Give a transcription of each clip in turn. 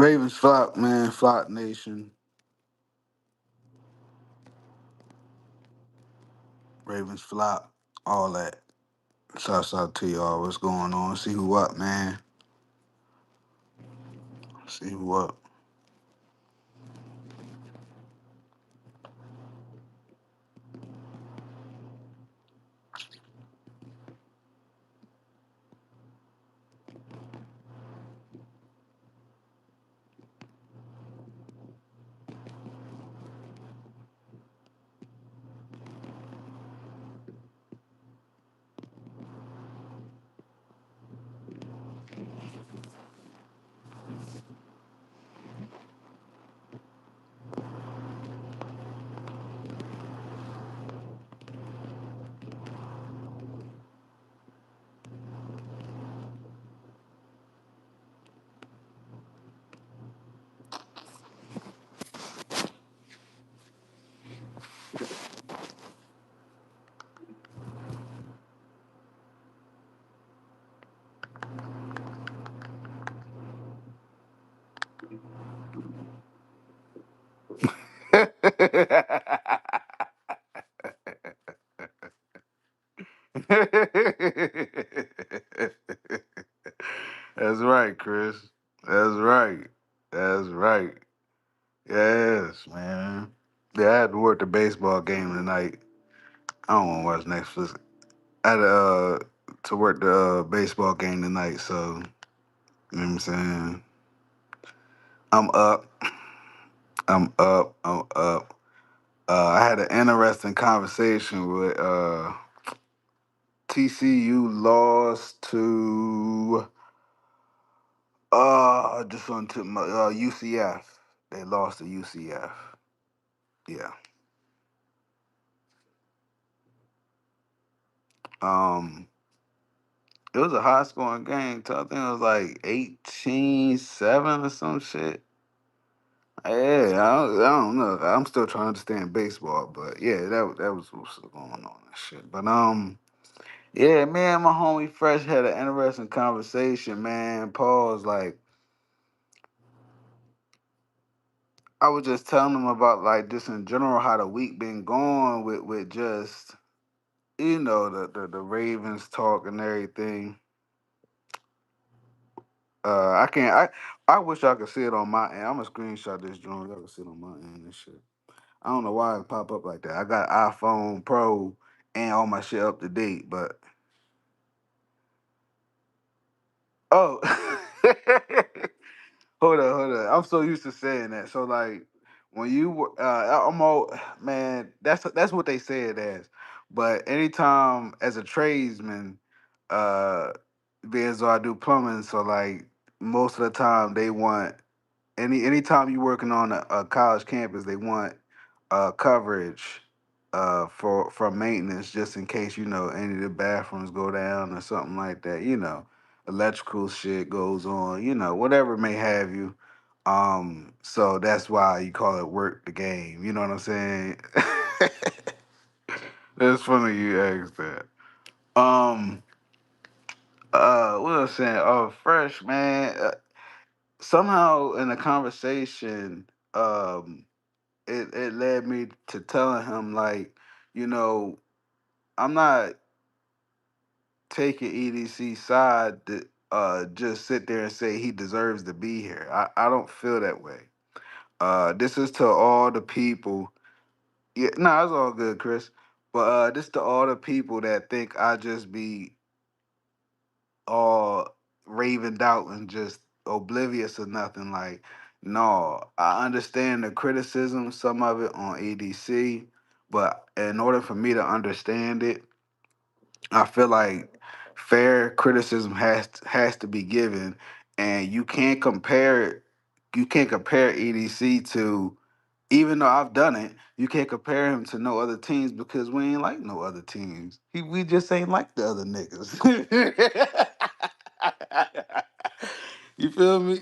Ravens flop, man. Flop nation. Ravens flop. All that. Shouts out to y'all. What's going on? See who up, man. See who up. That's right, Chris. That's right. That's right. Yes, man. Yeah, I had to work the baseball game tonight. I don't want to watch Netflix. I had to work the baseball game tonight, so you know what I'm saying. I'm up. I'm up. I'm up. I had an interesting conversation with TCU lost to just on to my UCF. They lost to UCF. Yeah. Um, it was a high scoring game. So I think it was like 18-7 or some shit. Yeah, I don't know. I'm still trying to understand baseball, but yeah, that was what's going on and shit. But yeah, me and my homie Fresh had an interesting conversation, man. Pause. Like I was just telling him about like just in general how the week been going with just the Ravens talk and everything. I can't. I wish I could see it on my end. I'm gonna screenshot this joint. I can see it on my end and shit. I don't know why it pop up like that. I got iPhone Pro and all my shit up to date, but oh, hold on. I'm so used to saying that. So like when I'm all man. That's what they say it as. But anytime as a tradesman, uh, being so I do plumbing, so like most of the time they want anytime you're working on a college campus, they want coverage for maintenance just in case any of the bathrooms go down or something like that. Electrical shit goes on. Whatever may have you. So that's why you call it work the game. You know what I'm saying? That's funny you asked that. Um, what was I saying? Oh, fresh man. Somehow in the conversation, it led me to telling him like, you know, I'm not taking EDC's side to just sit there and say he deserves to be here. I don't feel that way. This is to all the people. Yeah, nah, it's all good, Chris. But this to all the people that think I just be all ravened out and just oblivious or nothing. Like, no, I understand the criticism, some of it on EDC, but in order for me to understand it, I feel like fair criticism has to be given, and you can't compare it. You can't compare EDC to, even though I've done it, you can't compare him to no other teams because we ain't like no other teams. We just ain't like the other niggas. You feel me?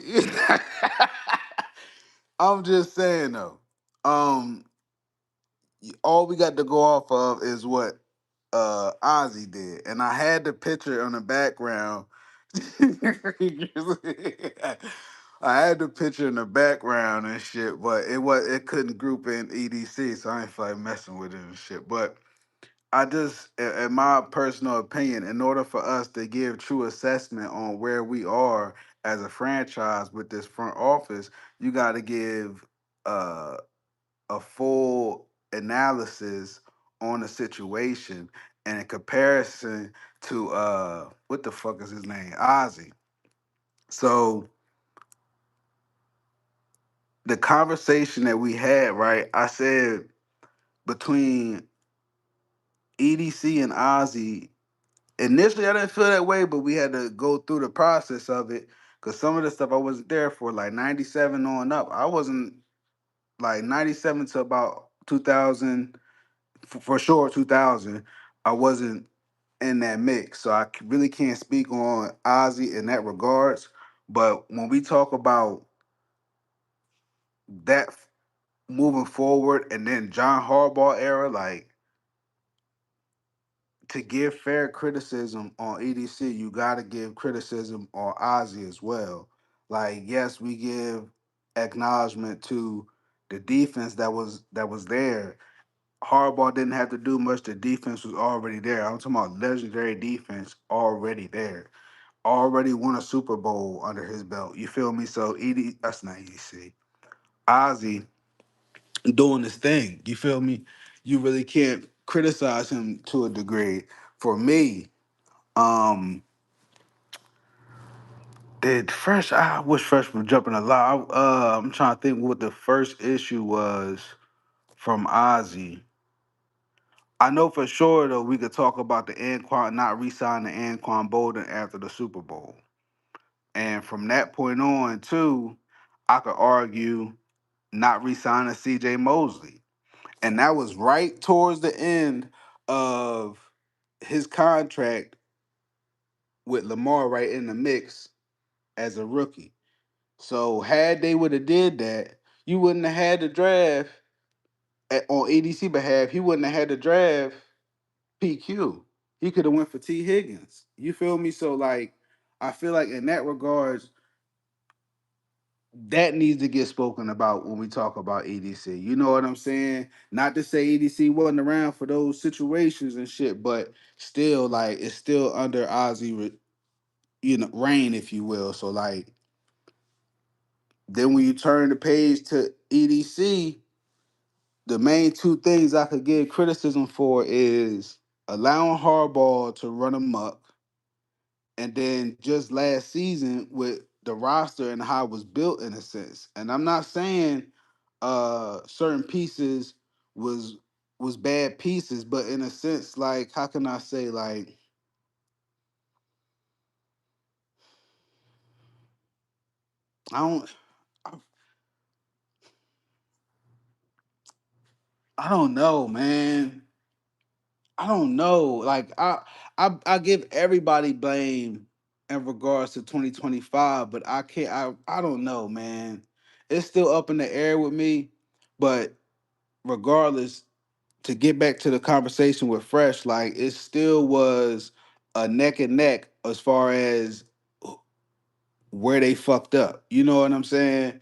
I'm just saying though. Um, all we got to go off of is what Ozzy did, and I had the picture on the background. I had the picture in the background and shit, but it couldn't group in EDC, so I ain't feel like messing with it and shit. But I just, in my personal opinion, in order for us to give true assessment on where we are as a franchise with this front office, you got to give uh, a full analysis on the situation and in comparison to what the fuck is his name, Ozzy. So the conversation that we had, right? I said between EDC and Ozzy. Initially, I didn't feel that way, but we had to go through the process of it because some of the stuff I wasn't there for, like 97 on up. I wasn't like 97 to about 2000, for sure 2000. I wasn't in that mix, so really can't speak on Ozzy in that regards. But when we talk about that moving forward, and then John Harbaugh era, like to give fair criticism on EDC, you got to give criticism on Ozzy as well. Like, yes, we give acknowledgement to the defense that was there. Harbaugh didn't have to do much. The defense was already there. I'm talking about legendary defense already there. Already won a Super Bowl under his belt. You feel me? So that's not EDC. Ozzy doing his thing. You feel me? You really can't criticize him to a degree. For me, um, did Fresh? I wish Fresh would jump in a lot. I'm trying to think what the first issue was from Ozzy. I know for sure though we could talk about the Anquan not re-signing Anquan Bolden after the Super Bowl, and from that point on too, I could argue not re-signing C.J. Mosley, and that was right towards the end of his contract with Lamar, right in the mix as a rookie. So had they would have did that, you wouldn't have had to draft on ADC behalf. He wouldn't have had to draft PQ. He could have went for T Higgins. You feel me? So like, I feel like in that regards, that needs to get spoken about when we talk about EDC. You know what I'm saying? Not to say EDC wasn't around for those situations and shit, but still, like, it's still under Ozzy, reign, if you will. So like, then when you turn the page to EDC, the main two things I could give criticism for is allowing Harbaugh to run amok, and then just last season with the roster and how it was built in a sense. And I'm not saying certain pieces was was bad pieces, but in a sense, like how can I say, like I don't I, I don't know, man. I don't know. Like I give everybody blame in regards to 2025, but I can't I don't know, man. It's still up in the air with me, but regardless, to get back to the conversation with Fresh, like it still was a neck and neck as far as where they fucked up. You know what I'm saying?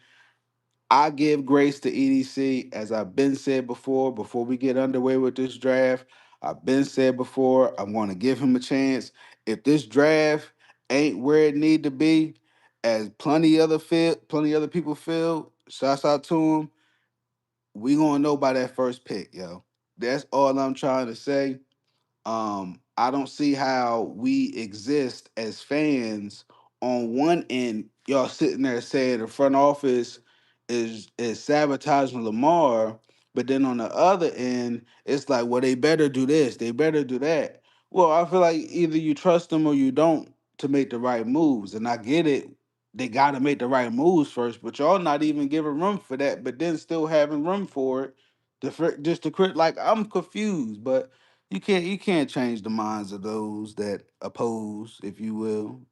I give grace to EDC, as I've been said before we get underway with this draft. I've been said before, I'm going to give him a chance. If this draft ain't where it need to be, as plenty other people feel, shouts out to him, we gonna know by that first pick, yo. That's all I'm trying to say. I don't see how we exist as fans. On one end, y'all sitting there saying the front office is sabotaging Lamar, but then on the other end, it's like, well, they better do this, they better do that. Well, I feel like either you trust them or you don't to make the right moves. And I get it, they got to make the right moves first, but y'all not even giving room for that, but then still having room for it. Just to crit, like I'm confused, but you can't change the minds of those that oppose, if you will.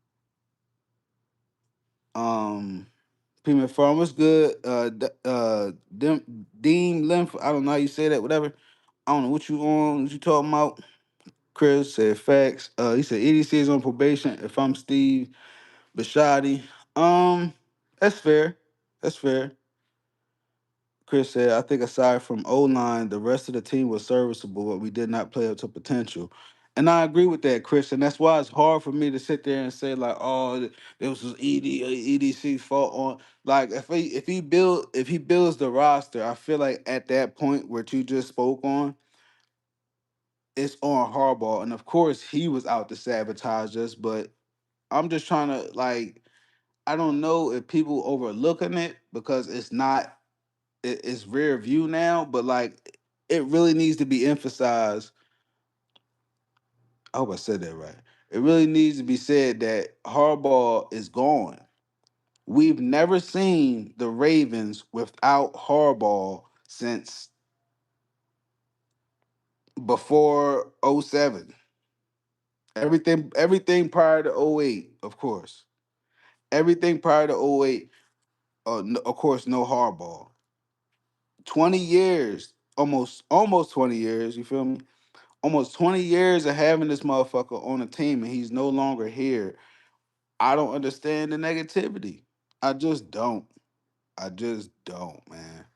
Um, Prima Farm, what's good? Dean Lymph, I don't know how you say that. Whatever. I don't know what you on. What you talking about? Chris said facts. He said EDC is on probation. If I'm Steve Bishotti, um, That's fair. That's fair. Chris said, I think aside from O-line, the rest of the team was serviceable, but we did not play up to potential. And I agree with that, Chris. And that's why it's hard for me to sit there and say, like, oh, it was EDC fault on. Like, if he builds the roster, I feel like at that point where you just spoke on, it's on Harbaugh. And of course, he was out to sabotage us, but I'm just trying to, like, I don't know if people overlooking it because it's not, it's rear view now, but like it really needs to be emphasized. I hope I said that right. It really needs to be said that Harbaugh is gone. We've never seen the Ravens without Harbaugh since before '07. Everything prior to '08, of course. Everything prior to '08, of course, no Harbaugh. 20 years, almost 20 years, you feel me? Almost 20 years of having this motherfucker on the team and he's no longer here. I don't understand the negativity. I just don't. I just don't, man.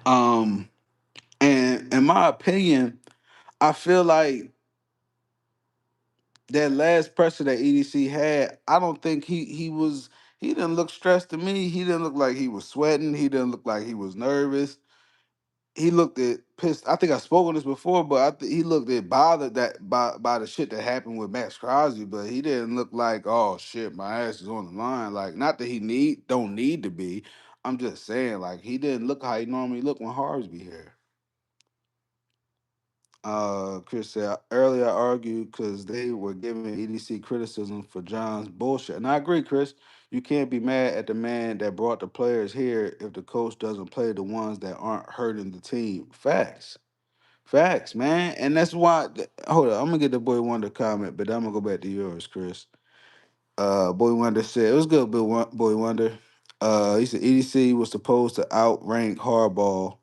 Um, and in my opinion, I feel like that last pressure that EDC had, I don't think he didn't look stressed to me. He didn't look like he was sweating. He didn't look like he was nervous. He looked at pissed. I think I spoke on this before, but he looked at bothered that by the shit that happened with Max Crosby. But he didn't look like, oh shit, my ass is on the line. Like, not that he don't need to be. I'm just saying, like, he didn't look how he normally look when Harv's be here. Chris said earlier I argued because they were giving EDC criticism for John's bullshit, and I agree, Chris. You can't be mad at the man that brought the players here if the coach doesn't play the ones that aren't hurting the team. Facts. Facts, man. And that's why hold on, I'm gonna get the Boy Wonder comment, but I'm gonna go back to yours, Chris. Boy Wonder said it was good, Boy Wonder. He said EDC was supposed to outrank Harbaugh.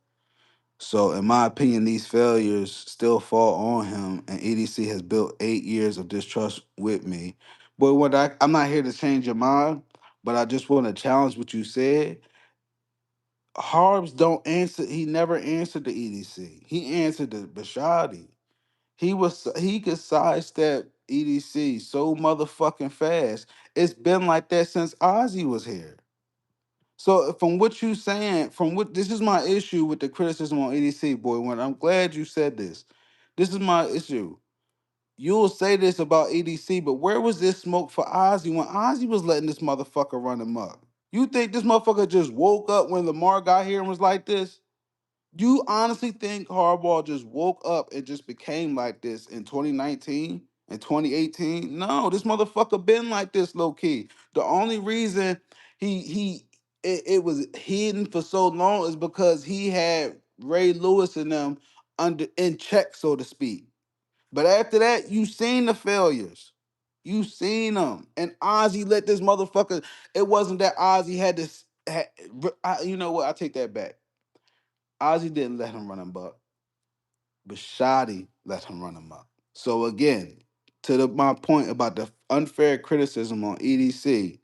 So in my opinion, these failures still fall on him, and EDC has built 8 years of distrust with me. Boy Wonder, I'm not here to change your mind, but I just want to challenge what you said. Harbs don't answer. He never answered the EDC. He answered the Bashadi. He could sidestep EDC so motherfucking fast. It's been like that since Ozzy was here. So from what you saying, from what this is my issue with the criticism on EDC, boy. When I'm glad you said this. This is my issue. You'll say this about EDC, but where was this smoke for Ozzy when Ozzy was letting this motherfucker run amok? You think this motherfucker just woke up when Lamar got here and was like this? You honestly think Harbaugh just woke up and just became like this in 2019 and 2018? No, this motherfucker been like this low key. The only reason it was hidden for so long is because he had Ray Lewis and them under in check, so to speak. But after that, you seen the failures. You seen them. And Ozzy let this motherfucker. It wasn't that Ozzy had this. You know what? I take that back. Ozzy didn't let him run him buck. Bashadi let him run him up. So again, my point about the unfair criticism on EDC,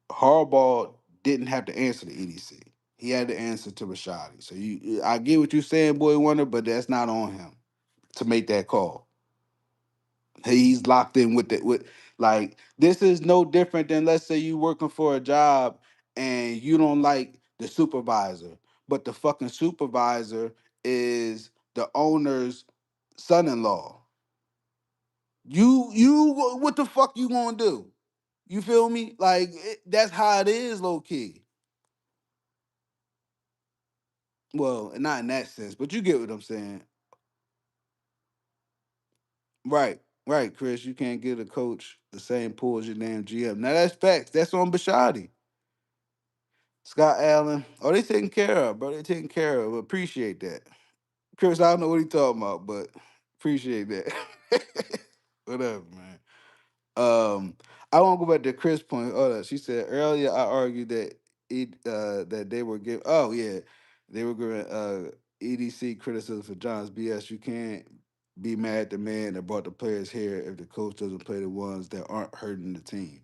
Harbaugh didn't have to answer to EDC. He had to answer to Bashadi. So I get what you're saying, Boy Wonder, but that's not on him to make that call. He's locked in with it. With like this is no different than, let's say you working for a job and you don't like the supervisor, but the fucking supervisor is the owner's son-in-law. What the fuck you gonna do? You feel me? Like that's how it is, low key. Well, not in that sense, but you get what I'm saying. Right, right, Chris. You can't give a coach the same pull as your damn GM. Now that's facts. That's on Bashadi. Scott Allen. Oh, they taking care of, bro. They taking care of. Appreciate that. Chris, I don't know what he talking about, but appreciate that. Whatever, man. I won't go back to Chris' point. Oh, she said earlier I argued that they were giving. Oh yeah, they were giving EDC criticism for John's BS. You can't. be mad at the man that brought the players here if the coach doesn't play the ones that aren't hurting the team.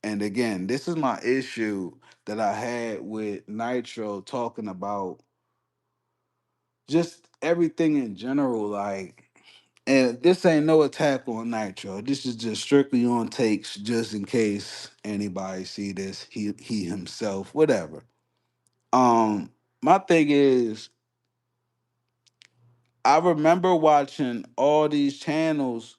And again, this is my issue that I had with Nitro talking about just everything in general. Like, and this ain't no attack on Nitro. This is just strictly on takes, just in case anybody see this. He himself, whatever. My thing is, I remember watching all these channels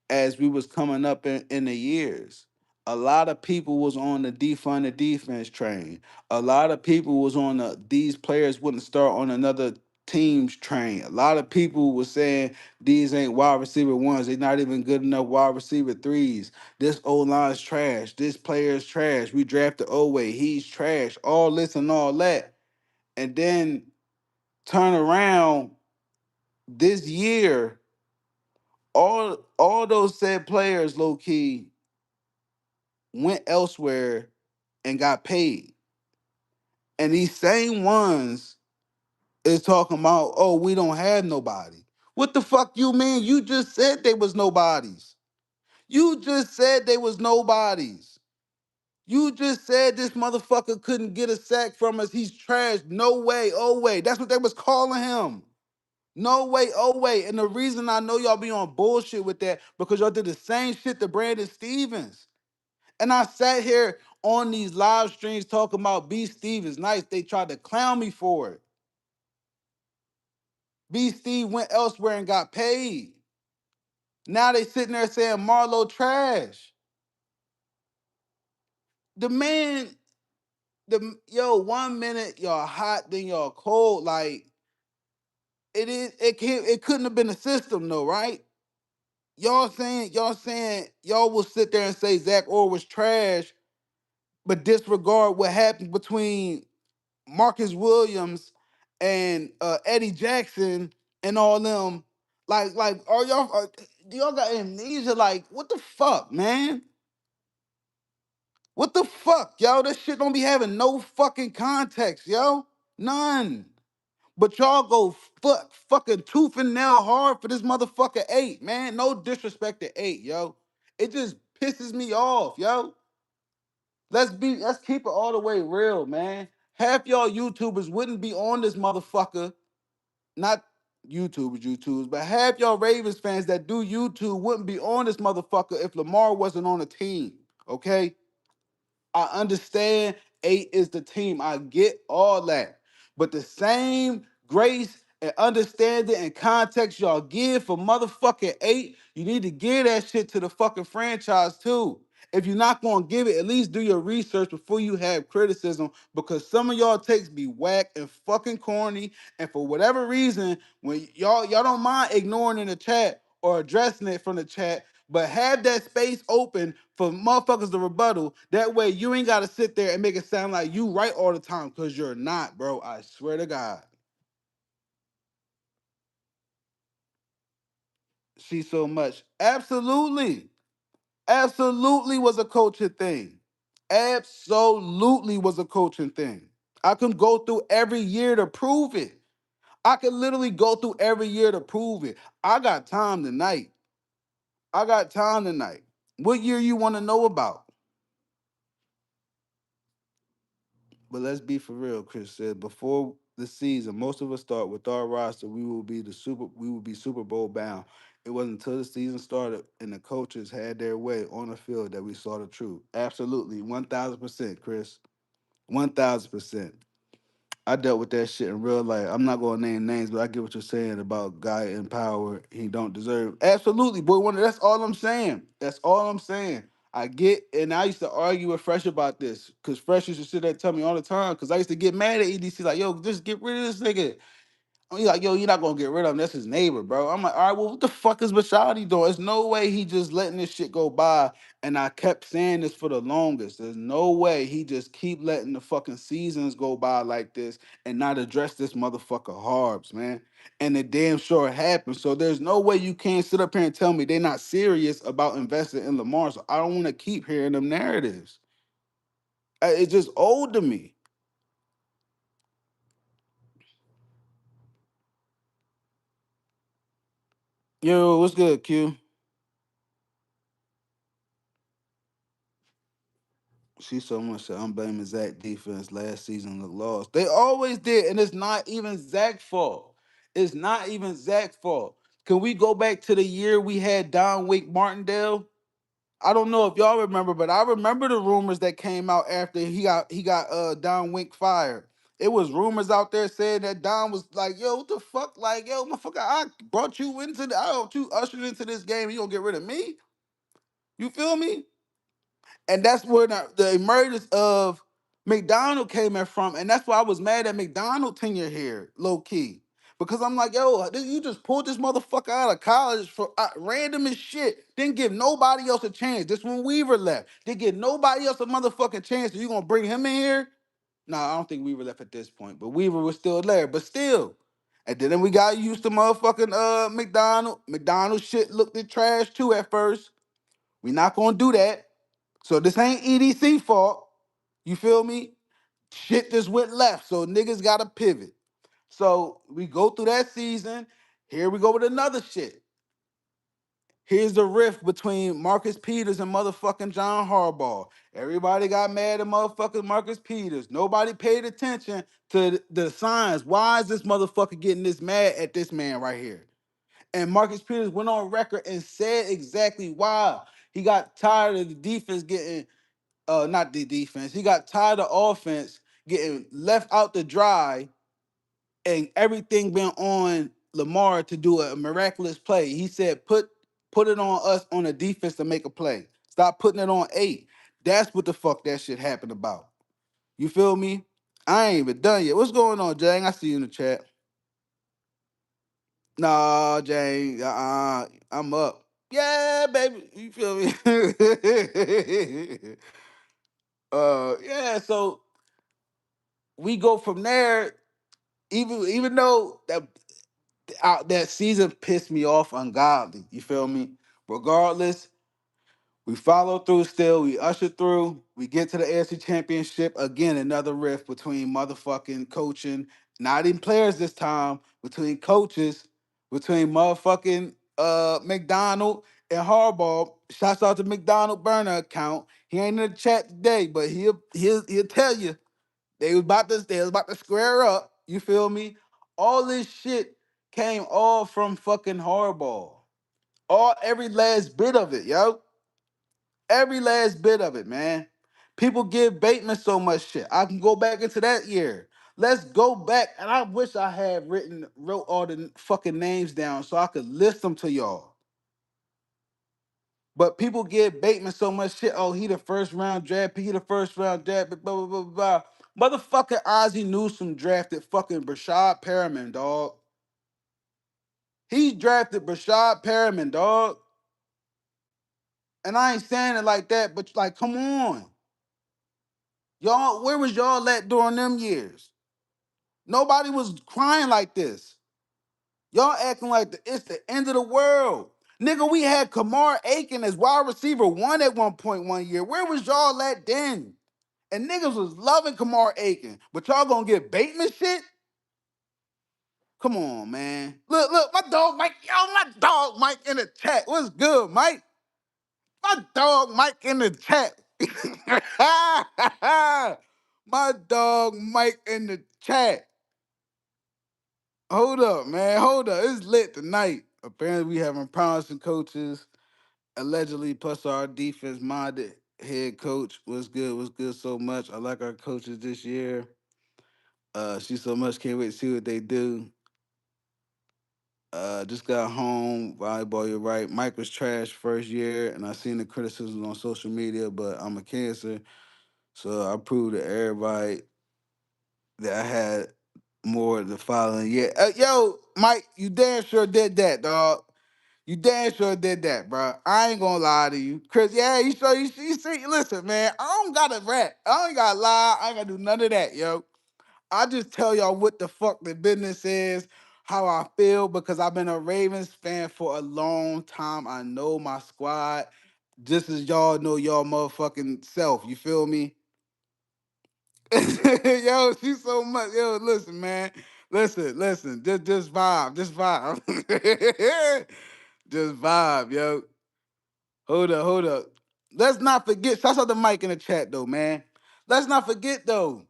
as we was coming up in the years. A lot of people was on the defund the defense train. A lot of people was on these players wouldn't start on another team's train. A lot of people was saying these ain't wide receiver ones. They're not even good enough wide receiver threes. This O line's trash. This player's trash. We drafted Oway. He's trash. All this and all that. And then turn around this year, all those said players low key went elsewhere and got paid. And these same ones is talking about, oh, we don't have nobody. What the fuck you mean? You just said they was nobodies. You just said they was nobodies. You just said this motherfucker couldn't get a sack from us. He's trash. No way, oh way. That's what they was calling him. No way, oh way. And the reason I know y'all be on bullshit with that because y'all did the same shit to Brandon Stevens. And I sat here on these live streams talking about B. Stevens. Nice. They tried to clown me for it. B. Steve went elsewhere and got paid. Now they sitting there saying Marlo trash. The man, one minute y'all hot, then y'all cold. Like it couldn't have been a system though, right? Y'all will sit there and say Zach Orr was trash, but disregard what happened between Marcus Williams and Eddie Jackson and all them. Do y'all got amnesia? Like, what the fuck, man? What the fuck, yo? This shit don't be having no fucking context, yo. None. But y'all go fucking tooth and nail hard for this motherfucker 8, man. No disrespect to 8, yo. It just pisses me off, yo. Let's keep it all the way real, man. Half y'all YouTubers wouldn't be on this motherfucker. Not YouTubers, but half y'all Ravens fans that do YouTube wouldn't be on this motherfucker if Lamar wasn't on the team. Okay? I understand 8 is the team. I get all that. But the same grace and understanding and context y'all give for motherfucking 8, you need to give that shit to the fucking franchise too. If you're not gonna give it, at least do your research before you have criticism because some of y'all takes be whack and fucking corny. And for whatever reason, when y'all don't mind ignoring in the chat or addressing it from the chat, but have that space open for motherfuckers to rebuttal. That way you ain't gotta sit there and make it sound like you right all the time, because you're not, bro. I swear to God. See so much. Absolutely. Absolutely was a coaching thing. Absolutely was a coaching thing. I can go through every year to prove it. I can literally go through every year to prove it. I got time tonight. I got time tonight. What year you want to know about? But let's be for real, Chris said. Before the season, most of us thought with our roster we would be Super Bowl bound. It wasn't until the season started and the coaches had their way on the field that we saw the truth. Absolutely, 1,000%, Chris. 1,000%. I dealt with that shit in real life. I'm not gonna name names, but I get what you're saying about guy in power. He don't deserve. Absolutely, boy. That's all I'm saying. That's all I'm saying. I get, and I used to argue with Fresh about this because Fresh used to sit there and tell me all the time. Because I used to get mad at EDC, like, yo, just get rid of this nigga. He's like, yo, you're not gonna get rid of him. That's his neighbor, bro. I'm like, all right, well, what the fuck is Bashadi doing? There's no way he just letting this shit go by. And I kept saying this for the longest. There's no way he just keep letting the fucking seasons go by like this and not address this motherfucker Harbs, man. And it damn sure happened. So there's no way you can't sit up here and tell me they're not serious about investing in Lamar. So I don't want to keep hearing them narratives. It's just old to me. Yo, what's good, Q? She so much said I'm blaming Zach defense last season the loss. They always did, and it's not even Zach's fault. It's not even Zach's fault. Can we go back to the year we had Don Wake Martindale? I don't know if y'all remember, but I remember the rumors that came out after he got Don Wink fired. It was rumors out there saying that Don was like, "Yo, what the fuck? Like, yo, motherfucker, I brought you ushered into this game. You gonna get rid of me? You feel me?" And that's where the emergence of McDonald came in from, and that's why I was mad at McDonald tenure here, low key. Because I'm like, yo, you just pulled this motherfucker out of college for random as shit. Didn't give nobody else a chance. Just when Weaver left, didn't give nobody else a motherfucking chance. So you gonna bring him in here? Nah, I don't think Weaver left at this point, but Weaver was still there. But still, and then we got used to motherfucking McDonald. McDonald shit looked at trash too at first. We not gonna do that. So this ain't EDC fault. You feel me? Shit just went left. So niggas gotta pivot. So we go through that season. Here we go with another shit. Here's the rift between Marcus Peters and motherfucking John Harbaugh. Everybody got mad at motherfucking Marcus Peters. Nobody paid attention to the signs. Why is this motherfucker getting this mad at this man right here? And Marcus Peters went on record and said exactly why. He got tired of the defense getting not the defense. He got tired of offense getting left out to dry and everything been on Lamar to do a miraculous play. He said, put it on us on the defense to make a play. Stop putting it on 8. That's what the fuck that shit happened about. You feel me? I ain't even done yet. What's going on, Jang? I see you in the chat. Nah, Jang. I'm up. Yeah, baby. You feel me? Yeah, so we go from there. Even though that season pissed me off ungodly, you feel me? Regardless, we follow through still. We usher through. We get to the AFC Championship. Again, another rift between motherfucking coaching, not even players this time, between coaches, between motherfucking McDonald and Harbaugh. Shouts out to McDonald burner account. He ain't in the chat today, but he'll tell you. They was about to square up. You feel me? All this shit came all from fucking Harbaugh. Every last bit of it, yo. Every last bit of it, man. People give Bateman so much shit. I can go back into that year. Let's go back, and I wish I had wrote all the fucking names down so I could list them to y'all. But people give Bateman so much shit. Oh, he the first round draft pick. He the first round draft pick. Blah blah blah blah. Motherfucking Ozzie Newsome drafted fucking Brashad Perriman, dog. He drafted Brashad Perriman, dog. And I ain't saying it like that, but like, come on, y'all. Where was y'all at during them years? Nobody was crying like this. Y'all acting like it's the end of the world. Nigga, we had Kamar Aiken as wide receiver 1 at one point one year. Where was y'all at then? And niggas was loving Kamar Aiken. But y'all gonna get Bateman shit? Come on, man. Look, my dog Mike. Yo, my dog Mike in the chat. What's good, Mike? My dog Mike in the chat. My dog Mike in the chat. Hold up, man. Hold up. It's lit tonight. Apparently, we having promising coaches. Allegedly, plus our defense minded head coach. Was good? Was good so much. I like our coaches this year. She so much can't wait to see what they do. Just got home. Volleyball, you're right. Mike was trash first year, and I seen the criticisms on social media, but I'm a Cancer, so I proved to everybody that I had more the following year. Yo, Mike, you damn sure did that, dog. You damn sure did that, bro. I ain't gonna lie to you, Chris. Yeah, you see. Listen, man, I don't gotta rap. I ain't gotta lie. I ain't gotta do none of that, yo. I just tell y'all what the fuck the business is, how I feel, because I've been a Ravens fan for a long time. I know my squad just as y'all know y'all motherfucking self. You feel me? Yo, she's so much. Yo, listen, man. Listen. Just vibe. Just vibe, yo. Hold up. Let's not forget. Shout out the mic in the chat though, man. Let's not forget though.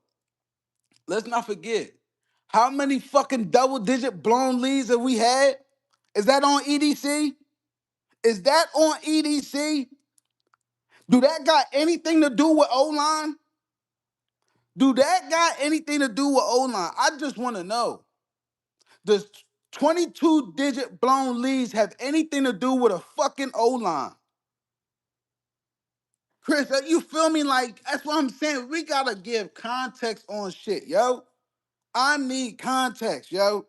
Let's not forget. How many fucking double digit blown leads have we had? Is that on EDC? Is that on EDC? Do that got anything to do with O line? Do that got anything to do with O line? I just want to know. Does 22 digit blown leads have anything to do with a fucking O line? Chris, you feel me? Like, that's what I'm saying. We gotta give context on shit, yo. I need context, yo.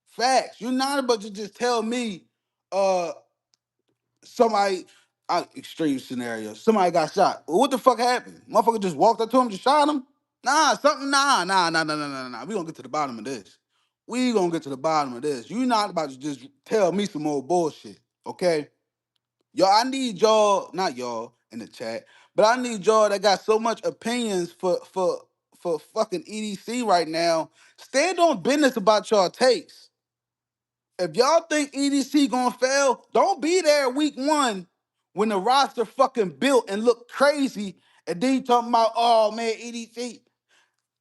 Facts. You're not about to just tell me, uh, somebody, extreme scenario, somebody got shot. Well, what the fuck happened? Motherfucker just walked up to him, just shot him? Nah. We gonna get to the bottom of this. We gonna get to the bottom of this. You not about to just tell me some more bullshit, okay? Y'all, I need y'all, not y'all in the chat, but I need y'all that got so much opinions for fucking EDC right now. Stand on business about y'all takes. If y'all think EDC gonna fail, don't be there week one when the roster fucking built and look crazy, and then you talking about, oh man, EDC.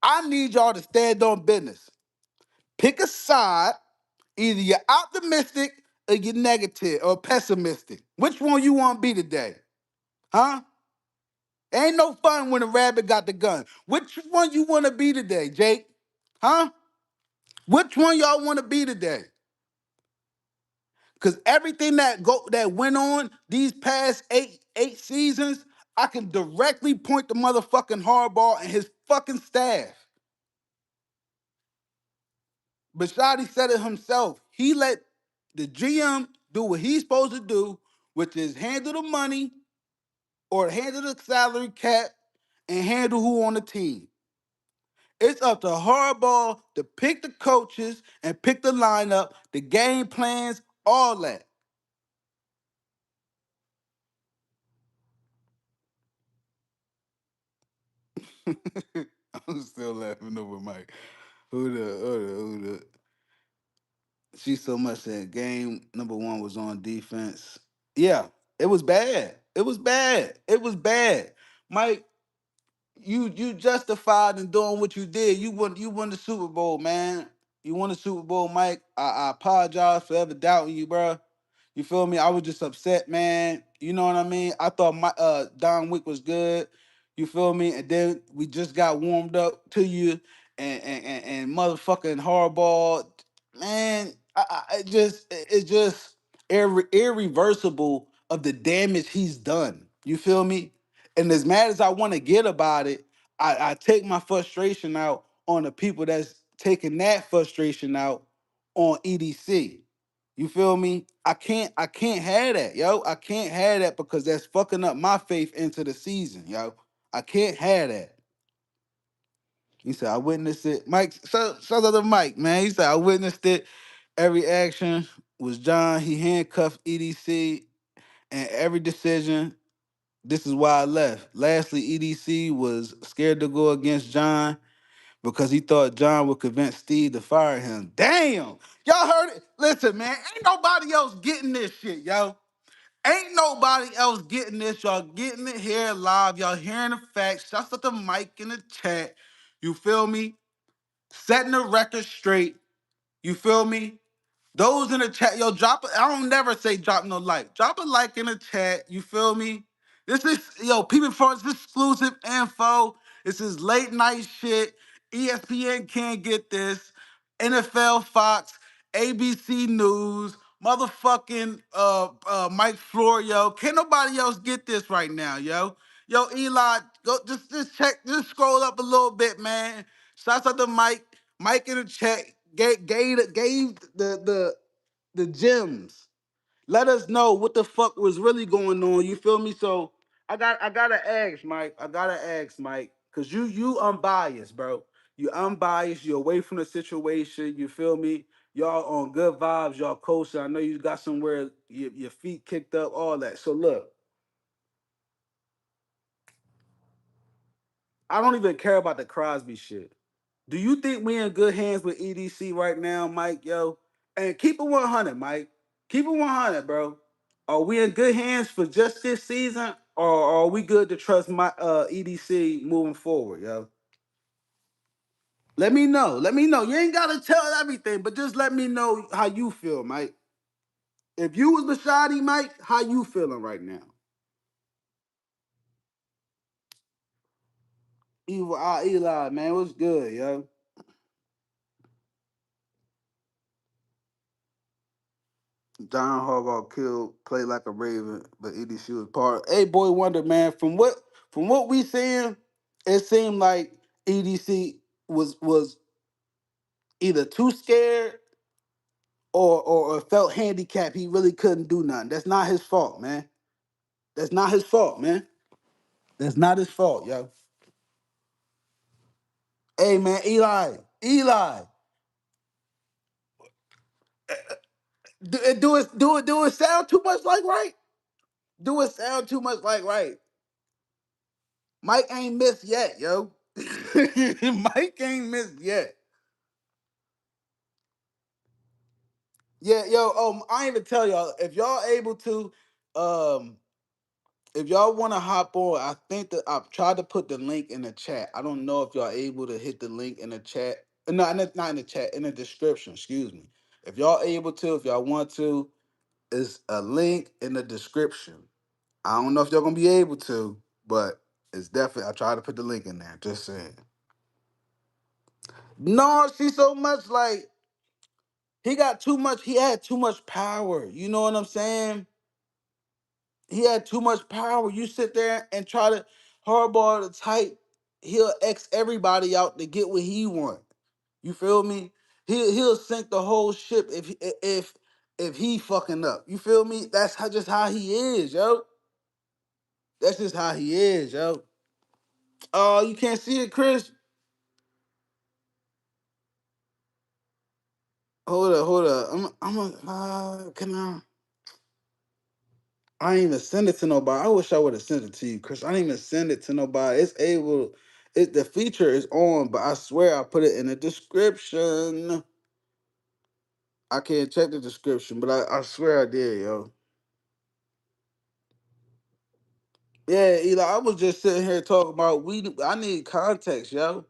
I need y'all to stand on business. Pick a side. Either you're optimistic or you're negative or pessimistic. Which one you want to be today? Huh? Ain't no fun when a rabbit got the gun. Which one you want to be today, Jake? Huh? Which one y'all want to be today? Cause everything that went on these past eight seasons, I can directly point to motherfucking Harbaugh and his fucking staff. Bashadi said it himself. He let the GM do what he's supposed to do, which is handle the money or handle the salary cap and handle who on the team. It's up to Harbaugh to pick the coaches and pick the lineup, the game plans, all that. I'm still laughing over Mike. Who the? She so much said game number one was on defense. Yeah, it was bad. It was bad. It was bad. Mike, you justified in doing what you did. You won the Super Bowl, man. You won the Super Bowl, Mike. I apologize for ever doubting you, bro. You feel me? I was just upset, man. You know what I mean? I thought my Don Wick was good. You feel me? And then we just got warmed up to you, and motherfucking hardball, man. It's just irreversible of the damage he's done. You feel me? And as mad as I want to get about it, I take my frustration out on the people that's taking that frustration out on EDC. You feel me? I can't have that, yo. I can't have that because that's fucking up my faith into the season, yo. I can't have that. He said, I witnessed it. Mike, shout out to Mike, man. He said, I witnessed it. Every action was John. He handcuffed EDC and every decision. This is why I left. Lastly, EDC was scared to go against John because he thought John would convince Steve to fire him. Damn. Y'all heard it? Listen, man, ain't nobody else getting this shit, yo. Ain't nobody else getting this. Y'all getting it here live. Y'all hearing the facts. Shout out the mic in the chat. You feel me? Setting the record straight. You feel me? Those in the chat, yo, drop it. I don't never say drop no like. Drop a like in the chat. You feel me? This is, yo, people for this exclusive info. This is late night shit. ESPN can't get this. NFL Fox, ABC News, motherfucking Mike Florio. Can't nobody else get this right now, yo. Yo, Eli, go just check, just scroll up a little bit, man. Shouts out to Mike. Mike in the chat gave the gems. Let us know what the fuck was really going on. You feel me? So I gotta ask, Mike. I gotta ask, Mike, cause you unbiased, bro. You unbiased. You're away from the situation. You feel me? Y'all on good vibes. Y'all coasting. I know you got somewhere your feet kicked up, all that. So look, I don't even care about the Crosby shit. Do you think we in good hands with EDC right now, Mike? Yo, and keep it 100, Mike. Keep it 100, bro. Are we in good hands for just this season, or are we good to trust my EDC moving forward, yo? Let me know. Let me know. You ain't gotta tell everything, but just let me know how you feel, Mike. If you was Mashadi, Mike, how you feeling right now? Eli, man, what's good, yo? John Harbaugh killed, played like a Raven, but EDC was part. Hey, boy, wonder, man. From what we seeing, it seemed like EDC was either too scared or felt handicapped. He really couldn't do nothing. That's not his fault, man. That's not his fault, man. That's not his fault, yo. Hey, man, Eli, do it sound too much like right? Do it sound too much like right? Mike ain't missed yet, yo. Mike ain't missed yet. Yeah, yo. I ain't even tell y'all if y'all able to, um, if y'all want to hop on. I think that I've tried to put the link in the chat. I don't know if y'all able to hit the link in the chat. No, not in the chat. In the description. Excuse me. If y'all able to, if y'all want to, it's a link in the description. I don't know if y'all gonna be able to, but it's definitely. I tried to put the link in there. Just saying. No, she's so much like he got too much. He had too much power. You know what I'm saying? He had too much power. You sit there and try to hardball the type, he'll X everybody out to get what he want. You feel me? He'll sink the whole ship if he fucking up. You feel me? That's just how he is, yo. That's just how he is, yo. Oh, you can't see it, Chris. Hold up. Can I ain't even send it to nobody. I wish I would have sent it to you, Chris. I didn't even send it to nobody. The feature is on, but I swear I put it in the description. I can't check the description, but I swear I did, yo. Yeah, Eli, I was just sitting here talking about I need context, yo.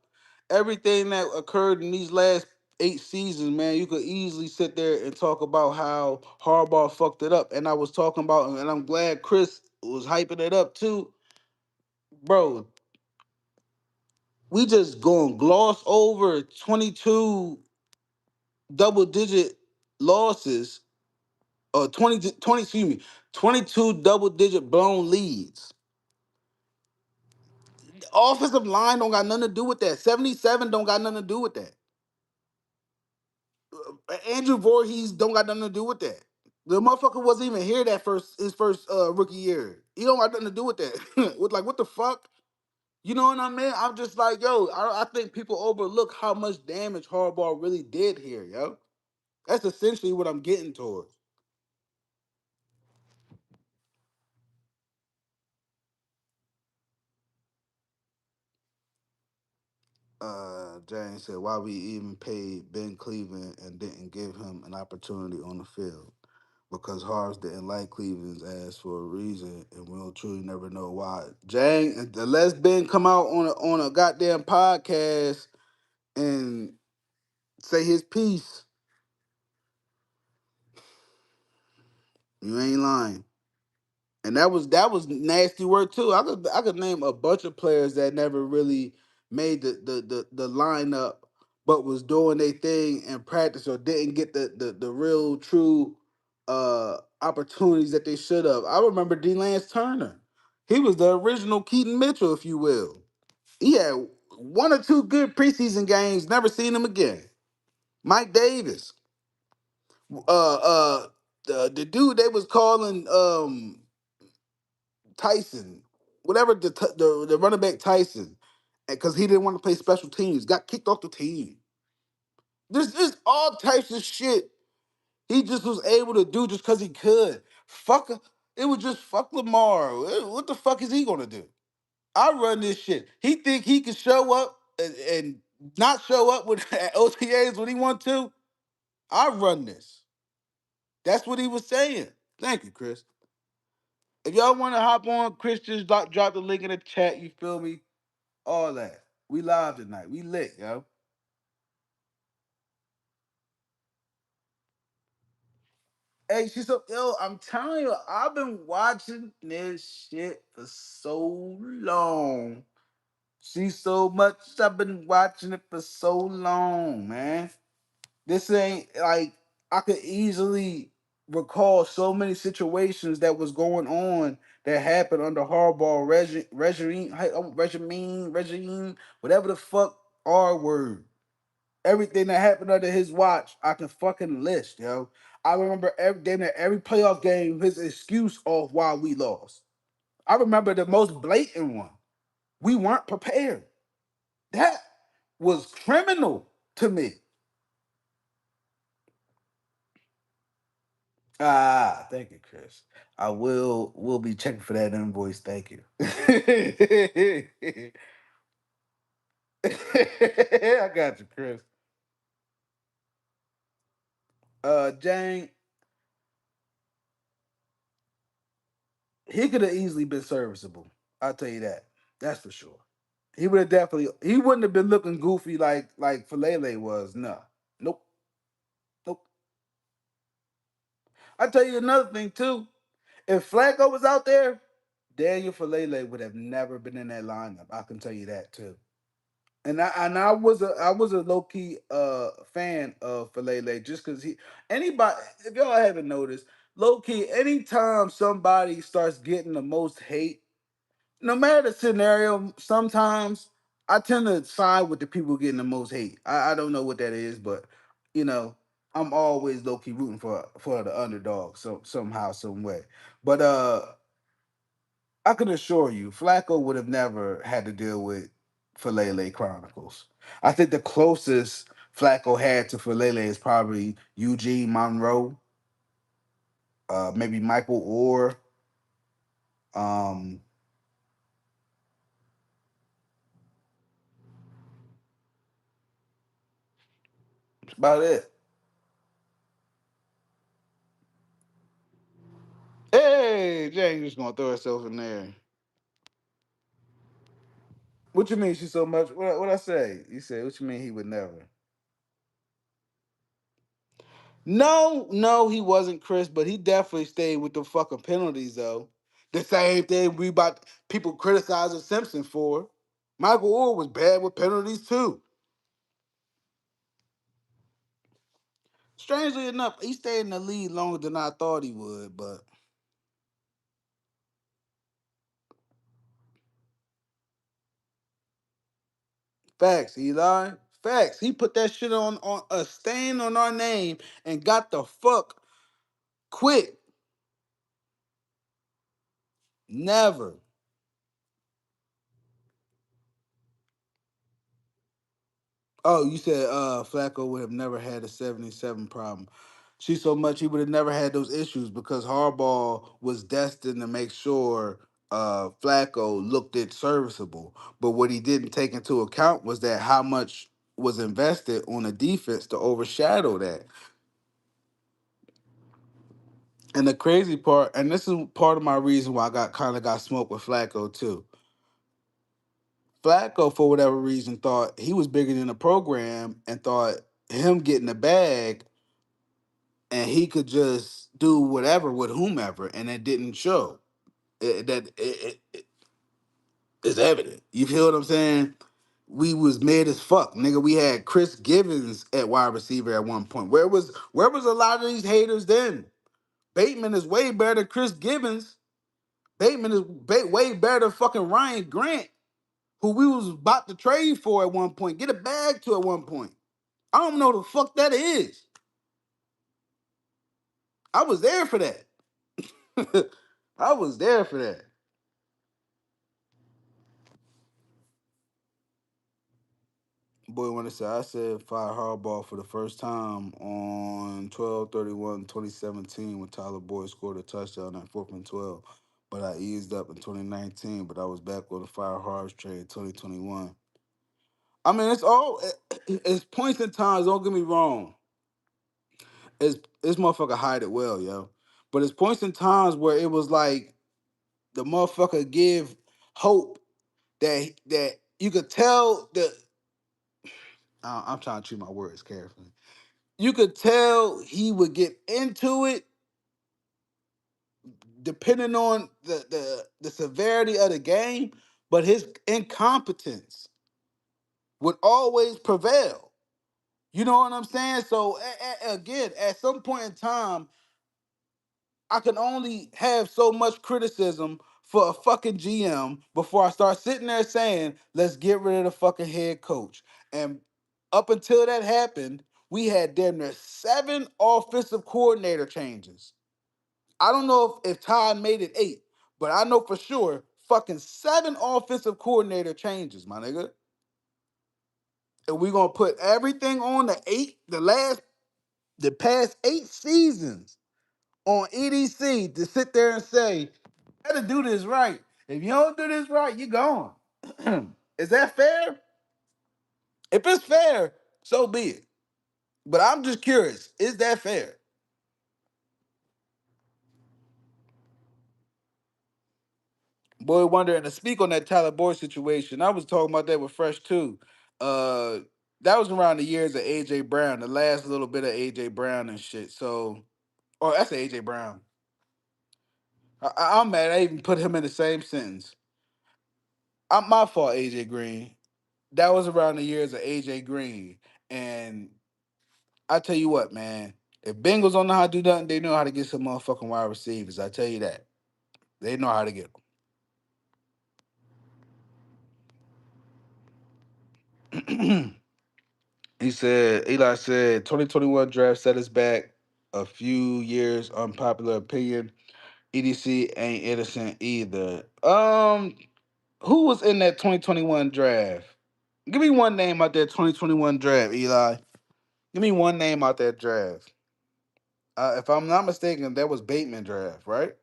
Everything that occurred in these last 8 seasons, man, you could easily sit there and talk about how Harbaugh fucked it up. And I was talking about, and I'm glad Chris was hyping it up too. Bro, we just going to gloss over 22 double digit losses or 20, excuse me, 22 double digit blown leads. Offensive line don't got nothing to do with that. 77 don't got nothing to do with that. Andrew Voorhees don't got nothing to do with that. The motherfucker wasn't even here his first rookie year. He don't got nothing to do with that. With like what the fuck? You know what I mean? I'm just like, yo, I think people overlook how much damage Harbaugh really did here, yo. That's essentially what I'm getting towards. James said, why we even paid Ben Cleveland and didn't give him an opportunity on the field? Because Harves didn't like Cleveland's ass for a reason, and we'll truly never know why. Jang, unless Ben come out on a goddamn podcast and say his piece, you ain't lying. And that was nasty work too. I could name a bunch of players that never really made the lineup, but was doing their thing in practice or didn't get the real true opportunities that they should have. I remember D. Lance Turner. He was the original Keaton Mitchell, if you will. He had one or two good preseason games. Never seen him again. Mike Davis. Uh, the dude they was calling Tyson, whatever the running back Tyson, because he didn't want to play special teams, got kicked off the team. There's all types of shit he just was able to do just because he could. It was just fuck Lamar. What the fuck is he gonna do? I run this shit. He think he can show up and not show up with at OTAs when he want to. I run this. That's what he was saying. Thank you, Chris. If y'all want to hop on, Chris, just drop the link in the chat. You feel me? All that. We live tonight. We lit, yo. Hey, she's so yo. I'm telling you, I've been watching this shit for so long. She's so much. I've been watching it for so long, man. This ain't like I could easily recall so many situations that was going on that happened under Harbaugh regime, whatever the fuck R word. Everything that happened under his watch, I can fucking list, yo. I remember every playoff game, his excuse of why we lost. I remember the most blatant one. We weren't prepared. That was criminal to me. Ah, thank you, Chris. I will be checking for that invoice. Thank you. I got you, Chris. Jane, he could have easily been serviceable. I'll tell you that. That's for sure. He would have definitely. He wouldn't have been looking goofy like Falele was. No, nope, nope. I tell you another thing too. If Flacco was out there, Daniel Falele would have never been in that lineup. I can tell you that too. And I was a low key fan of Falele just because anybody, if y'all haven't noticed, low key anytime somebody starts getting the most hate, no matter the scenario, sometimes I tend to side with the people getting the most hate. I don't know what that is, but you know, I'm always low key rooting for the underdog, so somehow, some way. But I can assure you, Flacco would have never had to deal with Falele Chronicles. I think the closest Flacco had to Falele is probably Eugene Monroe, maybe Michael Orr. Um, that's about it. Hey, James just gonna throw herself in there. What you mean she's so much? What I say? You said what you mean he would never? No, no, he wasn't Chris, but he definitely stayed with the fucking penalties though. The same thing we about people criticizing Simpson for. Michael Orr was bad with penalties too. Strangely enough, he stayed in the league longer than I thought he would, but facts, Eli. Facts. He put that shit on a stain on our name and got the fuck quit. Never. Oh, you said Flacco would have never had a 77 problem. She so much he would have never had those issues because Harbaugh was destined to make sure Flacco looked it serviceable. But what he didn't take into account was that how much was invested on the defense to overshadow that. And the crazy part, and this is part of my reason why I got smoked with Flacco too. Flacco, for whatever reason, thought he was bigger than the program and thought him getting the bag and he could just do whatever with whomever, and it didn't show. It's evident. You feel what I'm saying? We was mad as fuck, nigga. We had Chris Givens at wide receiver at one point. Where was a lot of these haters then? Bateman is way better than Chris Givens. Bateman is way better than fucking Ryan Grant, who we was about to trade for at one point, get a bag to at one point. I don't know the fuck that is. I was there for that. I was there for that. Boy, when I said fire hardball for the first time on 12/31/2017 when Tyler Boyd scored a touchdown at 4th and 12. But I eased up in 2019, but I was back on the fire hard trade in 2021. I mean, it's points and times, don't get me wrong. It's this motherfucker hide it well, yo. But it's points in times where it was like the motherfucker give hope that you could tell the. I'm trying to choose my words carefully. You could tell he would get into it depending on the severity of the game, but his incompetence would always prevail. You know what I'm saying? So again, at some point in time, I can only have so much criticism for a fucking GM before I start sitting there saying, let's get rid of the fucking head coach. And up until that happened, we had damn near 7 offensive coordinator changes. I don't know if Todd made it 8, but I know for sure fucking 7 offensive coordinator changes, my nigga. And we're gonna put everything on the past 8 seasons on EDC to sit there and say, you gotta do this right. If you don't do this right, you gone. Is that fair? If it's fair, so be it. But I'm just curious, is that fair? Boy Wonder, and to speak on that Tyler Boyd situation, I was talking about that with Fresh too. Uh that was around the years of AJ Brown, the last little bit of AJ Brown and shit. So, or that's AJ Brown. I'm mad I even put him in the same sentence. I'm my fault, AJ Green. That was around the years of AJ Green. And I tell you what, man, if Bengals don't know how to do nothing, they know how to get some motherfucking wide receivers. I tell you that. They know how to get them. Eli said, 2021 draft set us back a few years, unpopular opinion. EDC ain't innocent either. Who was in that 2021 draft? Give me one name out there, 2021 draft, Eli. Give me one name out that draft. If I'm not mistaken, that was Bateman draft, right?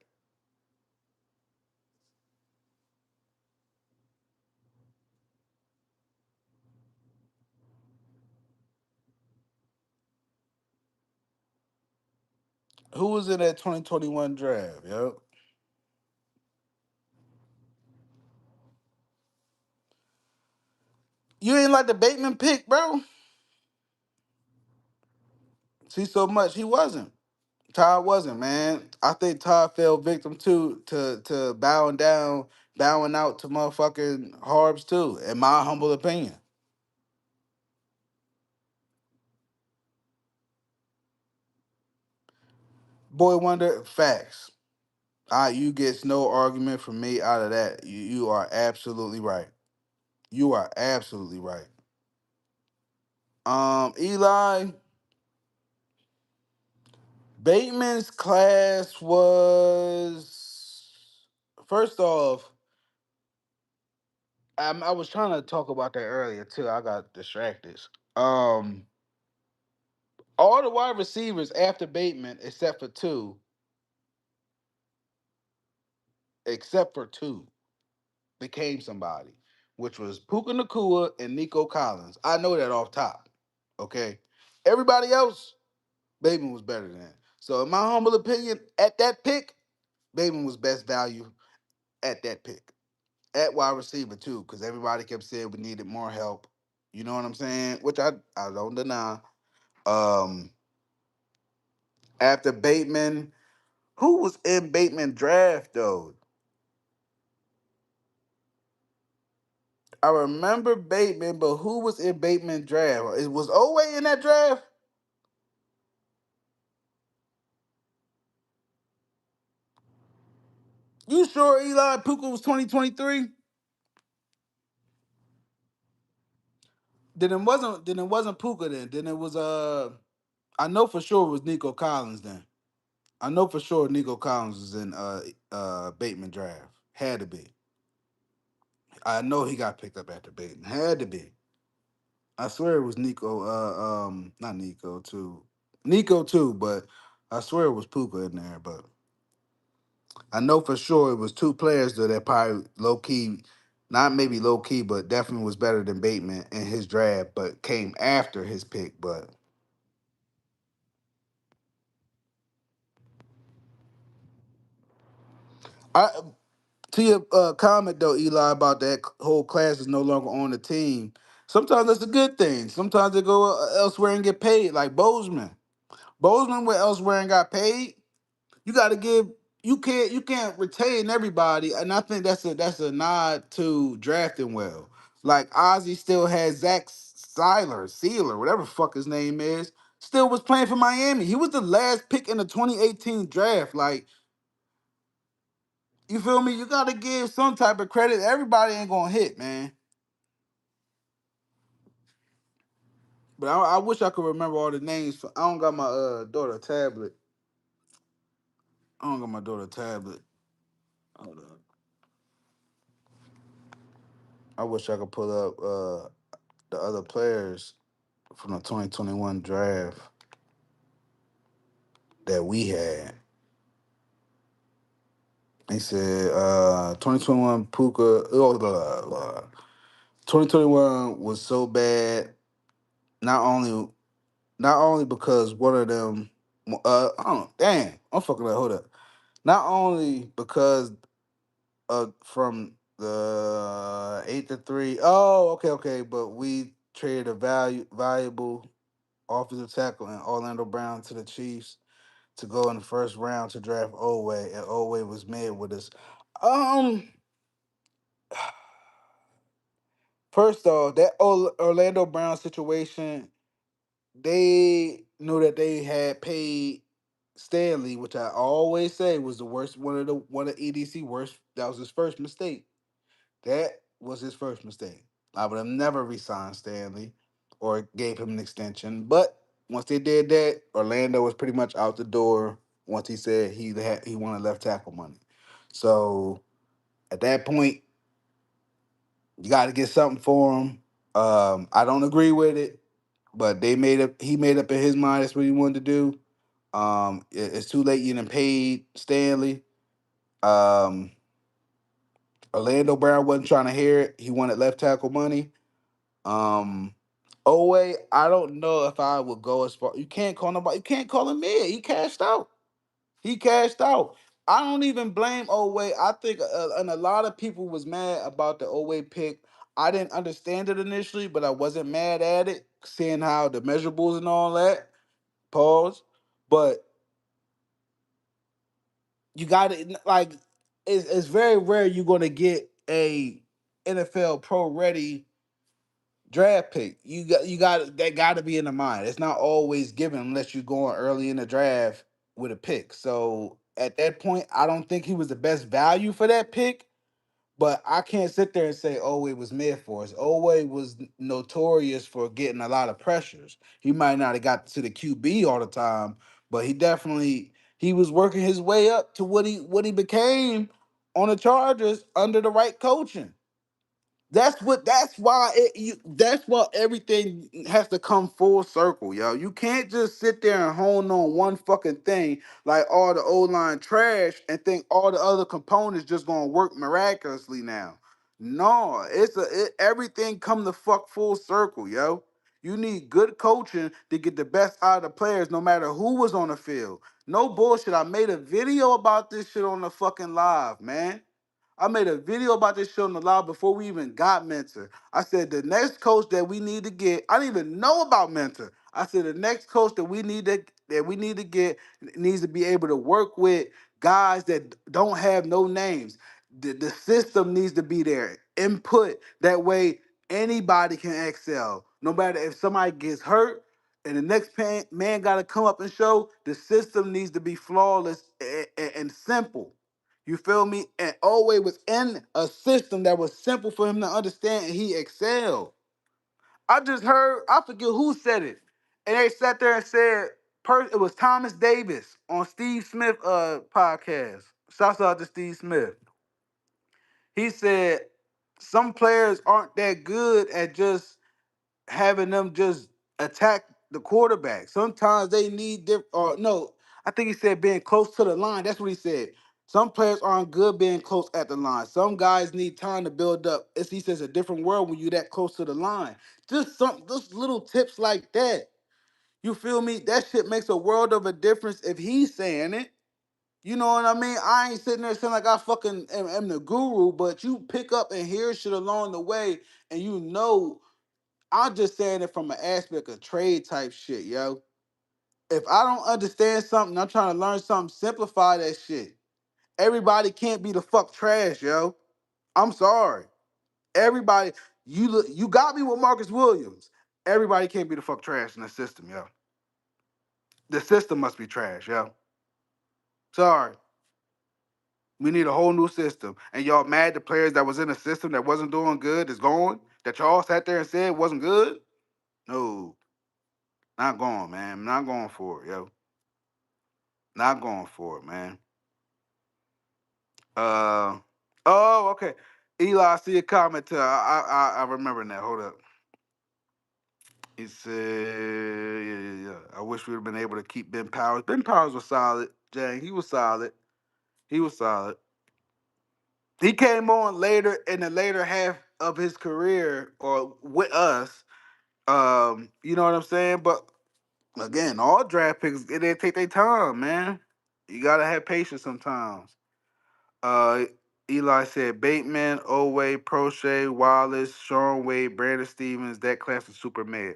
Who was in that 2021 draft, yo? You ain't like the Bateman pick, bro? See, so much he wasn't. Todd wasn't, man. I think Todd fell victim to bowing out to motherfucking Harbs too, in my humble opinion. Boy Wonder, facts. You get no argument from me out of that. You are absolutely right. You are absolutely right. Eli, Bateman's class was first off. I was trying to talk about that earlier too. I got distracted. Um, all the wide receivers after Bateman, except for two, became somebody, which was Puka Nakua and Nico Collins. I know that off top. Okay, everybody else, Bateman was better than that. So, in my humble opinion, at that pick, Bateman was best value at that pick. At wide receiver too, because everybody kept saying we needed more help. You know what I'm saying? Which I don't deny. Um, After Bateman, who was in Bateman draft though? I remember Bateman, but who was in Bateman draft? It was Oway in that draft. You sure Eli Puka was 2023? Then it wasn't Puka then. Then it was I know for sure it was Nico Collins then. I know for sure Nico Collins was in Bateman draft. Had to be. I know he got picked up after Bateman. Had to be. I swear it was Nico. Not Nico too. Nico too, but I swear it was Puka in there. But I know for sure it was two players though that probably low key, not maybe low key, but definitely was better than Bateman in his draft, but came after his pick. But I to your comment though, Eli, about that whole class is no longer on the team. Sometimes that's a good thing. Sometimes they go elsewhere and get paid, like Bozeman. Bozeman went elsewhere and got paid. You got to give. You can't retain everybody, and I think that's a nod to drafting well. Like Ozzy still has Zach Sealer, whatever the fuck his name is, still was playing for Miami. He was the last pick in the 2018 draft. Like, you feel me? You got to give some type of credit. Everybody ain't gonna hit, man. But I wish I could remember all the names. I don't got my daughter tablet. I don't got my daughter tablet. Hold on. I wish I could pull up the other players from the 2021 draft that we had. They said 2021 Puka. 2021 was so bad. Not only not only because one of them. I don't know. Damn, I'm fucking up. Hold up. Not only because from the 8-3. Oh, okay. But we traded a valuable offensive tackle and Orlando Brown to the Chiefs to go in the first round to draft Owe, and Owe was made with us. Um, First off, that Orlando Brown situation, they knew that they had paid Stanley, which I always say was the worst one of EDC worst. That was his first mistake. That was his first mistake. I would have never re-signed Stanley or gave him an extension. But once they did that, Orlando was pretty much out the door once he said he wanted left tackle money. So at that point, you got to get something for him. I don't agree with it, but he made up in his mind that's what he wanted to do. It's too late. You done paid Stanley. Um, Orlando Brown wasn't trying to hear it. He wanted left tackle money. Um, Owe, I don't know if I would go as far. You can't call nobody. You can't call him mid. He cashed out. He cashed out. I don't even blame Owe. I think, and a lot of people was mad about the Owe pick. I didn't understand it initially, but I wasn't mad at it, seeing how the measurables and all that. Pause. But you got to like, it's very rare you're gonna get a NFL pro ready draft pick. You got that got to be in the mind. It's not always given unless you're going early in the draft with a pick. So at that point, I don't think he was the best value for that pick. But I can't sit there and say Owe was mid for us. Owe was notorious for getting a lot of pressures. He might not have got to the QB all the time, but he was working his way up to what he became on the Chargers under the right coaching. That's why everything has to come full circle, yo. You can't just sit there and hone on one fucking thing like all the O line trash and think all the other components just gonna work miraculously now. No, everything come to fuck full circle, yo. You need good coaching to get the best out of the players, no matter who was on the field. No bullshit. I made a video about this shit on the fucking live, man. I made a video about this shit on the live before we even got Mentor. I said the next coach that we need to get, I didn't even know about Mentor. I said the next coach that we need to get needs to be able to work with guys that don't have no names. The system needs to be there. Input that way anybody can excel. No matter if somebody gets hurt and the next man got to come up and show, the system needs to be flawless and simple. You feel me? And always was in a system that was simple for him to understand, and he excelled. I just heard, I forget who said it, and they sat there and said, it was Thomas Davis on Steve Smith podcast. Shouts out to Steve Smith. He said some players aren't that good at just having them just attack the quarterback. Sometimes they need or no, I think he said being close to the line. That's what he said. Some players aren't good being close at the line. Some guys need time to build up. He says a different world when you that close to the line. Just little tips like that. You feel me? That shit makes a world of a difference if he's saying it. You know what I mean? I ain't sitting there saying like I fucking am the guru, but you pick up and hear shit along the way, and you know, I'm just saying it from an aspect of trade type shit, yo. If I don't understand something, I'm trying to learn something, simplify that shit. Everybody can't be the fuck trash, yo. I'm sorry. Everybody, you got me with Marcus Williams. Everybody can't be the fuck trash in the system, yo. The system must be trash, yo. Sorry. We need a whole new system. And y'all mad the players that was in the system that wasn't doing good is going? That y'all sat there and said wasn't good? No. Not going, man. Not going for it, yo. Not going for it, man. Uh oh, okay. Eli, I see a comment too. I remember that. Hold up. He said, yeah. I wish we would have been able to keep Ben Powers. Ben Powers was solid, Jang. He was solid. He was solid. He came on later in the later half of his career or with us. You know what I'm saying? But again, all draft picks, they take their time, man. You gotta have patience sometimes. Uh Eli said Bateman, Oway, Prochet, Wallace, Sean Wade, Brandon Stevens, that class is super mad.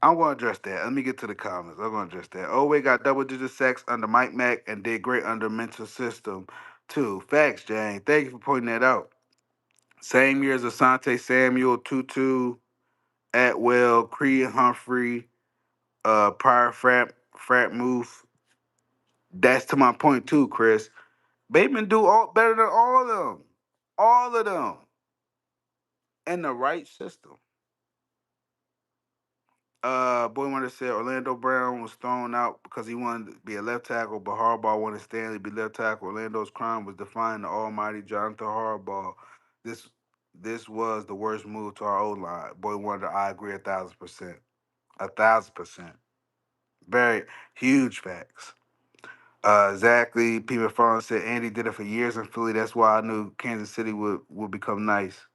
I'm going to address that. Let me get to the comments. I'm going to address that. Oway got double-digit sacks under Mike Mack and did great under mental system, too. Facts, Jane. Thank you for pointing that out. Same year as Asante Samuel, Tutu, Atwell, Creed Humphrey, prior frat move. That's to my point, too, Chris. Bateman do all better than all of them. All of them. In the right system. Boy Wonder said Orlando Brown was thrown out because he wanted to be a left tackle, but Harbaugh wanted Stanley to be left tackle. Orlando's crime was defying the almighty Jonathan Harbaugh. This this was the worst move to our O line. Boy Wonder, I agree 1,000%. 1,000%. Very huge facts. Exactly. P. McFarland said Andy did it for years in Philly. That's why I knew Kansas City would become nice.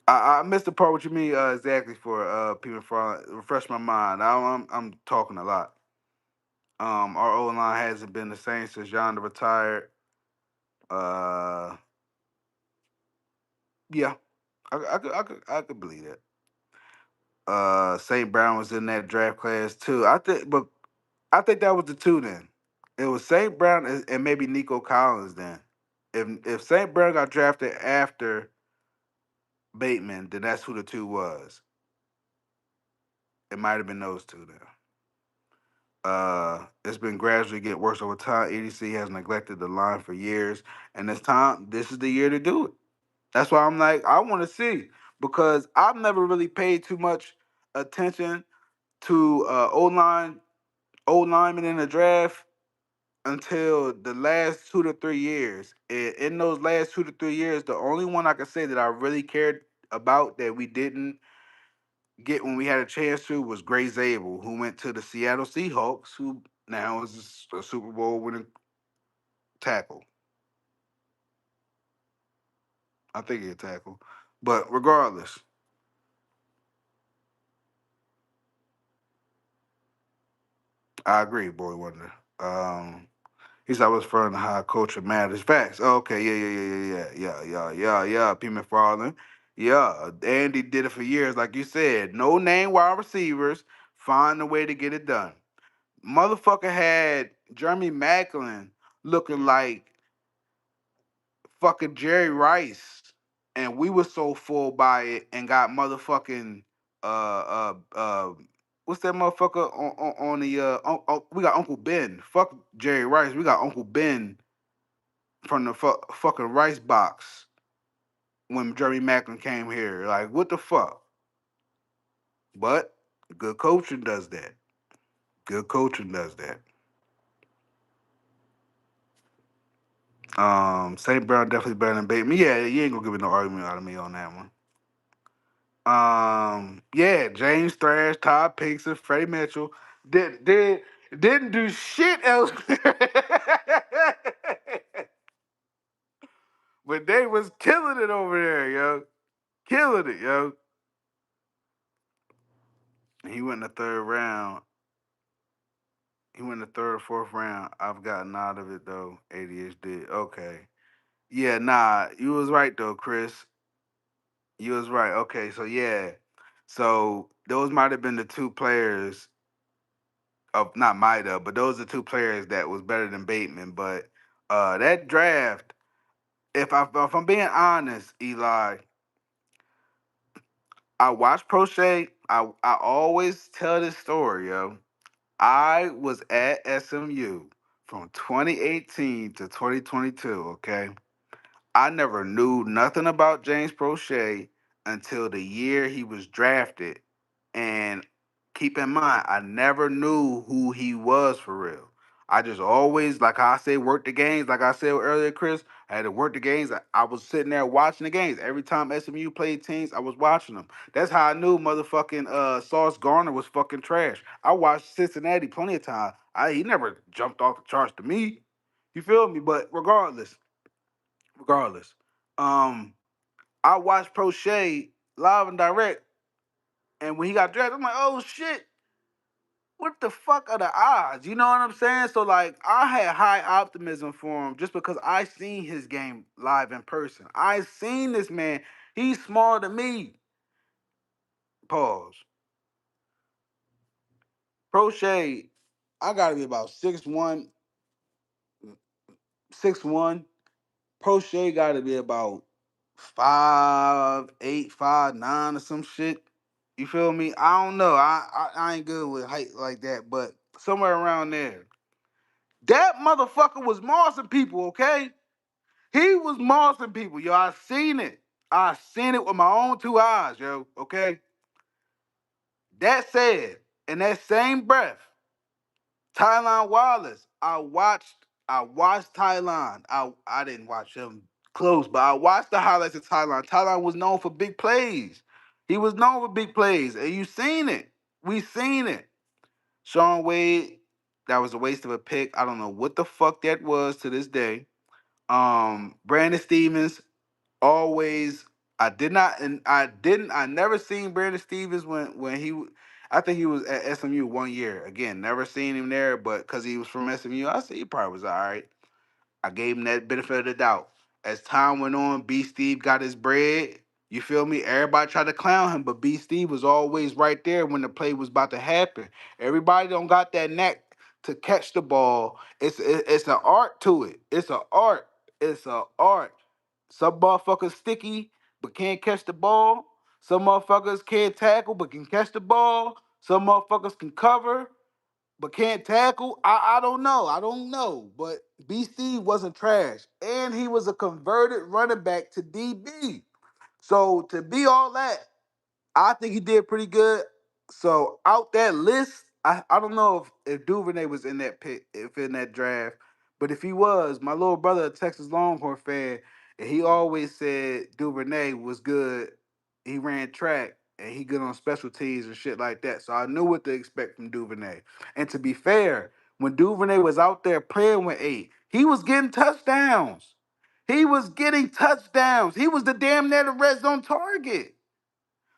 I missed the part what you mean exactly for people from refresh my mind. I'm talking a lot. Our O line hasn't been the same since Yonder retired. Uh, yeah, I could believe that. St. Brown was in that draft class too. I think that was the two then. It was St. Brown and maybe Nico Collins then. If St. Brown got drafted after Bateman, then that's who the two was. It might have been those two then. It's been gradually getting worse over time. EDC has neglected the line for years, and it's time. This is the year to do it. That's why I'm like, I want to see because I've never really paid too much attention to old linemen in the draft until the last 2 to 3 years. And in those last 2 to 3 years, the only one I could say that I really cared about that we didn't get when we had a chance to was Gray Zabel, who went to the Seattle Seahawks, who now is a Super Bowl winning tackle. I think he's a tackle. But regardless, I agree, Boy Wonder. He said I was referring to how culture matters. Facts. Okay, yeah. P. McFarland. Yeah, Andy did it for years, like you said. No name wide receivers. Find a way to get it done. Motherfucker had Jeremy Macklin looking like fucking Jerry Rice, and we were so full by it and got motherfucking what's that motherfucker on the we got Uncle Ben. Fuck Jerry Rice. We got Uncle Ben from the fucking Rice box when Jeremy Macklin came here. Like what the fuck? But good coaching does that. Good coaching does that. St. Brown definitely better than Bateman. Yeah, you ain't gonna give me no argument out of me on that one. Yeah, James Thrash, Todd Pinkson, Freddie Mitchell didn't do shit else, but they was killing it over there, yo, killing it, yo. He went in the third round. He went the third or fourth round. I've gotten out of it though. ADHD. Okay. Yeah, nah, you was right though, Chris. You was right. Okay, so yeah. So those might have been the two players of not might have, but those are two players that was better than Bateman. But that draft, if I'm being honest, Eli, I watched Prochet. I always tell this story, yo. I was at SMU from 2018 to 2022, okay? I never knew nothing about James Prochet until the year he was drafted. And keep in mind, I never knew who he was for real. I just always, like I said, work the games. Like I said earlier, Chris, I had to work the games. I was sitting there watching the games. Every time SMU played teams, I was watching them. That's how I knew motherfucking Sauce Garner was fucking trash. I watched Cincinnati plenty of times. He never jumped off the charts to me. You feel me? But regardless. Um, I watched Prochet live and direct, and when he got drafted, I'm like, oh shit, what the fuck are the odds? You know what I'm saying? So like, I had high optimism for him just because I seen his game live in person. I seen this man. He's smaller than me. Pause. Prochet, I gotta be about 6'1", 6'1". Prochet gotta be about 5'8", 5'9", or some shit. You feel me? I don't know. I ain't good with height like that, but somewhere around there. That motherfucker was mossing people, okay? He was mossing people, yo. I seen it. I seen it with my own two eyes, yo. Okay. That said, in that same breath, Tylan Wallace, I watched Tylan. I didn't watch him close, but I watched the highlights of Tylan. Tylan was known for big plays. He was known for big plays, and you seen it. We seen it. Sean Wade, that was a waste of a pick. I don't know what the fuck that was to this day. Brandon Stevens, always. I never seen Brandon Stevens when I think he was at SMU 1 year. Again, never seen him there, but because he was from SMU, I said he probably was all right. I gave him that benefit of the doubt. As time went on, B Steve got his bread. You feel me? Everybody tried to clown him, but B Steve was always right there when the play was about to happen. Everybody don't got that knack to catch the ball. It's an art to it. It's an art. It's an art. Some motherfuckers sticky but can't catch the ball. Some motherfuckers can't tackle but can catch the ball. Some motherfuckers can cover but can't tackle. I don't know. I don't know. But B Steve wasn't trash. And he was a converted running back to DB. So to be all that, I think he did pretty good. So out that list, I don't know if Duvernay was in that pick, if in that draft, but if he was, my little brother, a Texas Longhorn fan, and he always said Duvernay was good. He ran track and he good on special teams and shit like that. So I knew what to expect from Duvernay. And to be fair, when Duvernay was out there playing with eight, he was getting touchdowns. He was getting touchdowns. He was the damn near the red zone target.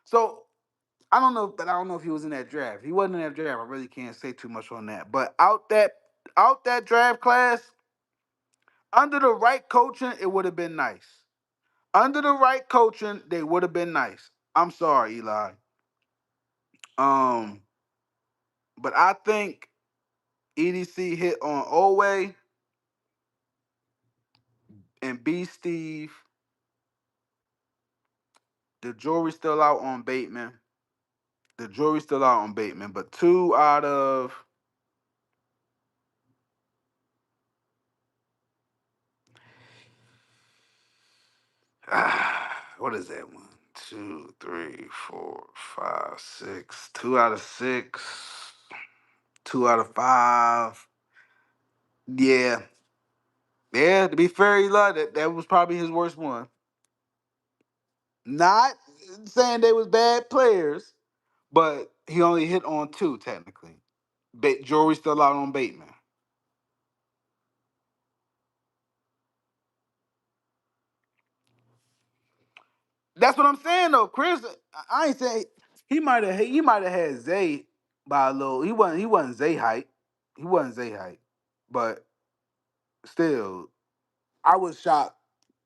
So I don't know if he was in that draft. He wasn't in that draft. I really can't say too much on that. But out that draft class, under the right coaching, it would have been nice. Under the right coaching, they would have been nice. I'm sorry, Eli. Um, but I think EDC hit on Oway and B Steve. The jury's still out on Bateman. The jury's still out on Bateman, but two out of what is that one? Two, three, four, five, six. Two out of six. Two out of five. Yeah. Yeah, to be fair, Eli, that was probably his worst one. Not saying they was bad players, but he only hit on two, technically. Jury's still out on Bateman. That's what I'm saying though, Chris. I ain't saying he might have had Zay by a little. He wasn't Zay height. He wasn't Zay height, but still, I was shocked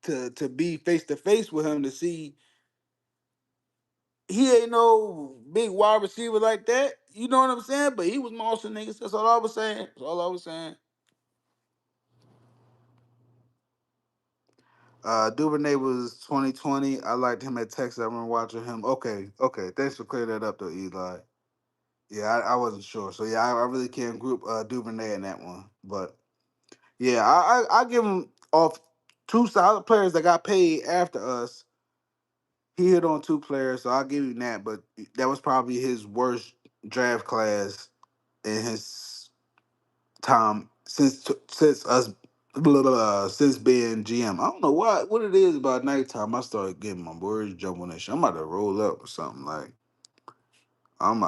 to be face to face with him to see he ain't no big wide receiver like that. You know what I'm saying? But he was mossing niggas. That's all I was saying. That's all I was saying. Duvernay was 2020. I liked him at Texas. I remember watching him. Okay. Thanks for clearing that up though, Eli. Yeah, I wasn't sure. So yeah, I really can't group Duvernay in that one. But yeah, I give him off two solid players that got paid after us. He hit on two players, so I'll give him that. But that was probably his worst draft class in his time since us since being GM. I don't know what it is about nighttime. I started getting my words jumping and shit. I'm about to roll up or something like I'm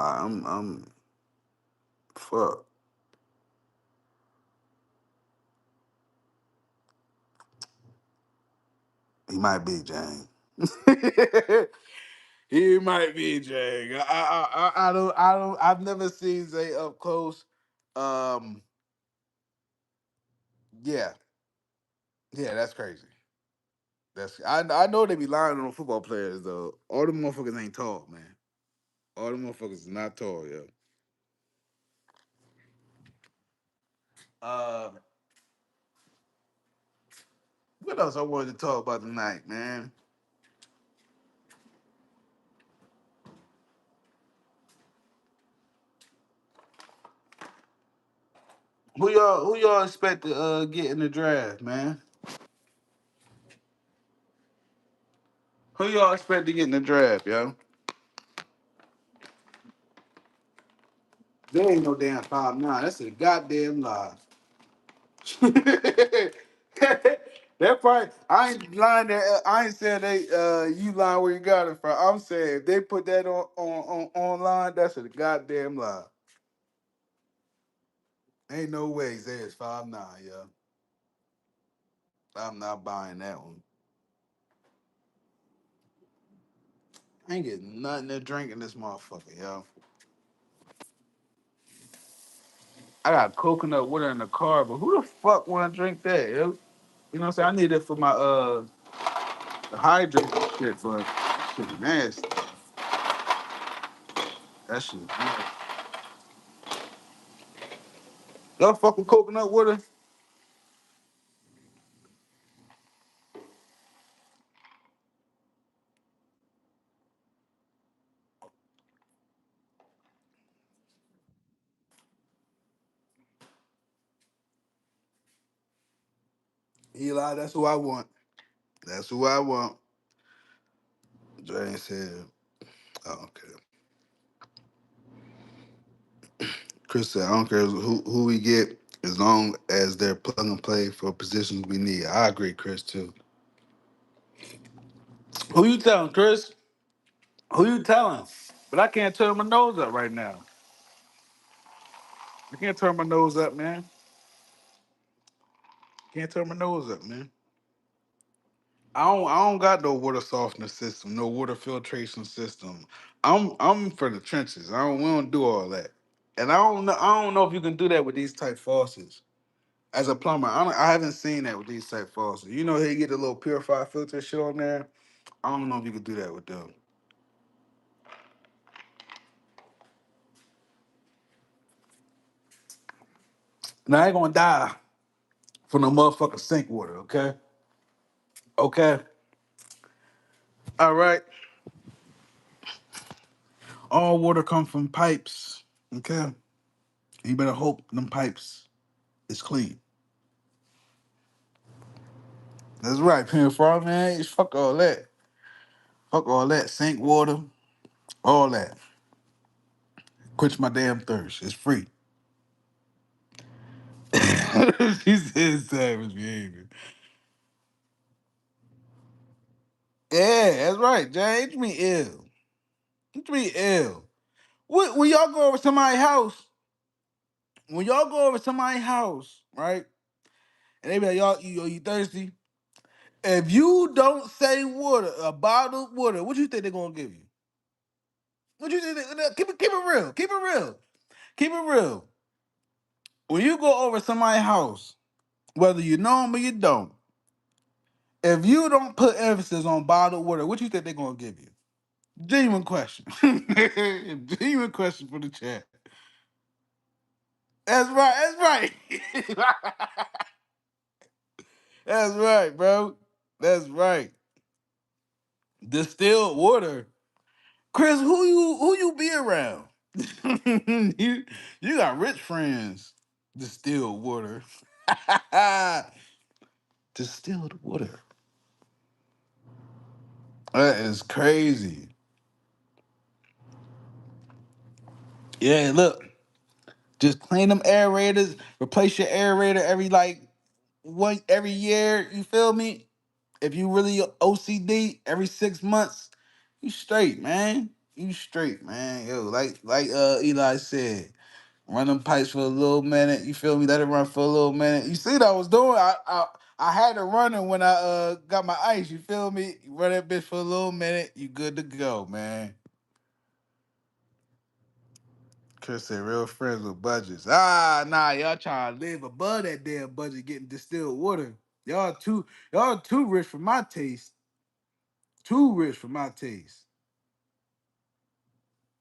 fuck. He might be Jane. He might be Jane. I've never seen Zay up close. Um yeah. Yeah, that's crazy. I know they be lying on football players though. All the motherfuckers ain't tall, man. All the motherfuckers is not tall, yo. Uh, what else I wanted to talk about tonight, man? Who y'all expect to get in the draft, man? Who y'all expect to get in the draft, yo? There ain't no damn 5'9". That's a goddamn lie. That part, I ain't lying there. I ain't saying they you lying where you got it from. I'm saying if they put that on online, that's a goddamn lie. Ain't no way Zay is 5'9", yo. I'm not buying that one. I ain't getting nothing to drink in this motherfucker, yo. I got coconut water in the car, but who the fuck wanna drink that, yo? You know what I'm saying? I need it for my the hydrate shit, but that shit nasty. That shit nasty. Y'all fuck with coconut water? Eli, that's who I want. That's who I want. Jane said, I don't care. Chris said, I don't care who we get as long as they're plug and play for positions we need. I agree, Chris, too. Who you telling, Chris? Who you telling? But I can't turn my nose up right now. I can't turn my nose up, man. Can't turn my nose up, man. I don't got no water softener system, no water filtration system. I'm for the trenches. We don't do all that. And I don't know if you can do that with these type faucets. As a plumber, I haven't seen that with these type faucets. You know how you get the little purified filter shit on there? I don't know if you can do that with them. Now I ain't gonna die from no motherfucking sink water, okay? Okay. All right. All water come from pipes. Okay. You better hope them pipes is clean. That's right, purifier, man. Fuck all that. Fuck all that. Sink water, all that. Quench my damn thirst. It's free. She said savage behavior. Yeah, that's right, Jay. It me ill. It me ill. When y'all go over somebody's house, right? And they be like, y'all, you thirsty? If you don't say water, a bottled water, what you think they're gonna give you? What you think? Keep it real. Keep it real. Keep it real. when you go over somebody's house, whether you know them or you don't, if you don't put emphasis on bottled water, what you think they're gonna give you? Genuine question. Genuine question for the chat. That's right. That's right. That's right, bro. That's right. Distilled water. Chris, who you be around? you you got rich friends. Distilled water. Distilled water. That is crazy. Yeah, look. Just clean them aerators. Replace your aerator every year. You feel me? If you really OCD every 6 months, you straight, man. You straight, man. Yo, like Eli said, run them pipes for a little minute. You feel me? Let it run for a little minute. You see what I was doing? I had it running when I got my ice. You feel me? You run that bitch for a little minute. You good to go, man. Chris said real friends with budgets. Ah, nah, y'all trying to live above that damn budget getting distilled water. Y'all too rich for my taste. Too rich for my taste.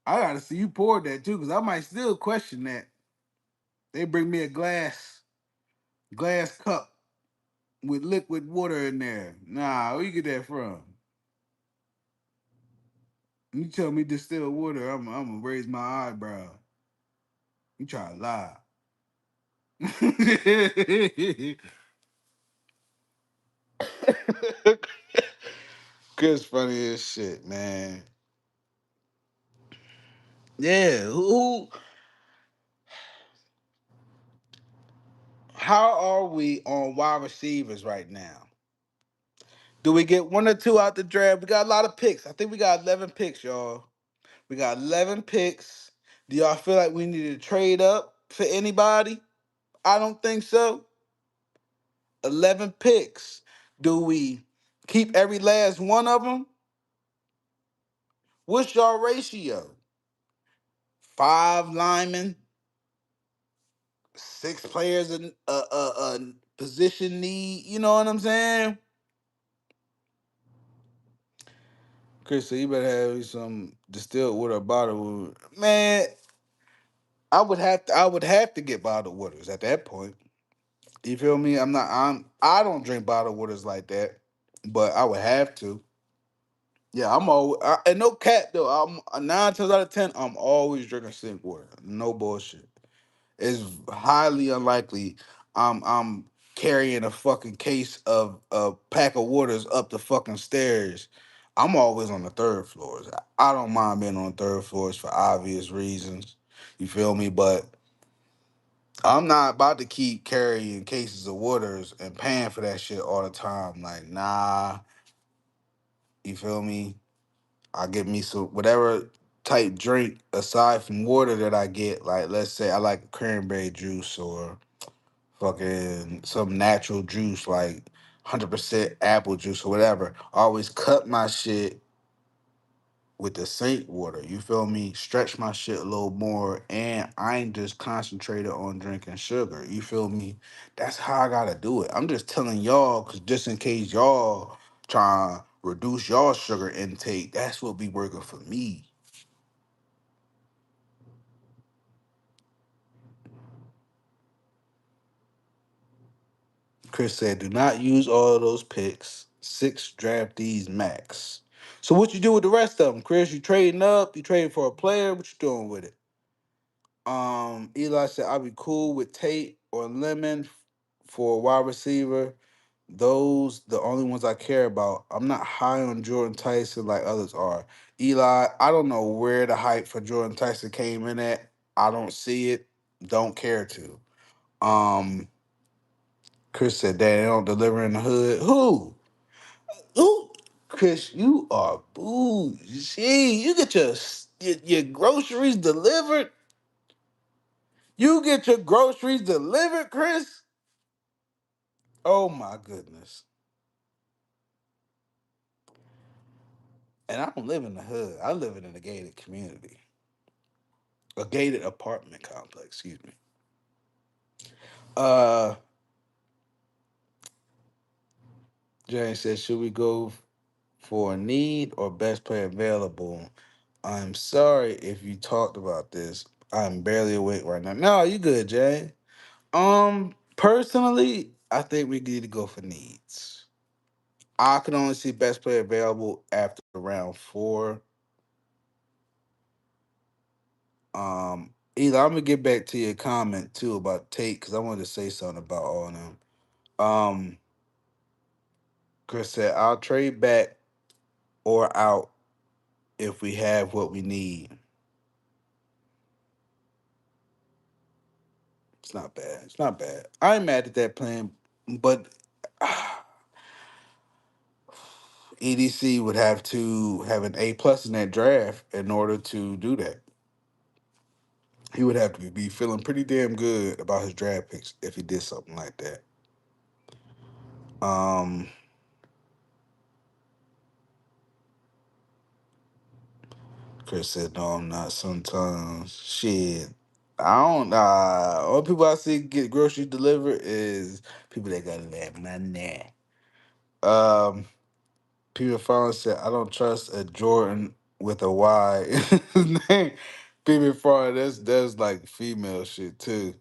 I gotta see you pour that too, because I might still question that. They bring me a glass cup with liquid water in there. Nah, where you get that from? You tell me distilled water, I'm gonna raise my eyebrow. You try to lie. Chris funny as shit, man. Yeah, how are we on wide receivers right now? Do we get one or two out the draft? We got a lot of picks. I think we got 11 picks, y'all. We got 11 picks. Do y'all feel like we need to trade up for anybody? I don't think so. 11 picks. Do we keep every last one of them? What's your ratio? Five linemen, six players in position need. You know what I'm saying? Chris, so you better have you some distilled water bottle. Man, I would have to get bottled waters at that point. You feel me? I don't drink bottled waters like that, but I would have to. Yeah, and no cat though. I'm 9 times out of 10, I'm always drinking sink water. No bullshit. It's highly unlikely I'm carrying a fucking case of a pack of waters up the fucking stairs. I'm always on the third floors. I don't mind being on the third floors for obvious reasons. You feel me? But I'm not about to keep carrying cases of waters and paying for that shit all the time. Like, nah, you feel me? I get me some whatever type drink aside from water that I get. Like, let's say I like cranberry juice or fucking some natural juice, like 100% apple juice or whatever. I always cut my shit with the sink water. You feel me? Stretch my shit a little more, and I ain't just concentrated on drinking sugar. You feel me? That's how I gotta do it. I'm just telling y'all, cause just in case y'all trying to reduce y'all sugar intake, that's what be working for me. Chris said, "Do not use all of those picks. Six draftees max." So what you do with the rest of them, Chris? You trading up? You trading for a player? What you doing with it? Eli said, "I'll be cool with Tate or Lemon for a wide receiver. Those the only ones I care about. I'm not high on Jordan Tyson like others are. Eli, I don't know where the hype for Jordan Tyson came in at. I don't see it. Don't care to. Um, Chris said, they don't deliver in the hood. Who? Who? Chris, you are bougie. You get your groceries delivered. You get your groceries delivered, Chris? Oh my goodness. And I don't live in the hood. I live in a gated community. A gated apartment complex, excuse me. Uh, Jane said, should we go for a need or best player available? I'm sorry if you talked about this. I'm barely awake right now. No, you good, Jay. Personally, I think we need to go for needs. I can only see best player available after round four. Either I'm gonna get back to your comment too about Tate because I wanted to say something about all of them. Um, Chris said, "I'll trade back or out if we have what we need." It's not bad. It's not bad. I ain't mad at that plan, but EDC would have to have an A+ in that draft in order to do that. He would have to be feeling pretty damn good about his draft picks if he did something like that. Um, Chris said, "No, I'm not. Sometimes, shit, I don't. All people I see get groceries delivered is people that got that money." Um, Peter Fallon said, "I don't trust a Jordan with a Y." His name, Peter Fallon. That's like female shit too.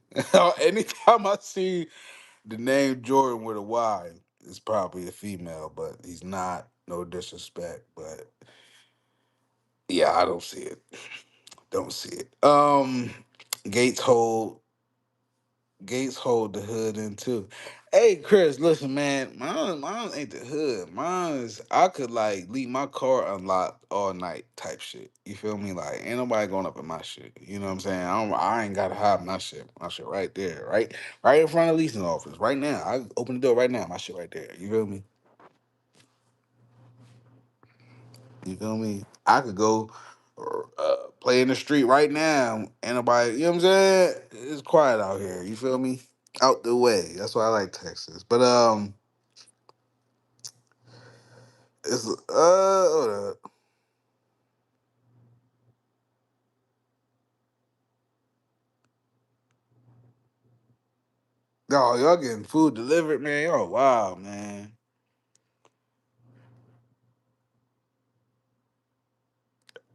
Anytime I see the name Jordan with a Y, it's probably a female, but he's not. No disrespect, but yeah, I don't see it. Don't see it. Gates hold Gates hold the hood in too. Hey Chris, listen, man, mine ain't the hood. Mine is I could like leave my car unlocked all night type shit. You feel me? Like ain't nobody going up in my shit. You know what I'm saying? I ain't gotta hide my shit. My shit right there, right in front of the leasing office. Right now. I open the door right now. My shit right there. You feel me? You feel me? I could go play in the street right now. Ain't nobody, you know what I'm saying? It's quiet out here. You feel me? Out the way. That's why I like Texas. But it's hold up. Oh, y'all getting food delivered, man. Oh wow, man.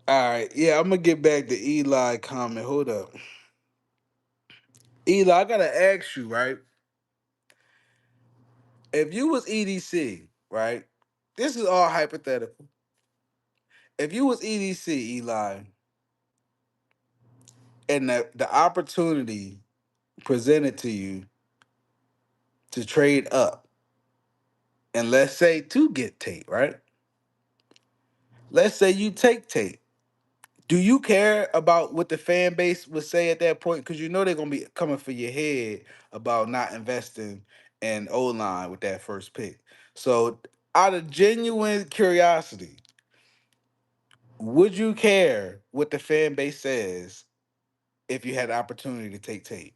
All right, yeah, I'm gonna get back to Eli comment. Hold up. Eli, I gotta ask you, right? If you was EDC, right? This is all hypothetical. If you was EDC, Eli, and the opportunity presented to you to trade up, and let's say to get Tate, right? Let's say you take Tate. Do you care about what the fan base would say at that point? Because you know they're gonna be coming for your head about not investing in O line with that first pick. So, out of genuine curiosity, would you care what the fan base says if you had the opportunity to take Tate?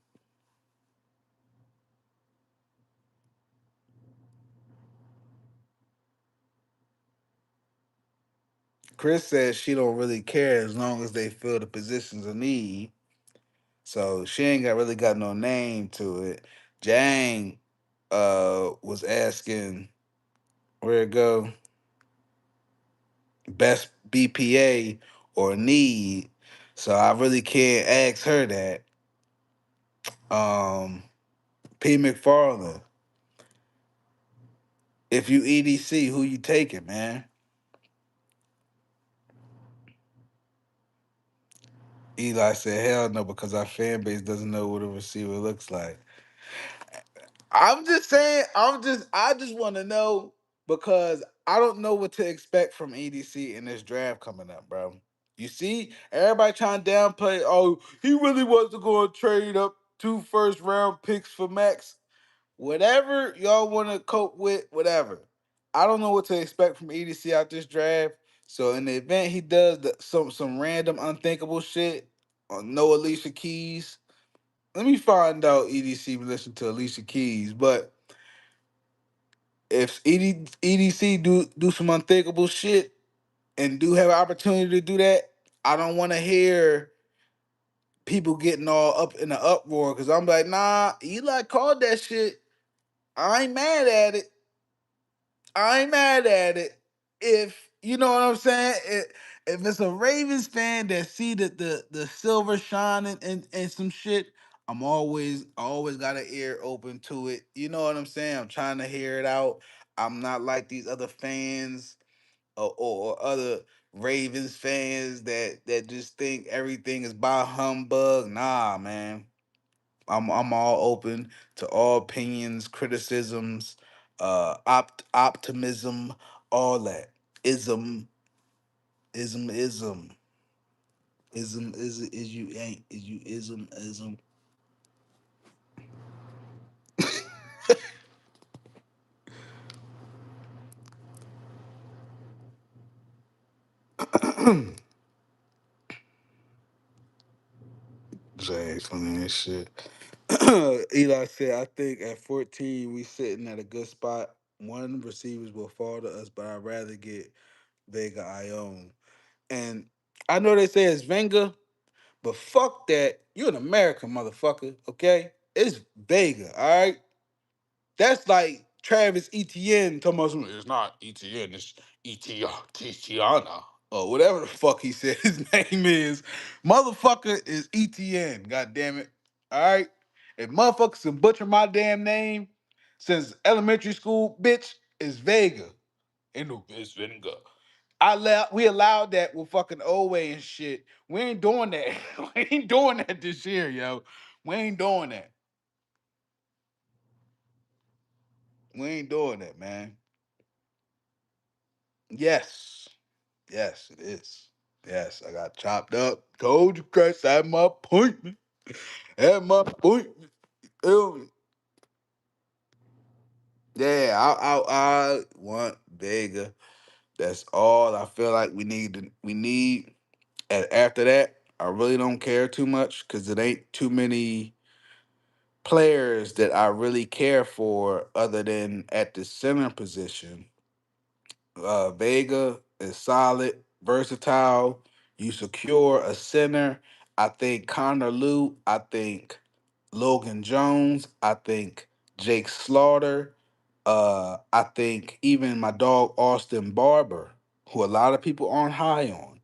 Chris says she don't really care as long as they fill the positions of need. So she ain't got no name to it. Jang was asking where it go, best BPA or need. So I really can't ask her that. Um P McFarland, if you EDC, who you taking, man? Eli said, hell no, because our fan base doesn't know what a receiver looks like. I'm just saying, I just want to know because I don't know what to expect from EDC in this draft coming up, bro. You see, everybody trying to downplay, oh, he really wasn't going to trade up 2 first-round picks for Max. Whatever y'all want to cope with, whatever. I don't know what to expect from EDC out this draft. So in the event he does some random unthinkable shit, no Alicia Keys, let me find out EDC listen to Alicia Keys. But if EDC do some unthinkable shit and do have an opportunity to do that, I don't want to hear people getting all up in the uproar because I'm like, nah, Eli called that shit. I ain't mad at it. I ain't mad at it. If you know what I'm saying, if it's a Ravens fan that see that the silver shining and some shit, I always got an ear open to it. You know what I'm saying? I'm trying to hear it out. I'm not like these other fans or other Ravens fans that just think everything is by humbug. Nah, man. I'm all open to all opinions, criticisms, optimism, all that. Ism, ism. Ism is you ain't is you ism. James funny as shit. Eli said, I think at 14 we sitting at a good spot. One receivers will fall to us, but I'd rather get Vega Ione. And I know they say it's Venga, but fuck that. You an American motherfucker, okay? It's Vega, all right? That's like Travis Etienne talking about it's not Etienne, it's Etiana. Or whatever the fuck he said his name is. Motherfucker is Etienne, god damn it. All right? If motherfuckers can butcher my damn name since elementary school, bitch, it's Vega. Ain't no it's Venga. We allowed that with fucking Owe and shit. We ain't doing that. We ain't doing that this year, yo. We ain't doing that. We ain't doing that, man. Yes. Yes, it is. Yes, I got chopped up. Told you, Chris, I had my appointment. Had my appointment. Ew. Yeah, I want Vega. That's all I feel like we need. And after that, I really don't care too much because it ain't too many players that I really care for other than at the center position. Vega is solid, versatile. You secure a center. I think Connor Liu. I think Logan Jones. I think Jake Slaughter. I think even my dog Austin Barber, who a lot of people aren't high on.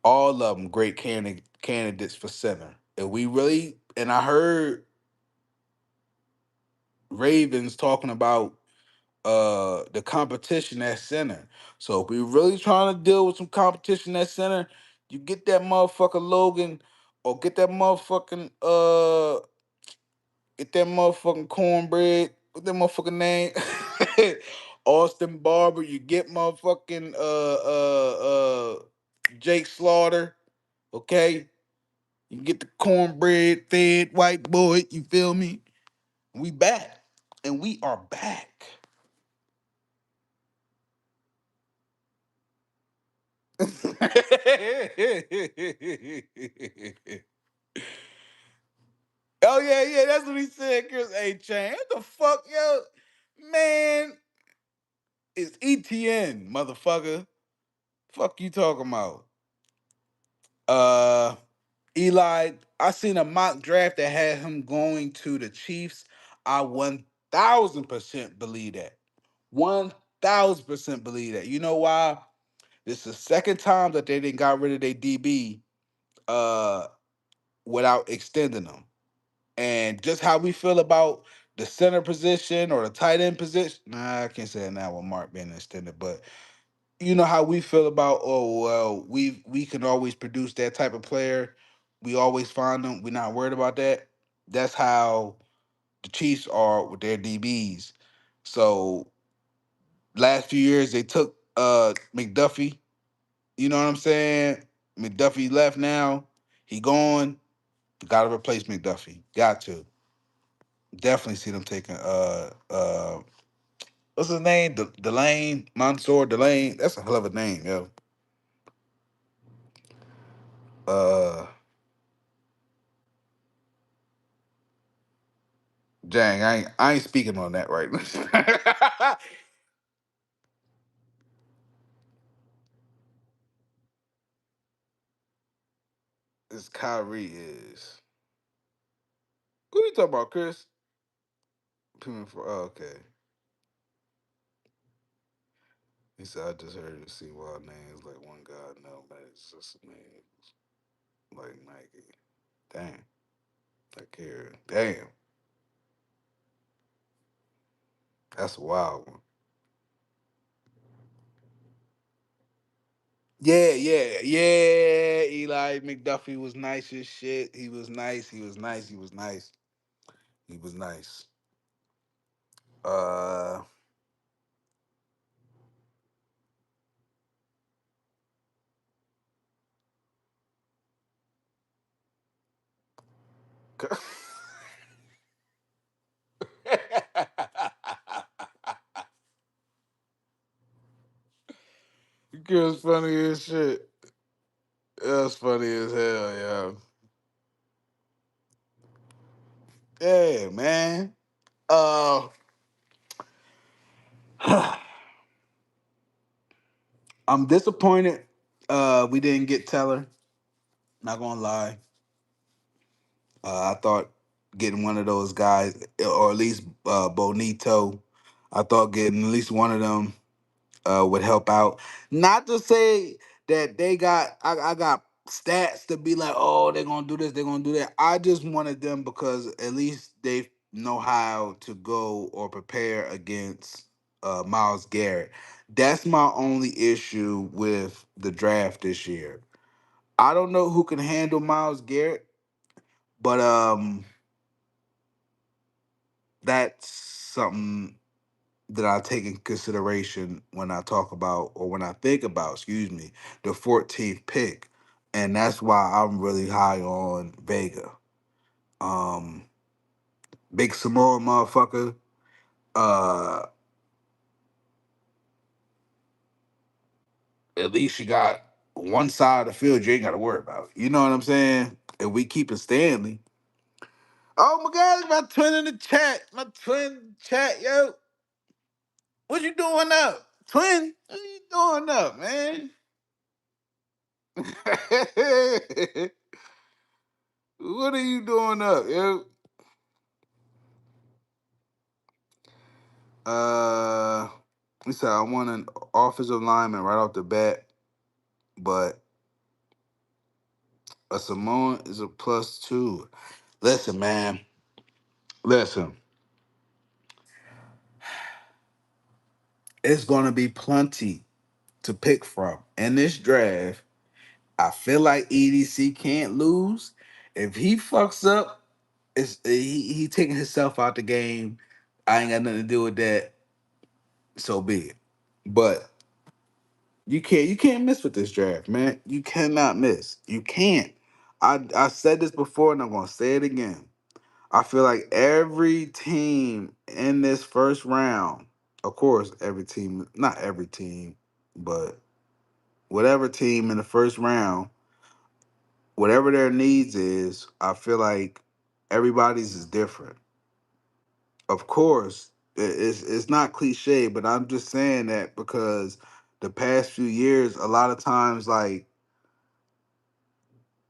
All of them great candidates for center. And we really, and I heard Ravens talking about the competition at center. So if we really trying to deal with some competition at center, you get that motherfucker Logan or get that motherfucking cornbread. What that motherfucking name? Austin Barber. You get motherfucking Jake Slaughter. Okay? You get the cornbread fed white boy, you feel me? We back. And we are back. Oh yeah, yeah, that's what he said, Chris. Hey Chan, what the fuck, yo? Man, it's ETN, motherfucker. Fuck you talking about? Uh Eli, I seen a mock draft that had him going to the Chiefs. I 1000% believe that. 1000% believe that. You know why? This is the second time that they didn't got rid of their DB uh without extending them. And just how we feel about the center position or the tight end position. Nah, I can't say that now with Mark being extended, but you know how we feel about, oh well, we can always produce that type of player. We always find them. We're not worried about that. That's how the Chiefs are with their DBs. So last few years they took McDuffie. You know what I'm saying? McDuffie left now. He gone. Got to replace McDuffie. Got to. Definitely see them taking what's his name? Delane, Mansour Delane. That's a hell of a name, yo. Uh Dang, I ain't speaking on that right now. this Kyrie is. Who you talking about, Chris? Oh, okay. He said, I just heard you see wild names like one guy. No, man, it's just a name like Nike. Damn. I care. Damn. That's a wild one. Yeah, yeah, yeah. Eli McDuffie was nice as shit. He was nice. He was nice. He was nice. He was nice. Uh, Girl's funny as shit. That's funny as hell, yeah. Yeah, man. Uh, I'm disappointed. We didn't get Teller. Not gonna lie. I thought getting one of those guys, or at least Bonito. I thought getting at least one of them would help out. Not to say that they got I got stats to be like, oh, they're gonna do this, they're gonna do that. I just wanted them because at least they know how to go or prepare against Miles Garrett. That's my only issue with the draft this year. I don't know who can handle Miles Garrett, but that's something that I take in consideration when I talk about or when I think about, excuse me, the 14th pick. And that's why I'm really high on Vega. Um, Big Samoa motherfucker. Uh, at least you got one side of the field you ain't gotta worry about. You know what I'm saying? If we keep it Stanley. Oh my god, my twin in the chat. My twin chat, yo. What you doing up? Twin, what you doing up, man? What are you doing up, yo? Uh, he said I want an offensive lineman right off the bat, but a Samoan is a plus two. Listen, man. Listen, it's gonna be plenty to pick from in this draft. I feel like EDC can't lose. If he fucks up, he taking himself out the game. I ain't got nothing to do with that. So be it. But you can't miss with this draft, man. You cannot miss. You can't. I said this before and I'm gonna say it again. I feel like every team in this first round, of course, every team, not every team, but whatever team in the first round, whatever their needs is, I feel like everybody's is different. Of course, it's not cliche, but I'm just saying that because the past few years, a lot of times, like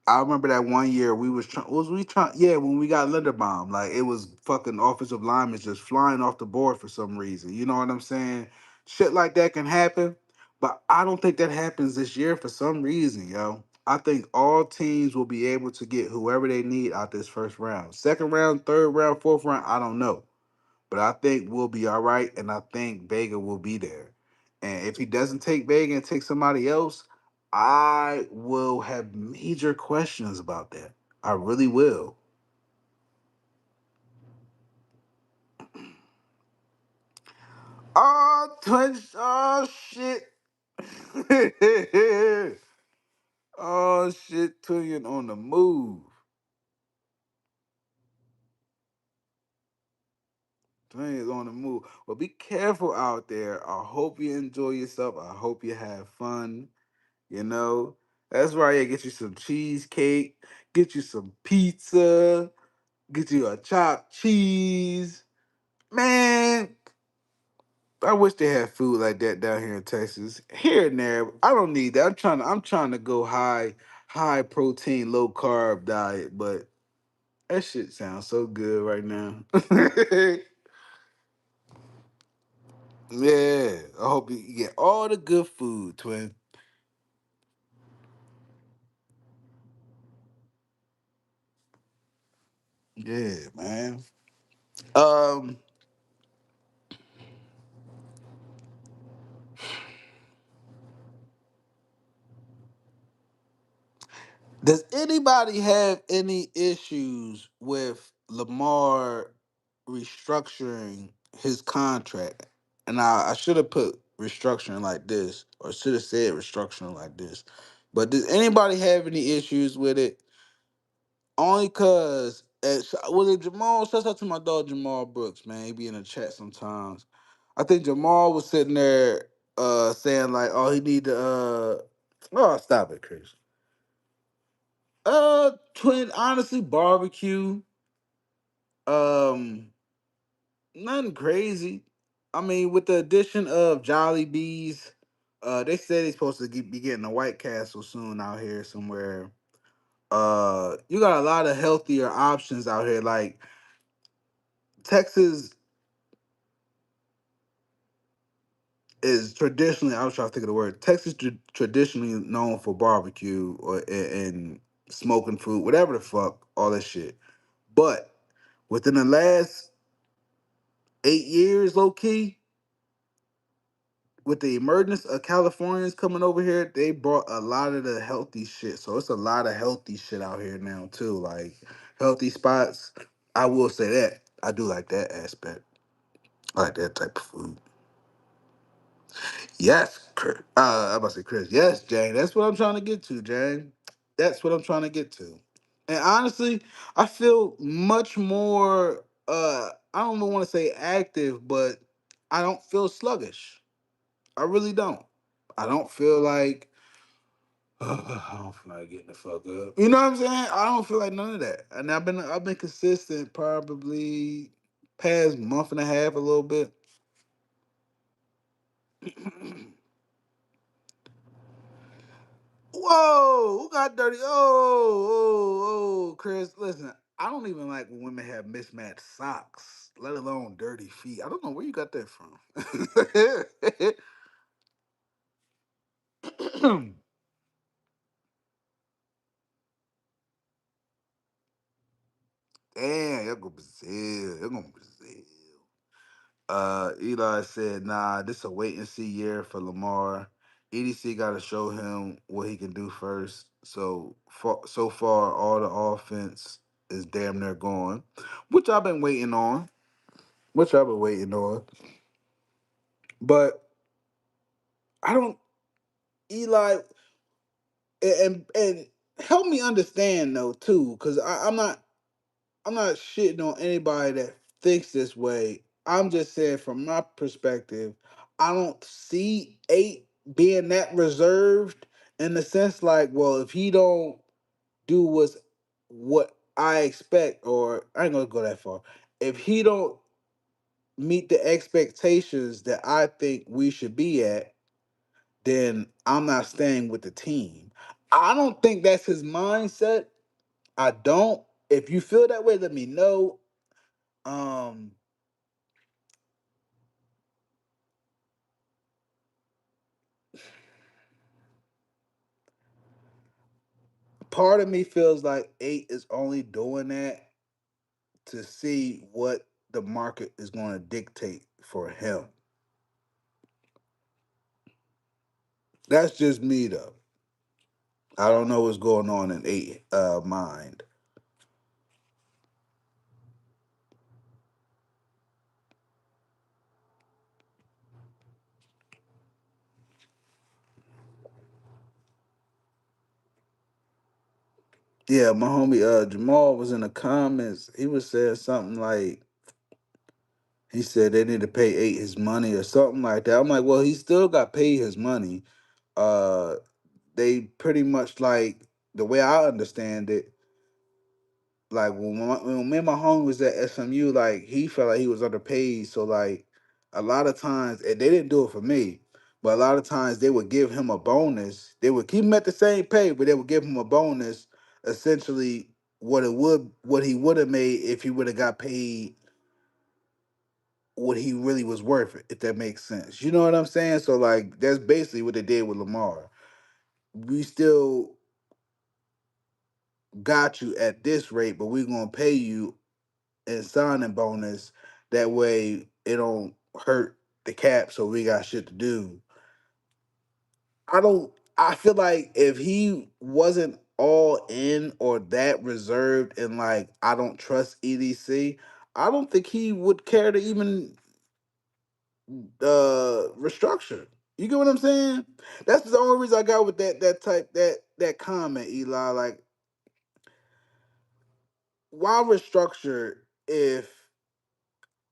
I remember that one year we was we trying, yeah, when we got Linderbaum, like it was fucking offensive linemen just flying off the board for some reason. You know what I'm saying? Shit like that can happen, but I don't think that happens this year for some reason, yo. I think all teams will be able to get whoever they need out this first round. Second round, third round, fourth round, I don't know. But I think we'll be all right, and I think Vega will be there. And if he doesn't take Vega and take somebody else, I will have major questions about that. I really will. Oh, twins. Oh, shit. Oh, shit. Twin on the move. Twin is on the move. Well, be careful out there. I hope you enjoy yourself. I hope you have fun. You know, that's right. Yeah, get you some cheesecake, get you some pizza, get you a chopped cheese. Man, I wish they had food like that down here in Texas. Here and there, I don't need that. I'm trying to go high. high protein, low carb diet, but that shit sounds so good right now. Yeah, I hope you get all the good food, twin. Yeah, man. Um, does anybody have any issues with Lamar restructuring his contract? And I should have put restructuring like this, or should have said restructuring like this. But does anybody have any issues with it? Only cause was it Jamal? Shout out to my dog Jamal Brooks, man. He be in the chat sometimes. I think Jamal was sitting there saying like, oh, he need to oh, stop it, Chris. Twin, honestly, barbecue. Um, nothing crazy. I mean, with the addition of Jolly Bees, they said he's supposed to be getting a White Castle soon out here somewhere. You got a lot of healthier options out here. Like Texas is traditionally, I was trying to think of the word. Texas traditionally known for barbecue or and smoking food, whatever the fuck, all that shit. But within the last 8 years, low key, with the emergence of Californians coming over here, they brought a lot of the healthy shit. So it's a lot of healthy shit out here now too. Like healthy spots. I will say that. I do like that aspect. I like that type of food. Yes, Chris. I'm about to say Chris. Yes, Jane. That's what I'm trying to get to, Jane. That's what I'm trying to get to. And honestly, I feel much more I don't want to say active, but I don't feel sluggish. I really don't. I don't feel like I don't feel like getting the fuck up. You know what I'm saying? I don't feel like none of that. And I've been consistent probably past month and a half a little bit. Whoa, who got dirty? Oh, Chris, listen, I don't even like when women have mismatched socks, let alone dirty feet. I don't know where you got that from. Damn, y'all go Brazil. Y'all go Brazil. Eli said, nah, this a wait and see year for Lamar. EDC got to show him what he can do first. So far, all the offense is damn near gone, which I've been waiting on. Which I've been waiting on. But I don't, Eli, and help me understand though too, because I'm not shitting on anybody that thinks this way. I'm just saying from my perspective, I don't see eight being that reserved in the sense like, well, if he don't do what I expect, or I ain't gonna go that far. If he don't meet the expectations that I think we should be at, then I'm not staying with the team. I don't think that's his mindset. I don't. If you feel that way, let me know. Um, Part of me feels like eight is only doing that to see what the market is going to dictate for him. That's just me though. I don't know what's going on in eight mind. Yeah, my homie Jamal was in the comments. He was saying something like he said they need to pay eight his money or something like that. I'm like, well, he still got paid his money. Uh, they pretty much like the way I understand it. Like when me and my homie was at SMU, like he felt like he was underpaid. So like a lot of times, and they didn't do it for me, But a lot of times they would give him a bonus. They would keep him at the same pay, but they would give him a bonus, essentially what he would have made if he would have got paid what he really was worth, if that makes sense. You know what I'm saying? So like that's basically what they did with Lamar. We still got you at this rate, but we're gonna pay you in signing bonus. That way it don't hurt the cap, so we got shit to do. I feel like if he wasn't all in or that reserved and like I don't trust EDC, I don't think he would care to even restructure. You get what I'm saying? That's the only reason I got with that comment, Eli. Like, why restructure if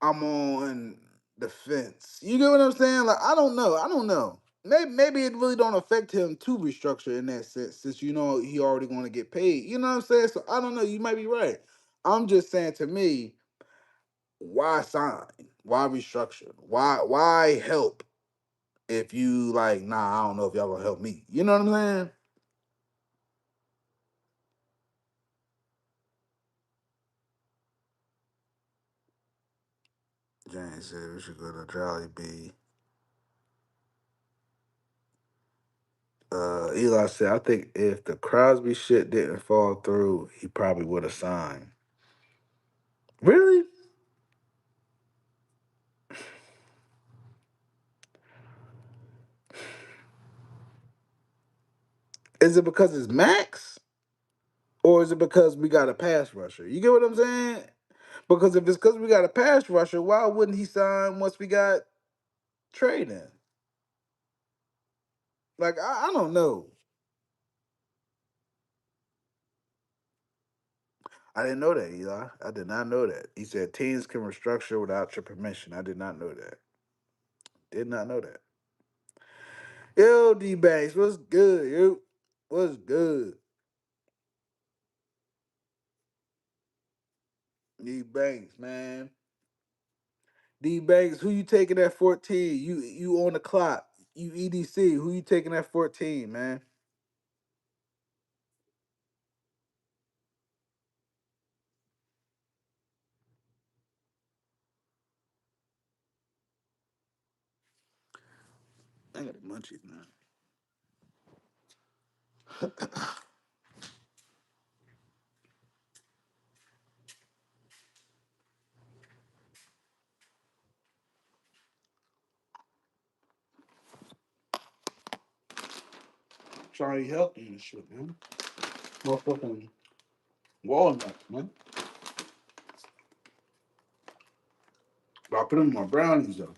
I'm on the fence? You get what I'm saying? Like, I don't know. I don't know. Maybe it really don't affect him to restructure in that sense, since you know he already going to get paid. You know what I'm saying? So I don't know. You might be right. I'm just saying, to me, why sign? Why restructure? Why help if you like? Nah, I don't know if y'all gonna help me. You know what I'm saying? James said we should go to Jolly B. Eli said, I think if the Crosby shit didn't fall through, he probably would have signed. Really? Is it because it's Max? Or is it because we got a pass rusher? You get what I'm saying? Because if it's because we got a pass rusher, why wouldn't he sign once we got trading? Like, I don't know. I didn't know that, Eli. I did not know that. He said teams can restructure without your permission. I did not know that. Did not know that. Yo, D Banks, what's good, yo? What's good? D Banks, man. D Banks, who you taking at 14? You on the clock. You EDC. Who you taking at 14, man? I got the munchies, man. Trying to eat healthy and shit, man. Motherfucking walnuts, man. But I put them in my brownies, though.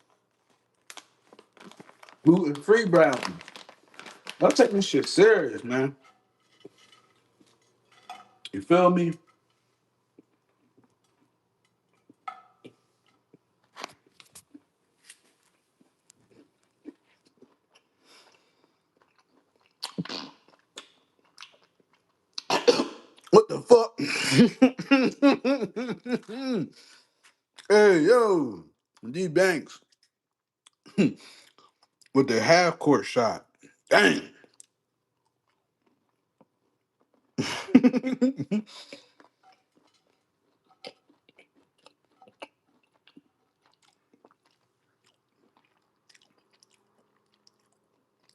Gluten-free brownies. I'm taking this shit serious, man. You feel me? What the fuck? Hey, yo. D Banks with the half court shot. Dang.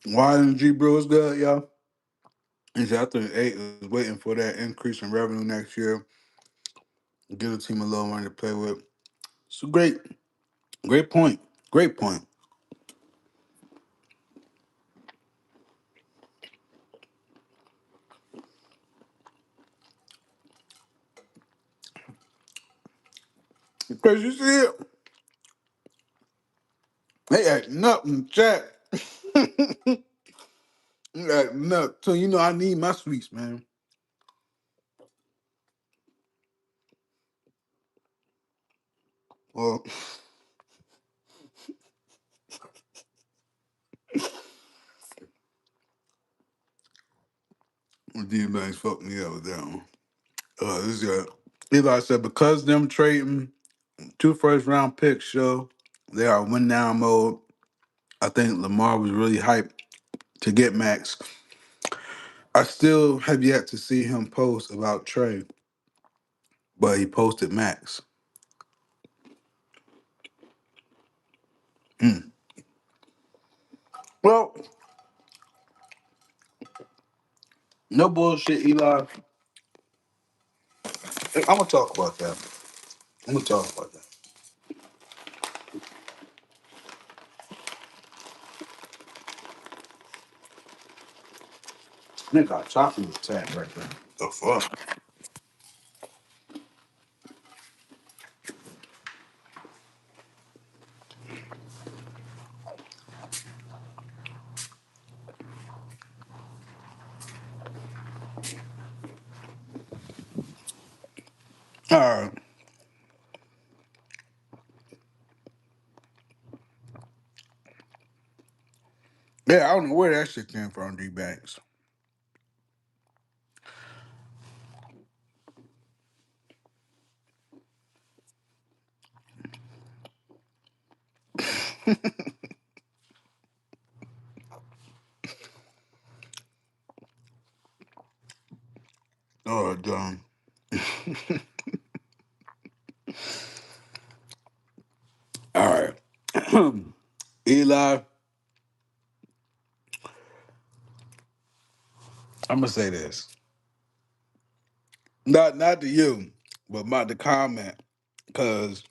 Why didn't G Brewers good, y'all? He said, I think eight is waiting for that increase in revenue next year. Give the team a little money to play with. So great point. Great point. Because you see it, they acting up in the chat. They acting up. So you know I need my sweets, man. Well, D-Banks fucked me up with that one. This guy, Eli said, because them trading two first round picks show they are win now mode. I think Lamar was really hyped to get Max. I still have yet to see him post about Trey, but he posted Max. Mm. Well, no bullshit, Eli. I'm gonna talk about that. I'm gonna talk about that. Nigga, I chopping the tag right there. The fuck? All right. Yeah, I don't know where that shit came from, D Banks. Oh, dumb. All right. Eli, I'm gonna say this. Not to you, but the comment, because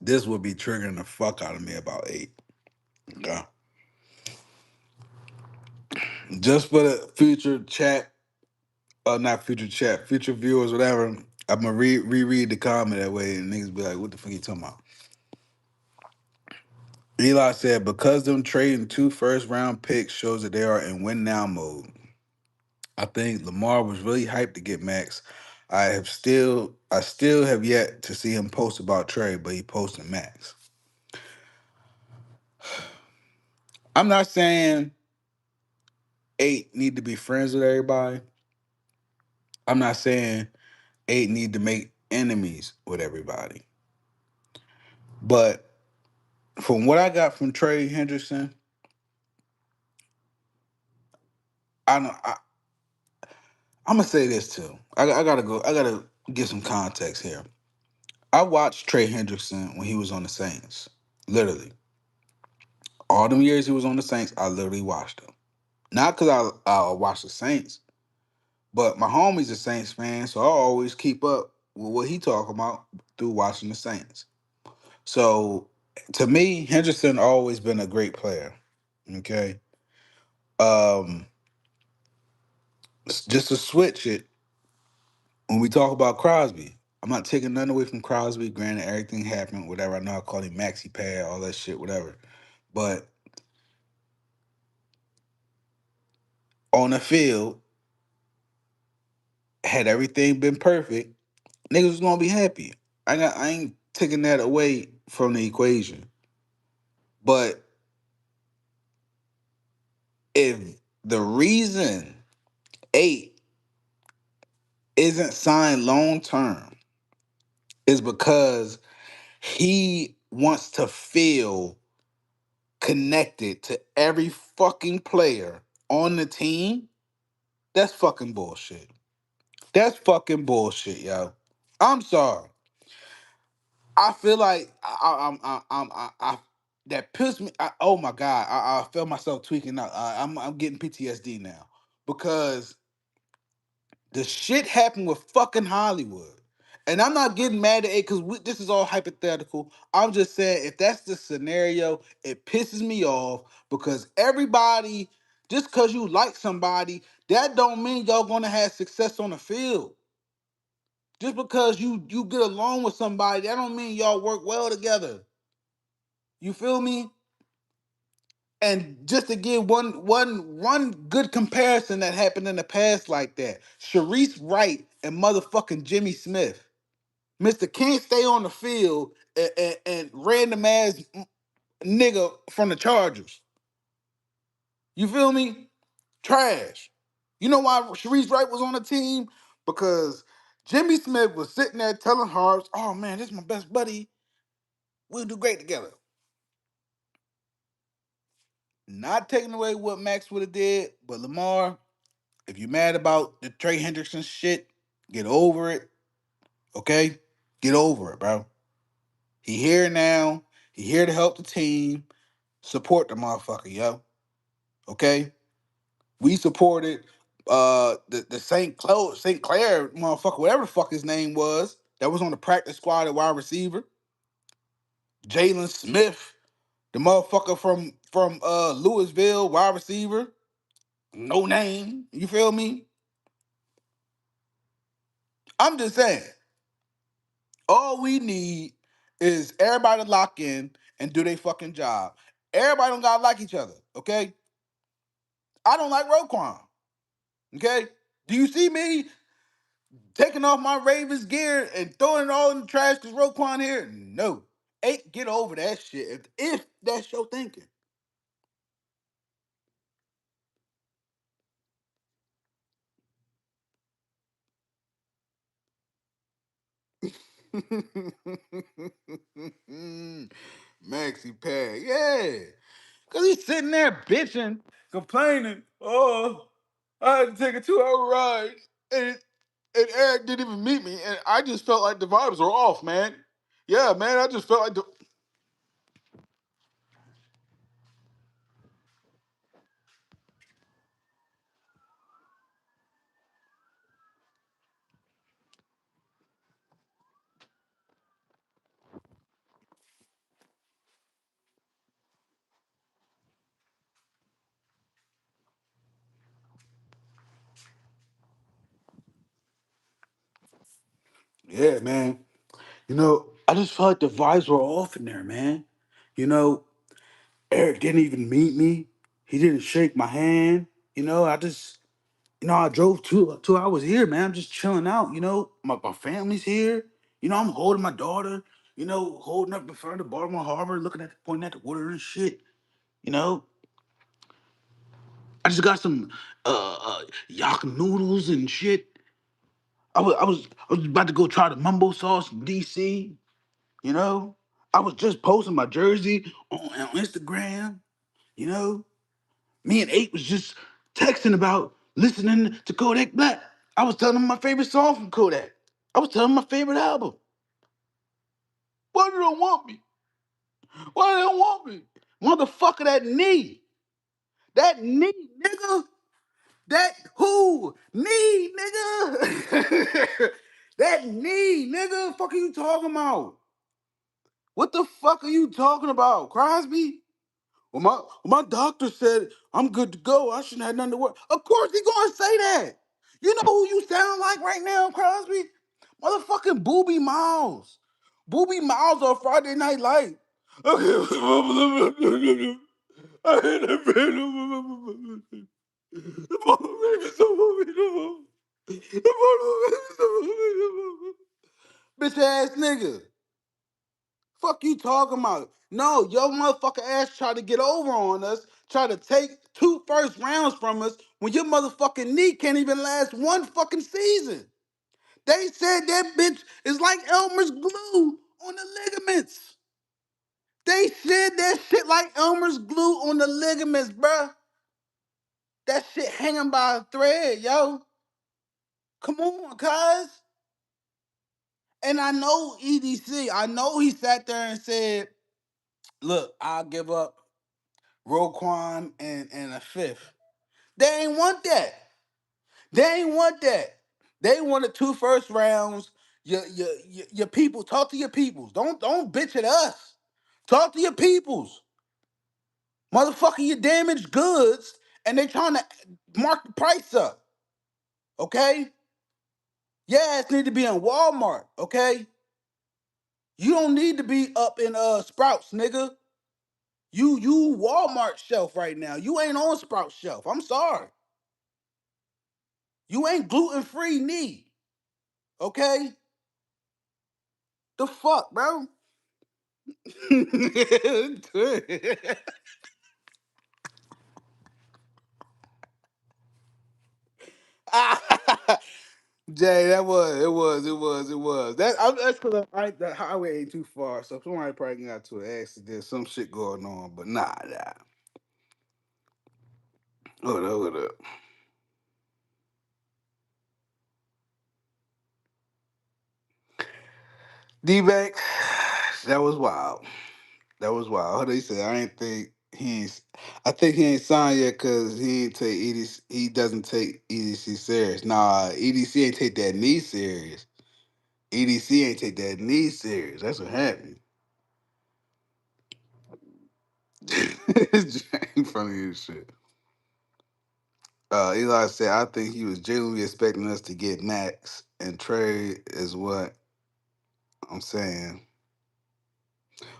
this would be triggering the fuck out of me about 8. Okay. Just for the future chat, not future chat, future viewers, whatever, I'm gonna reread the comment that way and niggas be like, what the fuck you talking about? Eli said, because them trading 2 first-round picks shows that they are in win now mode. I think Lamar was really hyped to get Max. I still have yet to see him post about Trey, but he posted Max. I'm not saying 8 need to be friends with everybody. I'm not saying 8 need to make enemies with everybody. But from what I got from Trey Hendrickson, I know I'm gonna say this too. I gotta get some context here. I watched Trey Hendrickson when he was on the Saints. Literally. All them years he was on the Saints, I literally watched him. Not because I watch the Saints, but my homie's a Saints fan, so I always keep up with what he talking about through watching the Saints. So to me, Henderson always been a great player. Okay. Um, just to switch it, when we talk about Crosby, I'm not taking nothing away from Crosby. Granted, everything happened, whatever. I know I call him Maxi Pad, all that shit, whatever. But on the field, had everything been perfect, niggas was gonna be happy. I ain't taking that away from the equation. But if the reason 8 isn't signed long term is because he wants to feel connected to every fucking player on the team, that's fucking bullshit. That's fucking bullshit, yo. I'm sorry. I feel like I that pissed me. Oh my god, I feel myself tweaking out. I'm getting PTSD now because the shit happened with fucking Hollywood. And I'm not getting mad at it because this is all hypothetical. I'm just saying, if that's the scenario, it pisses me off because everybody, just because you like somebody, that don't mean y'all gonna have success on the field. Just because you get along with somebody, that don't mean y'all work well together. You feel me? And just to give one good comparison that happened in the past like that, Sharice Wright and motherfucking Jimmy Smith. Mr. Can't stay on the field and random ass nigga from the Chargers. You feel me? Trash. You know why Sharice Wright was on the team? Because Jimmy Smith was sitting there telling Harps, oh man, this is my best buddy. We'll do great together. Not taking away what Max would have did, but Lamar, if you mad about the Trey Hendrickson shit, get over it. Okay? Get over it, bro. He here now. He here to help the team. Support the motherfucker, yo. Okay? We supported the St. Clair motherfucker, whatever the fuck his name was, that was on the practice squad at wide receiver. Jalen Smith, the motherfucker from Louisville, wide receiver. No name. You feel me? I'm just saying. All we need is everybody to lock in and do their fucking job. Everybody don't gotta like each other, okay? I don't like Roquan, okay? Do you see me taking off my Ravens gear and throwing it all in the trash because Roquan here? No. Ain't get over that shit if that's your thinking. Maxi Pad, yeah. Cause he's sitting there bitching, complaining. Oh, I had to take a 2 hour ride, and Eric didn't even meet me, and I just felt like the vibes were off, man. Yeah, man, I just felt like yeah, man. I just felt like the vibes were off in there, man. You know, Eric didn't even meet me. He didn't shake my hand. I just, I drove 2 hours here, man. I'm just chilling out. My family's here. I'm holding my daughter. Holding up in front of the Baltimore Harbor, pointing at the water and shit. You know, I just got some yak noodles and shit. I was about to go try the mumbo sauce in DC. You know, I was just posting my jersey on Instagram. You know, me and Eight was just texting about listening to Kodak Black. I was telling him my favorite song from Kodak. I was telling him my favorite album. Why they don't want me? Why they don't want me? Motherfucker, that knee. That knee, nigga. That who? Knee, nigga. That knee, nigga. Fuck are you talking about? What the fuck are you talking about, Crosby? Well, my doctor said I'm good to go. I shouldn't have nothing to worry. Of course he gonna say that. You know who you sound like right now, Crosby? Motherfucking Booby Miles. Booby Miles on Friday Night Light. Bitch ass nigga. Fuck you talking about? No, your motherfucker ass tried to get over on us, try to take 2 first rounds from us when your motherfucking knee can't even last one fucking season. They said that bitch is like Elmer's glue on the ligaments. They said that shit like Elmer's glue on the ligaments, bruh. That shit hanging by a thread, yo. Come on, cuz. And I know EDC, I know he sat there and said, look, I'll give up Roquan and a fifth. They ain't want that. They ain't want that. They wanted 2 first rounds. Your people, talk to your peoples. Don't bitch at us. Talk to your peoples. Motherfucker, you damaged goods and they trying to mark the price up. Okay? Your ass need to be in Walmart, okay? You don't need to be up in Sprouts, nigga. You Walmart shelf right now. You ain't on Sprouts shelf. I'm sorry. You ain't gluten-free knee. Okay? The fuck, bro? Jay, it was. That's because the highway ain't too far, so somebody probably got to an accident, some shit going on. But nah. Hold up. D Banks, that was wild. That was wild. How they say? I ain't think he ain't. I think he ain't signed yet because he ain't take EDC. He doesn't take EDC serious. Nah, EDC ain't take that knee serious. EDC ain't take that knee serious. That's what happened. In front of you, shit. Eli said, "I think he was genuinely expecting us to get Max and Trey is what I'm saying."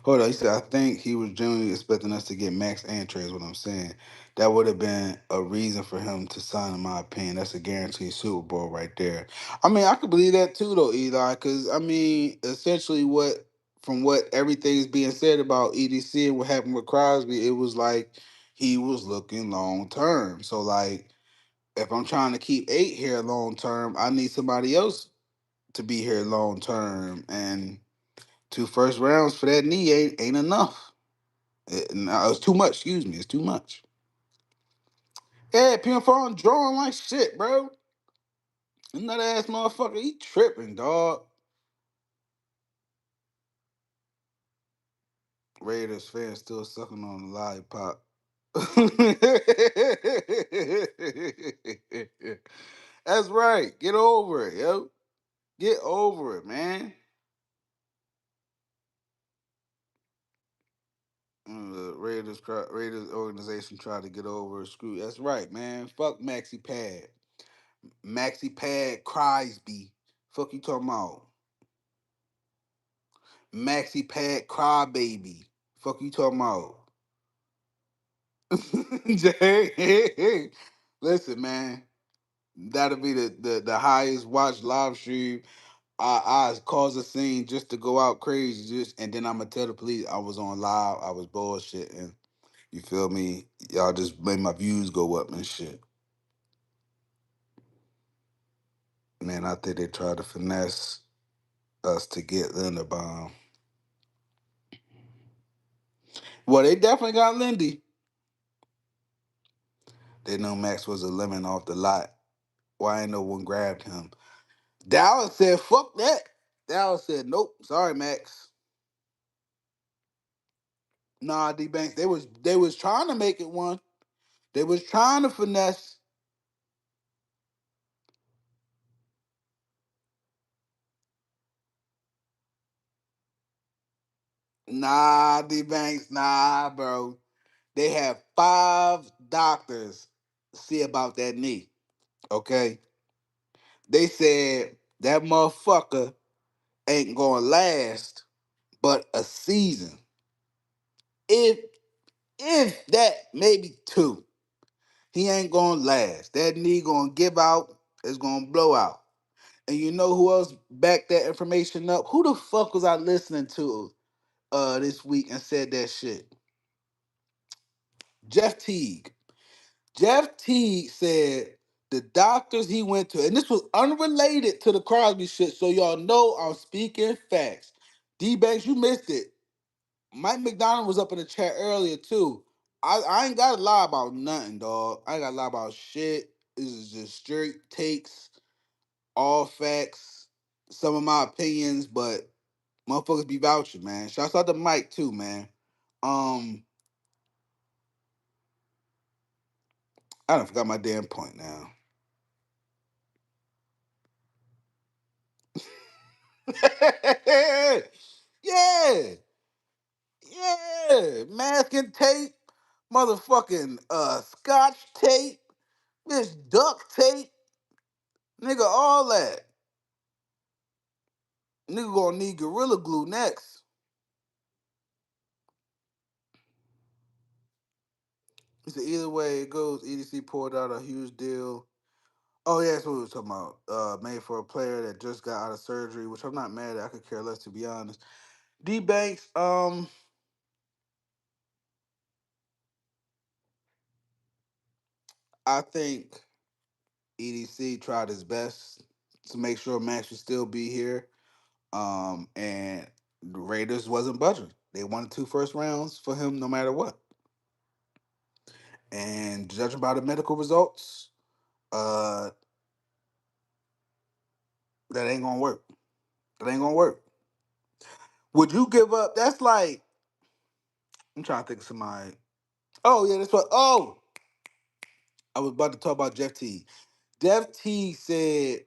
Hold on, he said, I think he was genuinely expecting us to get Max and Trey, is what I'm saying. That would have been a reason for him to sign, in my opinion. That's a guaranteed Super Bowl right there. I mean, I could believe that too, though, Eli, because, I mean, essentially from what everything's being said about EDC and what happened with Crosby, it was like he was looking long term. So, like, if I'm trying to keep 8 here long term, I need somebody else to be here long term. And 2 first rounds for that knee ain't enough. No, it's too much. Excuse me, it's too much. Yeah, Pinfall drawing like shit, bro. Another ass motherfucker, he tripping, dog. Raiders fans still sucking on the lollipop. That's right. Get over it, yo. Get over it, man. The Raiders organization tried to get over it. Screw. That's right, man. Fuck Maxi Pad. Maxi Pad Crosby. Fuck you talking about? Maxi Pad Crybaby. Fuck you talking about? Jay, listen, man. That'll be the highest watched live stream. I caused a scene just to go out crazy, just and then I'm gonna tell the police I was on live, I was bullshitting. You feel me? Y'all just made my views go up and shit. Man, I think they tried to finesse us to get Linderbaum. Well, they definitely got Lindy. They know Max was a lemon off the lot. Why ain't no one grabbed him? Dallas said, fuck that. Dallas said, nope, sorry, Max. Nah, D Banks, they was trying to make it one. They was trying to finesse. Nah, D Banks, nah, bro. They have 5 doctors see about that knee. Okay? They said that motherfucker ain't gonna last but a season. If if that maybe 2. He ain't gonna last. That knee gonna give out. It's gonna blow out. And you know who else backed that information up? Who the fuck was I listening to this week and said that shit? Jeff Teague. Jeff Teague said the doctors he went to, and this was unrelated to the Crosby shit, so y'all know I'm speaking facts. D Banks, you missed it. Mike McDonald was up in the chat earlier too. I ain't gotta lie about nothing, dog. I ain't gotta lie about shit. This is just straight takes, all facts, some of my opinions, but motherfuckers be vouching, man. Shouts out to Mike too, man. Um, I don't forgot my damn point now. Yeah, yeah. Masking tape, motherfucking scotch tape, this duct tape, nigga, all that. Nigga gonna need gorilla glue next. He said either way it goes, EDC poured out a huge deal. Oh yeah, that's what we were talking about. Made for a player that just got out of surgery, which I'm not mad at. I could care less, to be honest. D Banks, I think EDC tried his best to make sure Max would still be here. And the Raiders wasn't budging. They wanted 2 first rounds for him no matter what. And judging by the medical results, uh, that ain't gonna work. That ain't gonna work. Would you give up? That's like I'm trying to think of somebody. Oh yeah, that's what. Oh, I was about to talk about Jeff T. Jeff T said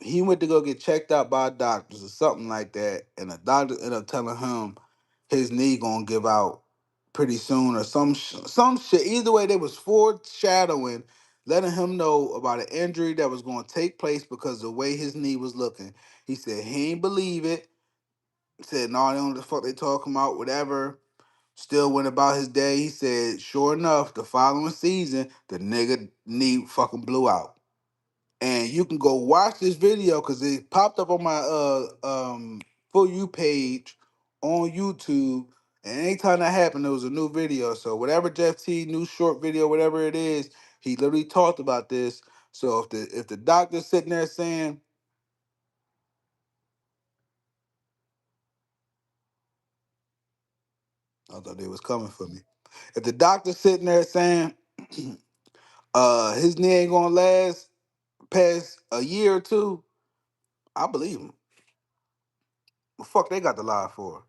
he went to go get checked out by doctors or something like that, and the doctor ended up telling him his knee gonna give out pretty soon or some shit. Either way, they was foreshadowing, letting him know about an injury that was gonna take place because the way his knee was looking. He said he ain't believe it. He said no, they don't know the fuck they talking about, whatever. Still went about his day. He said, sure enough, the following season, the nigga knee fucking blew out. And you can go watch this video because it popped up on my For You page on YouTube. And anytime that happened, there was a new video. So whatever Jeff T new short video, whatever it is, he literally talked about this. So if the doctor's sitting there saying, I thought they was coming for me. If the doctor's sitting there saying his knee ain't gonna last past a year or two, I believe him. What the fuck they got to lie for?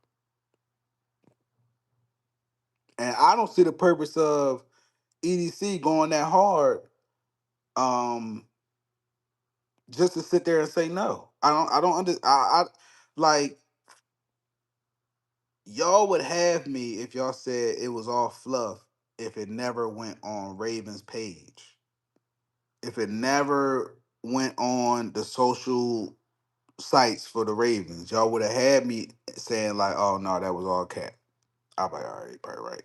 And I don't see the purpose of EDC going that hard, um, just to sit there and say no. I like y'all would have me if y'all said it was all fluff if it never went on Raven's page. If it never went on the social sites for the Ravens, y'all would have had me saying like, "Oh no, that was all cat." I'm like, "All right, probably right."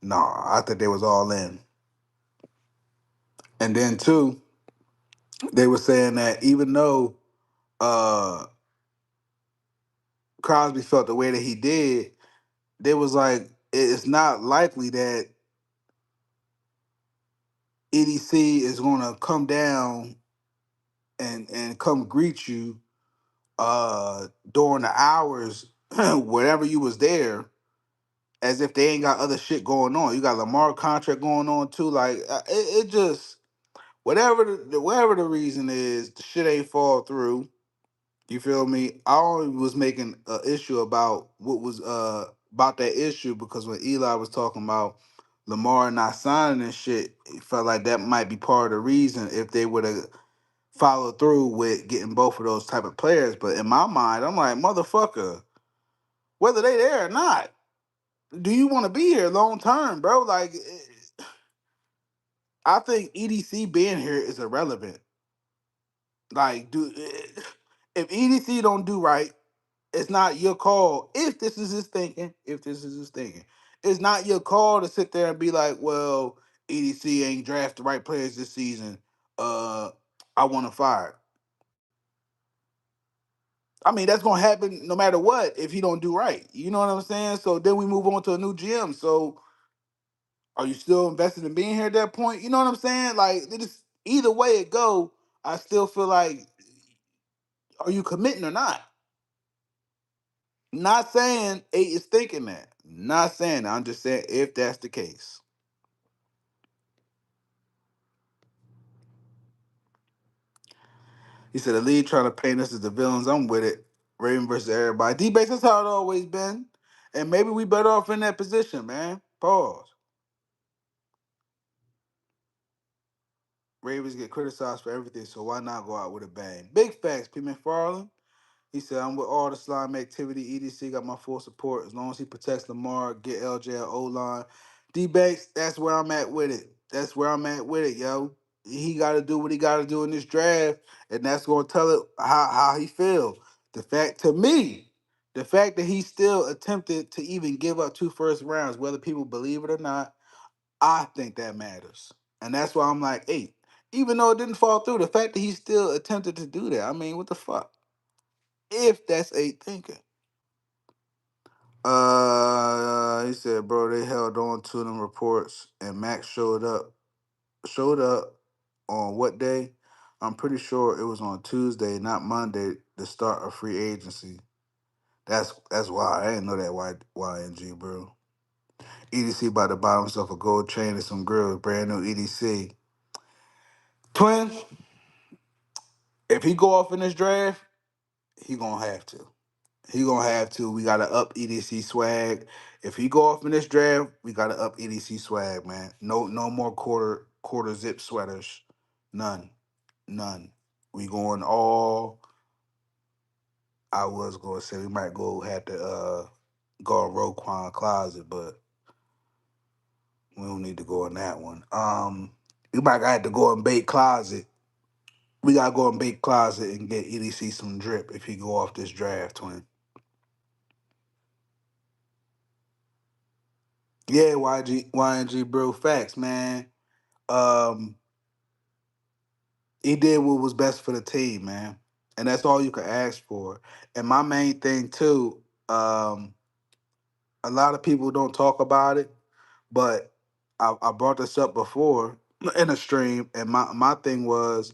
No, I think they was all in. And then two, they were saying that even though uh Crosby felt the way that he did, they was like, it's not likely that EDC is gonna come down and come greet you during the hours wherever you was there, as if they ain't got other shit going on. You got Lamar contract going on too. Like it just whatever the reason is, the shit ain't fall through. You feel me? I only was making an issue about what was about that issue because when Eli was talking about Lamar not signing and shit, it felt like that might be part of the reason if they would have followed through with getting both of those type of players. But in my mind, I'm like, motherfucker, whether they there or not, do you want to be here long term, bro? Like, I think EDC being here is irrelevant. Like, if EDC don't do right, it's not your call. If this is his thinking, it's not your call to sit there and be like, well, EDC ain't draft the right players this season. I want to fire. I mean, that's gonna happen no matter what if he don't do right. You know what I'm saying? So then we move on to a new GM. So are you still invested in being here at that point? You know what I'm saying? Like, it just either way it go, I still feel like, are you committing or not? Not saying eight is thinking that. Not saying that. I'm just saying if that's the case. He said the league trying to paint us as the villains. I'm with it. Raven versus everybody. D-base, that's how it always been. And maybe we better off in that position, man. Pause. Ravens get criticized for everything, so why not go out with a bang? Big facts, P. McFarland. He said, I'm with all the slime activity. EDC got my full support as long as he protects Lamar, get LJ at O-line. D-Banks, that's where I'm at with it. That's where I'm at with it, yo. He got to do what he got to do in this draft, and that's going to tell it how he feel. To me, the fact that he still attempted to even give up 2 first rounds, whether people believe it or not, I think that matters. And that's why I'm like, hey, even though it didn't fall through, the fact that he still attempted to do that, I mean, what the fuck? If that's eight thinking. He said, bro, they held on to them reports and Max showed up on what day? I'm pretty sure it was on Tuesday, not Monday, the start of free agency. That's why I didn't know that YNG, bro. EDC about to buy himself a gold chain and some grills, brand new EDC. Twin, if he go off in this draft, he gonna have to. He gonna have to. We gotta up EDC swag. If he go off in this draft, we gotta up EDC swag, man. No more quarter zip sweaters. None. None. We going all. I was gonna say we might go have to go in Roquan closet, but we don't need to go in that one. We might have to go in bait closet. We gotta go in bait closet and get EDC some drip if he go off this draft, twin. Yeah, YNG bro, facts, man. Um, he did what was best for the team, man, and that's all you can ask for. And my main thing too, a lot of people don't talk about it, but I brought this up before in a stream, and my thing was,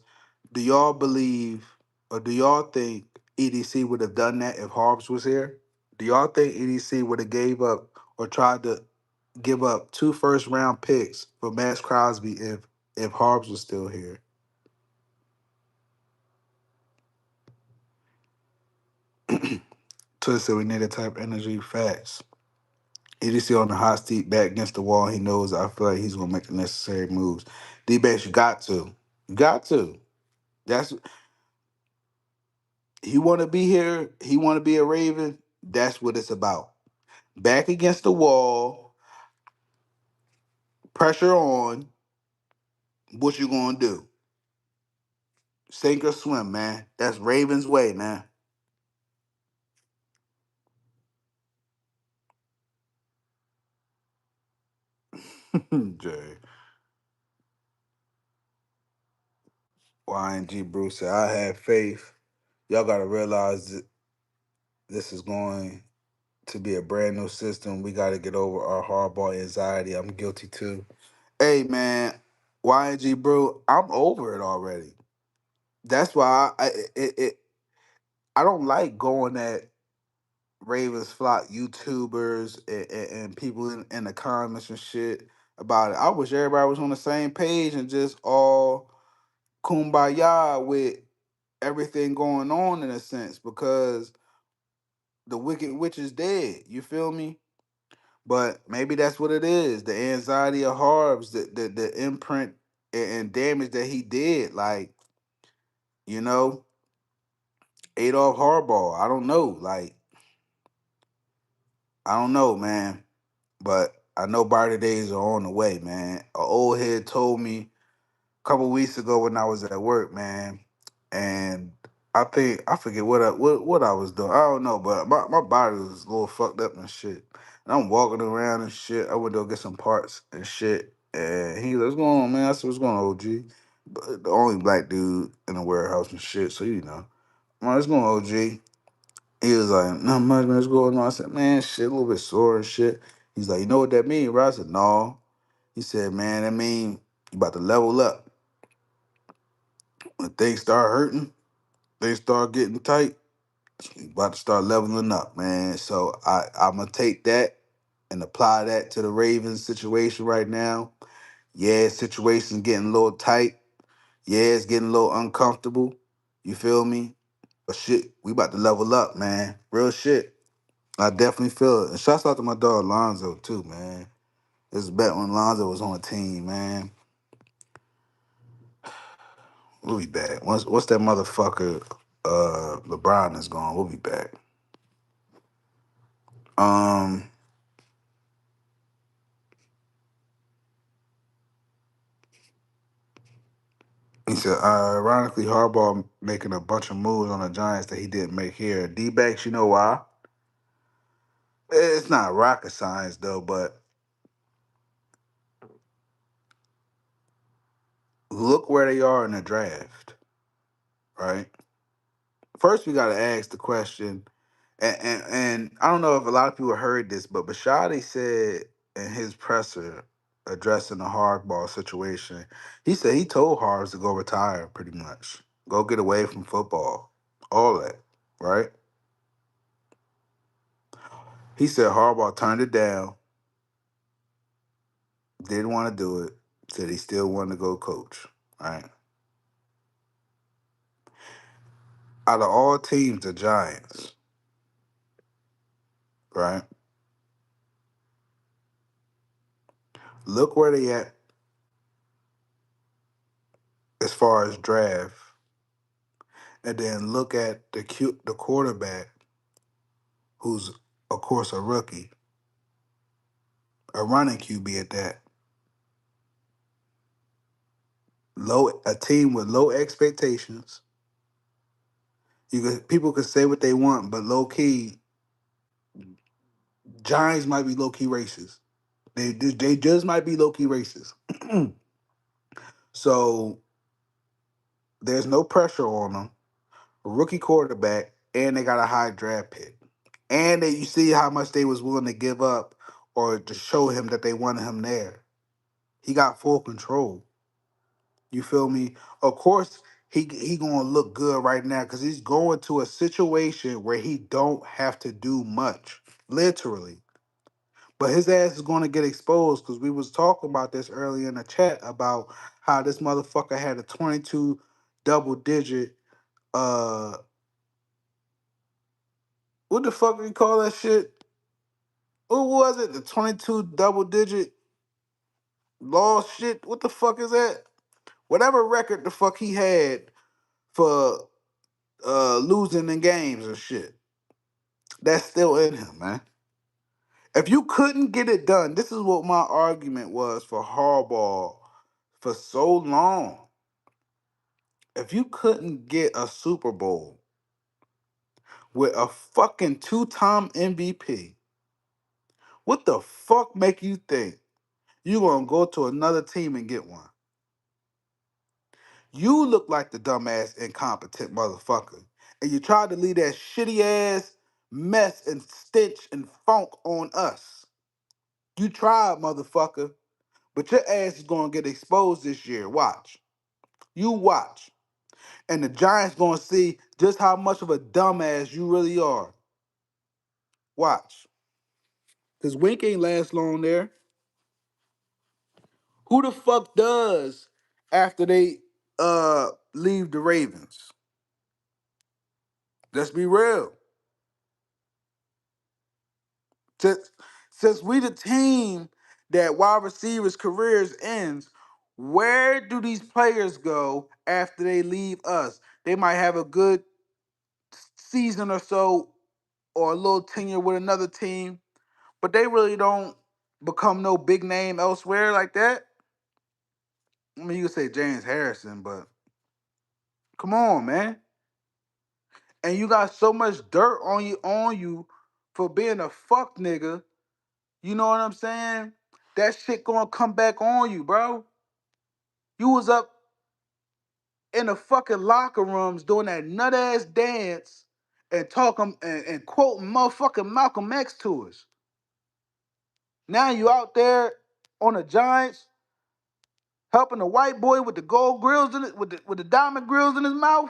do y'all believe or do y'all think EDC would have done that if Harbs was here? Do y'all think EDC would have gave up or tried to give up 2 first-round picks for Max Crosby if Harbs was still here? Twisted, we need a type energy facts. EDC on the hot seat, back against the wall. He knows. I feel like he's gonna make the necessary moves. D-backs, you got to, you got to. That's he want to be here. He want to be a Raven. That's what it's about. Back against the wall, pressure on. What you gonna do? Sink or swim, man. That's Ravens way, man. Jay. YNG Bruce said, I have faith. Y'all gotta realize that this is going to be a brand new system. We gotta get over our hardball anxiety. I'm guilty too. Hey man, YNG bro, I'm over it already. That's why I don't like going at Ravens flock YouTubers and people in the comments and shit about it. I wish everybody was on the same page and just all kumbaya with everything going on in a sense, because the wicked witch is dead. You feel me? But maybe that's what it is. The anxiety of Harbs, the imprint and damage that he did. Like, you know, Adolf Harbaugh. I don't know. Like, I don't know, man. But I know brighter days are on the way, man. An old head told me a couple weeks ago when I was at work, man, and I think I forget what I was doing. I don't know, but my body was a little fucked up and shit. And I'm walking around and shit. I went to go get some parts and shit. And he was, what's going on, man? I said, what's going on, OG? But the only black dude in the warehouse and shit, so you know. Man, what's going on, OG? He was like, not much, man, what's going on? I said, man, shit, a little bit sore and shit. He's like, you know what that mean, bro? I said, no. He said, man, that mean you about to level up. When things start hurting, things start getting tight, you about to start leveling up, man. So I'm gonna take that and apply that to the Ravens situation right now. Yeah, situation's getting a little tight. Yeah, it's getting a little uncomfortable. You feel me? But shit, we about to level up, man. Real shit. I definitely feel it. And shouts out to my dog Lonzo too, man. This is back when Lonzo was on the team, man. We'll be back. Once that motherfucker LeBron is gone, we'll be back. Um he said, ironically, Harbaugh making a bunch of moves on the Giants that he didn't make here. D-backs, you know why? It's not rocket science though, but look where they are in the draft, right? First, we got to ask the question, and I don't know if a lot of people heard this, but Bashadi said in his presser addressing the hardball situation, he said he told Harbs to go retire, pretty much, go get away from football, all that, right? He said Harbaugh turned it down, Didn't want to do it. Said he still wanted to go coach. Right. Out of all teams, the Giants, right? Look where they at as far as draft, and then look at the quarterback, who's of course a rookie, a running QB at that. A team with low expectations. People could say what they want, but low key, Giants might be low key racist. They just might be low key racist. So there's no pressure on them. A rookie quarterback, and they got a high draft pick, and you see how much they was willing to give up or to show him that they wanted him there. He got full control. You feel me? Of course, he gonna look good right now because he's going to a situation where he don't have to do much, literally. But his ass is gonna get exposed because we was talking about this earlier in the chat about how this motherfucker had a 22 double digit what the fuck do you call that shit? What was it? The 22 double digit loss shit? What the fuck is that? Whatever record the fuck he had for losing in games and shit. That's still in him, man. If you couldn't get it done, this is what my argument was for Harbaugh for so long. If you couldn't get a Super Bowl with a fucking two-time MVP, what the fuck make you think you gonna go to another team and get one? You look like the dumbass, incompetent motherfucker. And you tried to leave that shitty ass mess and stench and funk on us. You tried, motherfucker. But your ass is gonna get exposed this year. Watch. You watch. And the Giants gonna see just how much of a dumbass you really are. Watch. Cause Wink ain't last long there. Who the fuck does after they leave the Ravens? Let's be real. Since since we the team that wide receivers' careers ends, where do these players go after they leave us? They might have a good season or so or a little tenure with another team, but they really don't become no big name elsewhere like that. I mean, you could say James Harrison, but come on, man. And you got so much dirt on you for being a fuck nigga. You know what I'm saying? That shit gonna come back on you, bro. You was up in the fucking locker rooms doing that nut ass dance and talking and quoting motherfucking Malcolm X to us. Now you out there on the Giants helping the white boy with the gold grills in it, with the diamond grills in his mouth,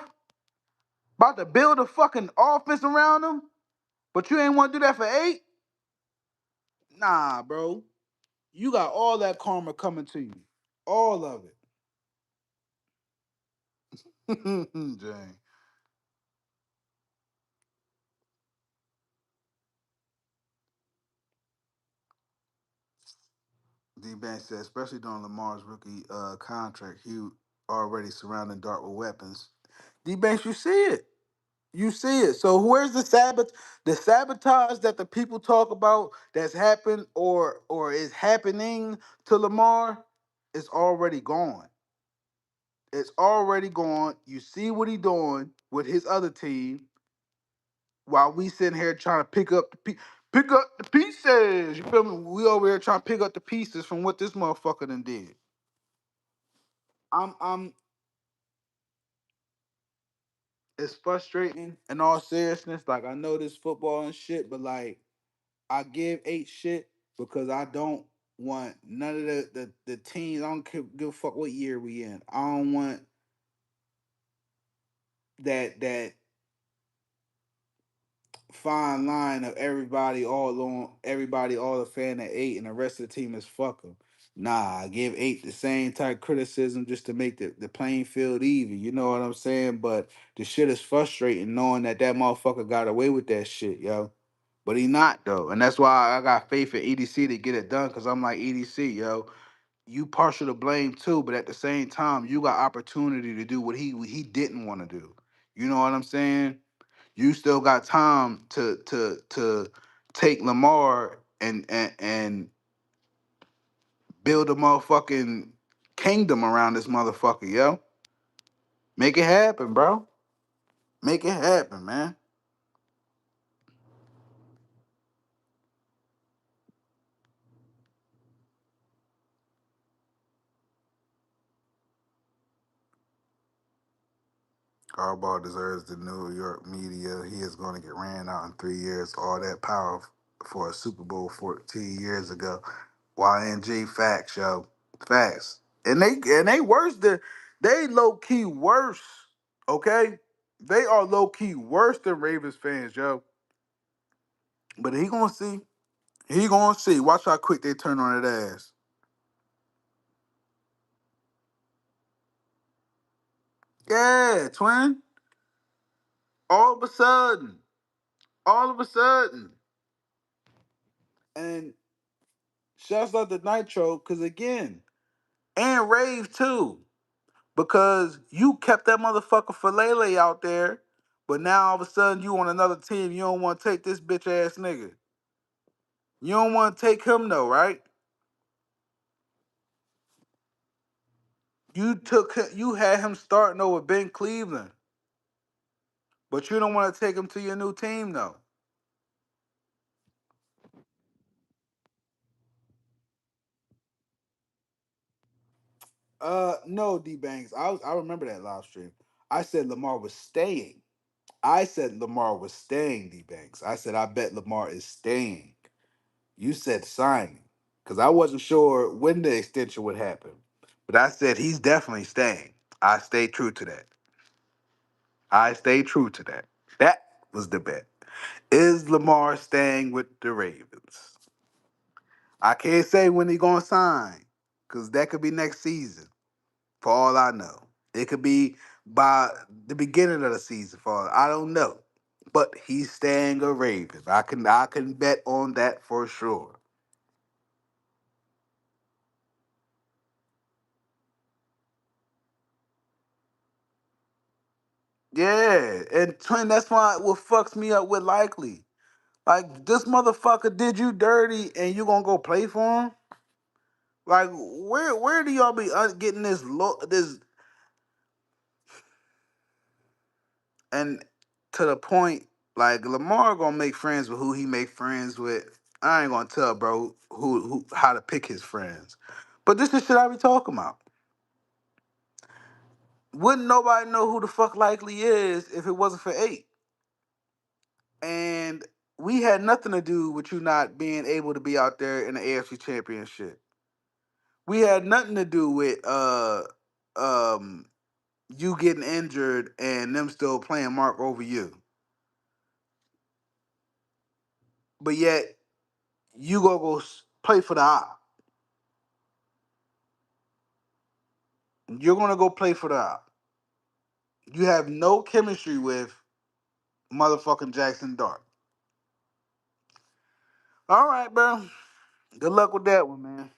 about to build a fucking office around him, but you ain't want to do that for 8? Nah, bro. You got all that karma coming to you. All of it. Jane. D-Bank said, especially during Lamar's rookie contract, he already surrounding Dart with weapons. D-Banks, you see it. You see it. So where's the sabotage that the people talk about that's happened or is happening to Lamar is already gone. It's already gone. You see what he doing with his other team while we sitting here trying to pick up the pieces. You feel me? We over here trying to pick up the pieces from what this motherfucker done did. I'm It's frustrating in all seriousness. Like I know this football and shit, but like I give 8 shit because I don't want none of the teams. I don't give a fuck what year we in. I don't want that fine line of everybody all a fan at 8 and the rest of the team is fuck 'em. Nah, I give 8 the same type criticism just to make the playing field even. You know what I'm saying? But the shit is frustrating knowing that that motherfucker got away with that shit, yo. But he not though, and that's why I got faith in EDC to get it done. Cause I'm like EDC, yo, you partial to blame too, but at the same time, you got opportunity to do what he didn't want to do. You know what I'm saying? You still got time to take Lamar and build a motherfucking kingdom around this motherfucker, yo. Make it happen, bro. Make it happen, man. Harbaugh deserves the New York media. He is going to get ran out in 3 years. All that power for a Super Bowl 14 years ago. YNG facts, yo. Facts. And they worse than they low key worse. Okay? They are low key worse than Ravens fans, yo. But he gonna see. He gonna see. Watch how quick they turn on that ass. Yeah, twin. All of a sudden. All of a sudden. And shouts out to Nitro, cause again, and Rave too. Because you kept that motherfucker for Lele out there, but now all of a sudden you on another team, you don't want to take this bitch ass nigga. You don't want to take him though, right? You had him starting over Ben Cleveland, but you don't want to take him to your new team though. No, D Banks. I remember that live stream. I said Lamar was staying. I said Lamar was staying, D Banks. I said I bet Lamar is staying. You said signing. Because I wasn't sure when the extension would happen. But I said he's definitely staying. I stayed true to that. I stayed true to that. That was the bet. Is Lamar staying with the Ravens? I can't say when he gonna sign. Because that could be next season. For all I know. It could be by the beginning of the season for all I don't know. But he's staying a Raven. I can bet on that for sure. Yeah. And twin, that's why what fucks me up with Likely. Like this motherfucker did you dirty and you gonna go play for him? Like where do y'all be getting this and to the point like Lamar gonna make friends with who he make friends with. I ain't gonna tell bro who how to pick his friends. But this is shit I be talking about. Wouldn't nobody know who the fuck Likely is if it wasn't for eight? And we had nothing to do with you not being able to be out there in the AFC championship. We had nothing to do with um you getting injured and them still playing Mark over you. But yet you play for the op. You're gonna go play for the op. You have no chemistry with motherfucking Jackson Dart. All right, bro. Good luck with that one, man.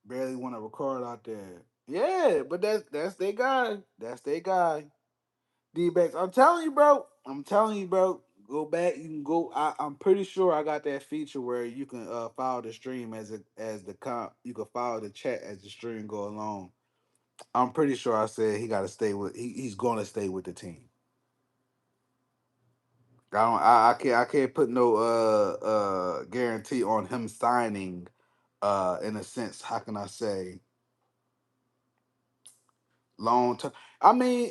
Barely want to record out there. Yeah, but that's their guy. That's their guy. D-backs. I'm telling you, bro. I'm telling you, bro. Go back. You can go. I'm pretty sure I got that feature where you can follow the stream as the comp. You can follow the chat as the stream go along. I'm pretty sure I said he got to stay with. He's going to stay with the team. I don't. I can't put no guarantee on him signing. In a sense, how can I say long term? I mean,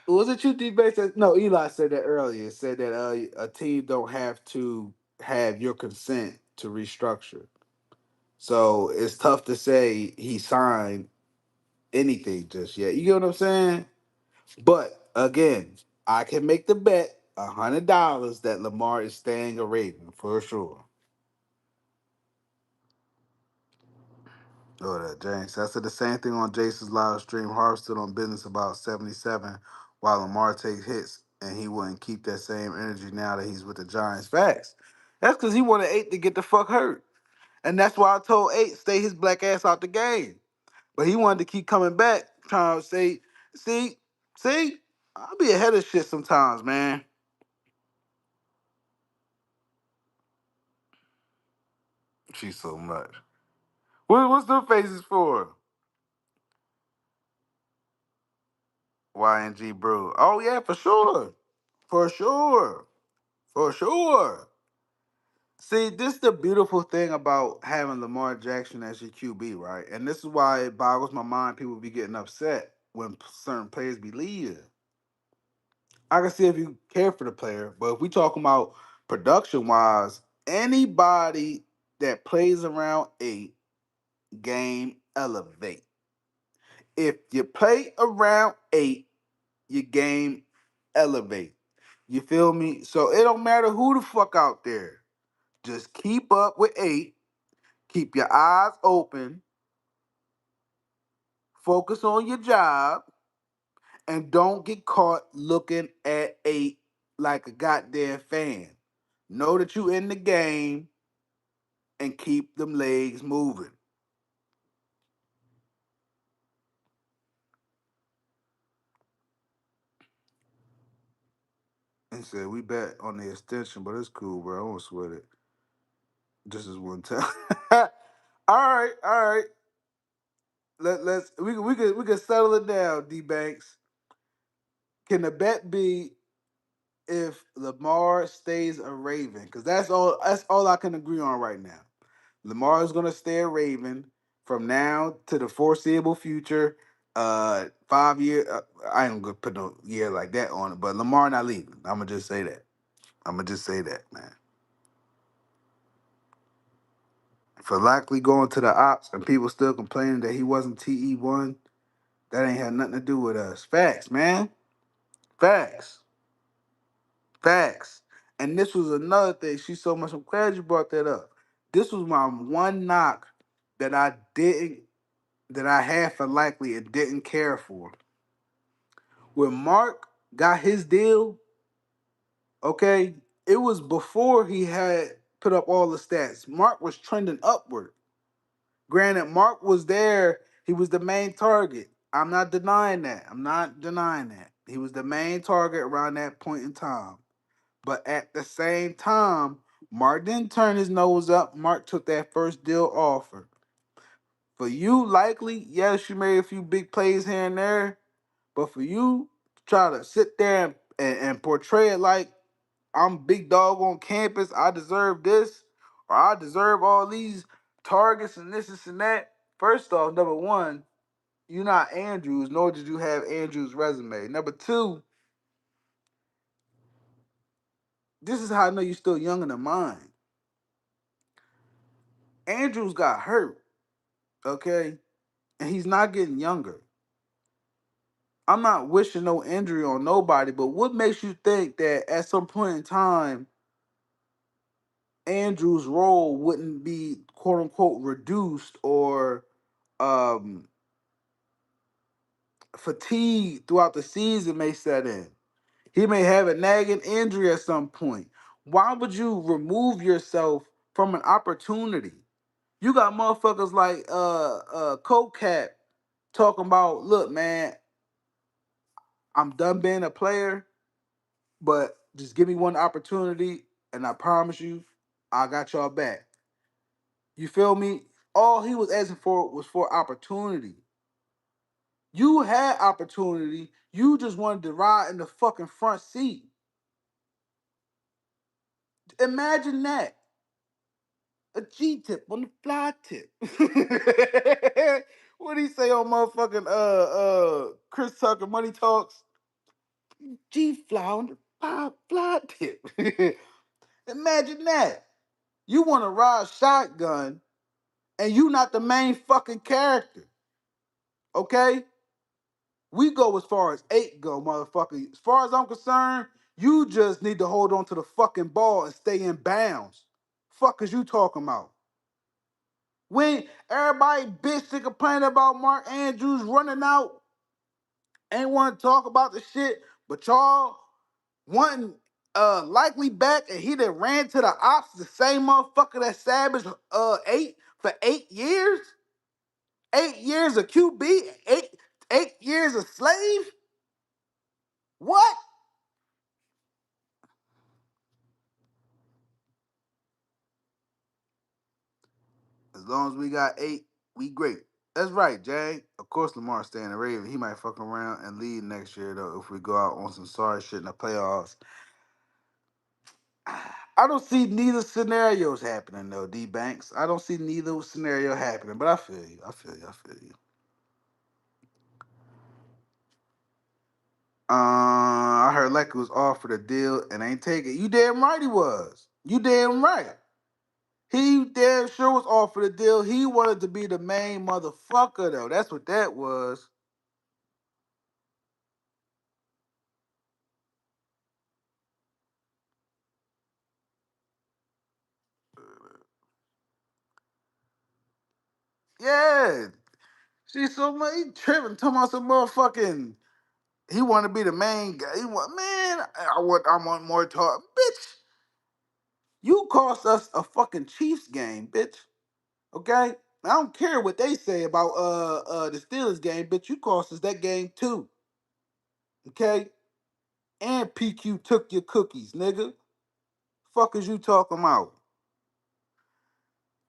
was it you, D-Base? No, Eli said that earlier. Said that a team don't have to have your consent to restructure. So it's tough to say he signed anything just yet. You get what I'm saying? But again, I can make the bet $100 that Lamar is staying a Raven for sure. Oh, that James. I said the same thing on Jason's live stream. Harv stood on business about 77 while Lamar takes hits, and he wouldn't keep that same energy now that he's with the Giants. Facts. That's because he wanted 8 to get the fuck hurt. And that's why I told 8 stay his black ass out the game. But he wanted to keep coming back, trying to say, see, I'll be ahead of shit sometimes, man. She's so much. What's the faces for? YNG Brew. Oh yeah, for sure. For sure. For sure. See, this is the beautiful thing about having Lamar Jackson as your QB, right? And this is why it boggles my mind people be getting upset when certain players be leaving. I can see if you care for the player, but if we talking about production wise, anybody that plays around 8 game elevate. If you play around 8, your game elevate. You feel me? So it don't matter who the fuck out there. Just keep up with 8. Keep your eyes open. Focus on your job. And don't get caught looking at 8 like a goddamn fan. Know that you in the game and keep them legs moving. And said we bet on the extension, but it's cool, bro. I won't sweat it. Just as one time. all right. We can settle it down, D Banks. Can the bet be if Lamar stays a Raven? Because that's all I can agree on right now. Lamar is gonna stay a Raven from now to the foreseeable future. 5 year. I ain't gonna put no year like that on it, but Lamar not leaving. I'm gonna just say that. Man. For likely going to the ops and people still complaining that he wasn't TE1, that ain't had nothing to do with us. Facts, man. Facts. Facts. And this was another thing. She's so much. I'm glad you brought that up. This was my one knock that I had for likely and didn't care for. When Mark got his deal, okay, it was before he had put up all the stats. Mark was trending upward. Granted, Mark was there. He was the main target. I'm not denying that. He was the main target around that point in time. But at the same time, Mark didn't turn his nose up. Mark took that first deal offer. For you, likely, yes, you made a few big plays here and there. But for you to try to sit there and portray it like I'm big dog on campus, I deserve this, or I deserve all these targets and this and that. First off, number one, you're not Andrews, nor did you have Andrews' resume. Number two, this is how I know you're still young in the mind. Andrews got hurt, okay? And he's not getting younger. I'm not wishing no injury on nobody, but what makes you think that at some point in time, Andrews' role wouldn't be quote unquote reduced or um, fatigue throughout the season may set in? He may have a nagging injury at some point. Why would you remove yourself from an opportunity? You got motherfuckers like Coke Cap talking about, look, man, I'm done being a player, but just give me one opportunity, and I promise you, I got y'all back. You feel me? All he was asking for was for opportunity. You had opportunity. You just wanted to ride in the fucking front seat. Imagine that. A G tip on the fly tip. What do he say on motherfucking Chris Tucker Money Talks? G fly on the fly tip. Imagine that. You want to ride shotgun and you not the main fucking character. Okay? We go as far as 8 go, motherfucker. As far as I'm concerned, You just need to hold on to the fucking ball and stay in bounds. Fuck is you talking about? When everybody bitch to complain about Mark Andrews running out, ain't want to talk about the shit, but y'all wanting likely back and he done ran to the ops, the same motherfucker that Savage ate for 8 years? 8 years of QB, eight years a slave? What? As long as we got 8, we great. That's right, Jay. Of course, Lamar staying the Raven. He might fuck around and lead next year though if we go out on some sorry shit in the playoffs. I don't see neither scenarios happening though, D Banks. I don't see neither scenario happening. But I feel you. I feel you. I feel you. I heard Lecky was offered a deal and ain't take it. You damn right he was. You damn right. He damn sure was offered a deal. He wanted to be the main motherfucker though. That's what that was. Yeah. She's so much he tripping, talking about some motherfucking. He want to be the main guy. He want, man. I want more talk, bitch. You cost us a fucking Chiefs game, bitch. Okay, I don't care what they say about the Steelers game, bitch. You cost us that game too. Okay, and PQ took your cookies, nigga. Fuck is you talking about?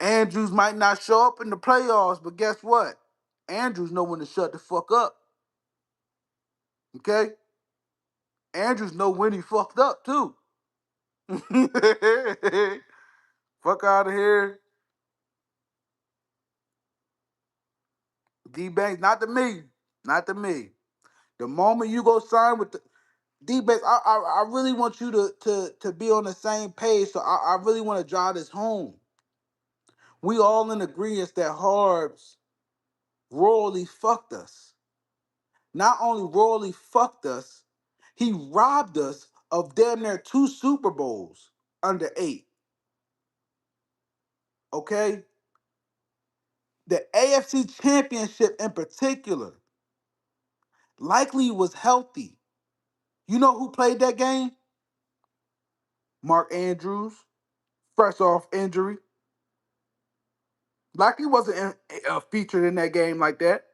Andrews might not show up in the playoffs, but guess what? Andrews know when to shut the fuck up. Okay, Andrews know when he fucked up too. Fuck out of here, D Banks. Not to me. Not to me. The moment you go sign with the D Banks, I really want you to be on the same page. So I really want to drive this home. We all in agreement that Harbs royally fucked us. Not only royally fucked us, he robbed us of damn near 2 Super Bowls under 8. Okay? The AFC Championship in particular likely was healthy. You know who played that game? Mark Andrews, fresh off injury. Likely wasn't featured in that game like that.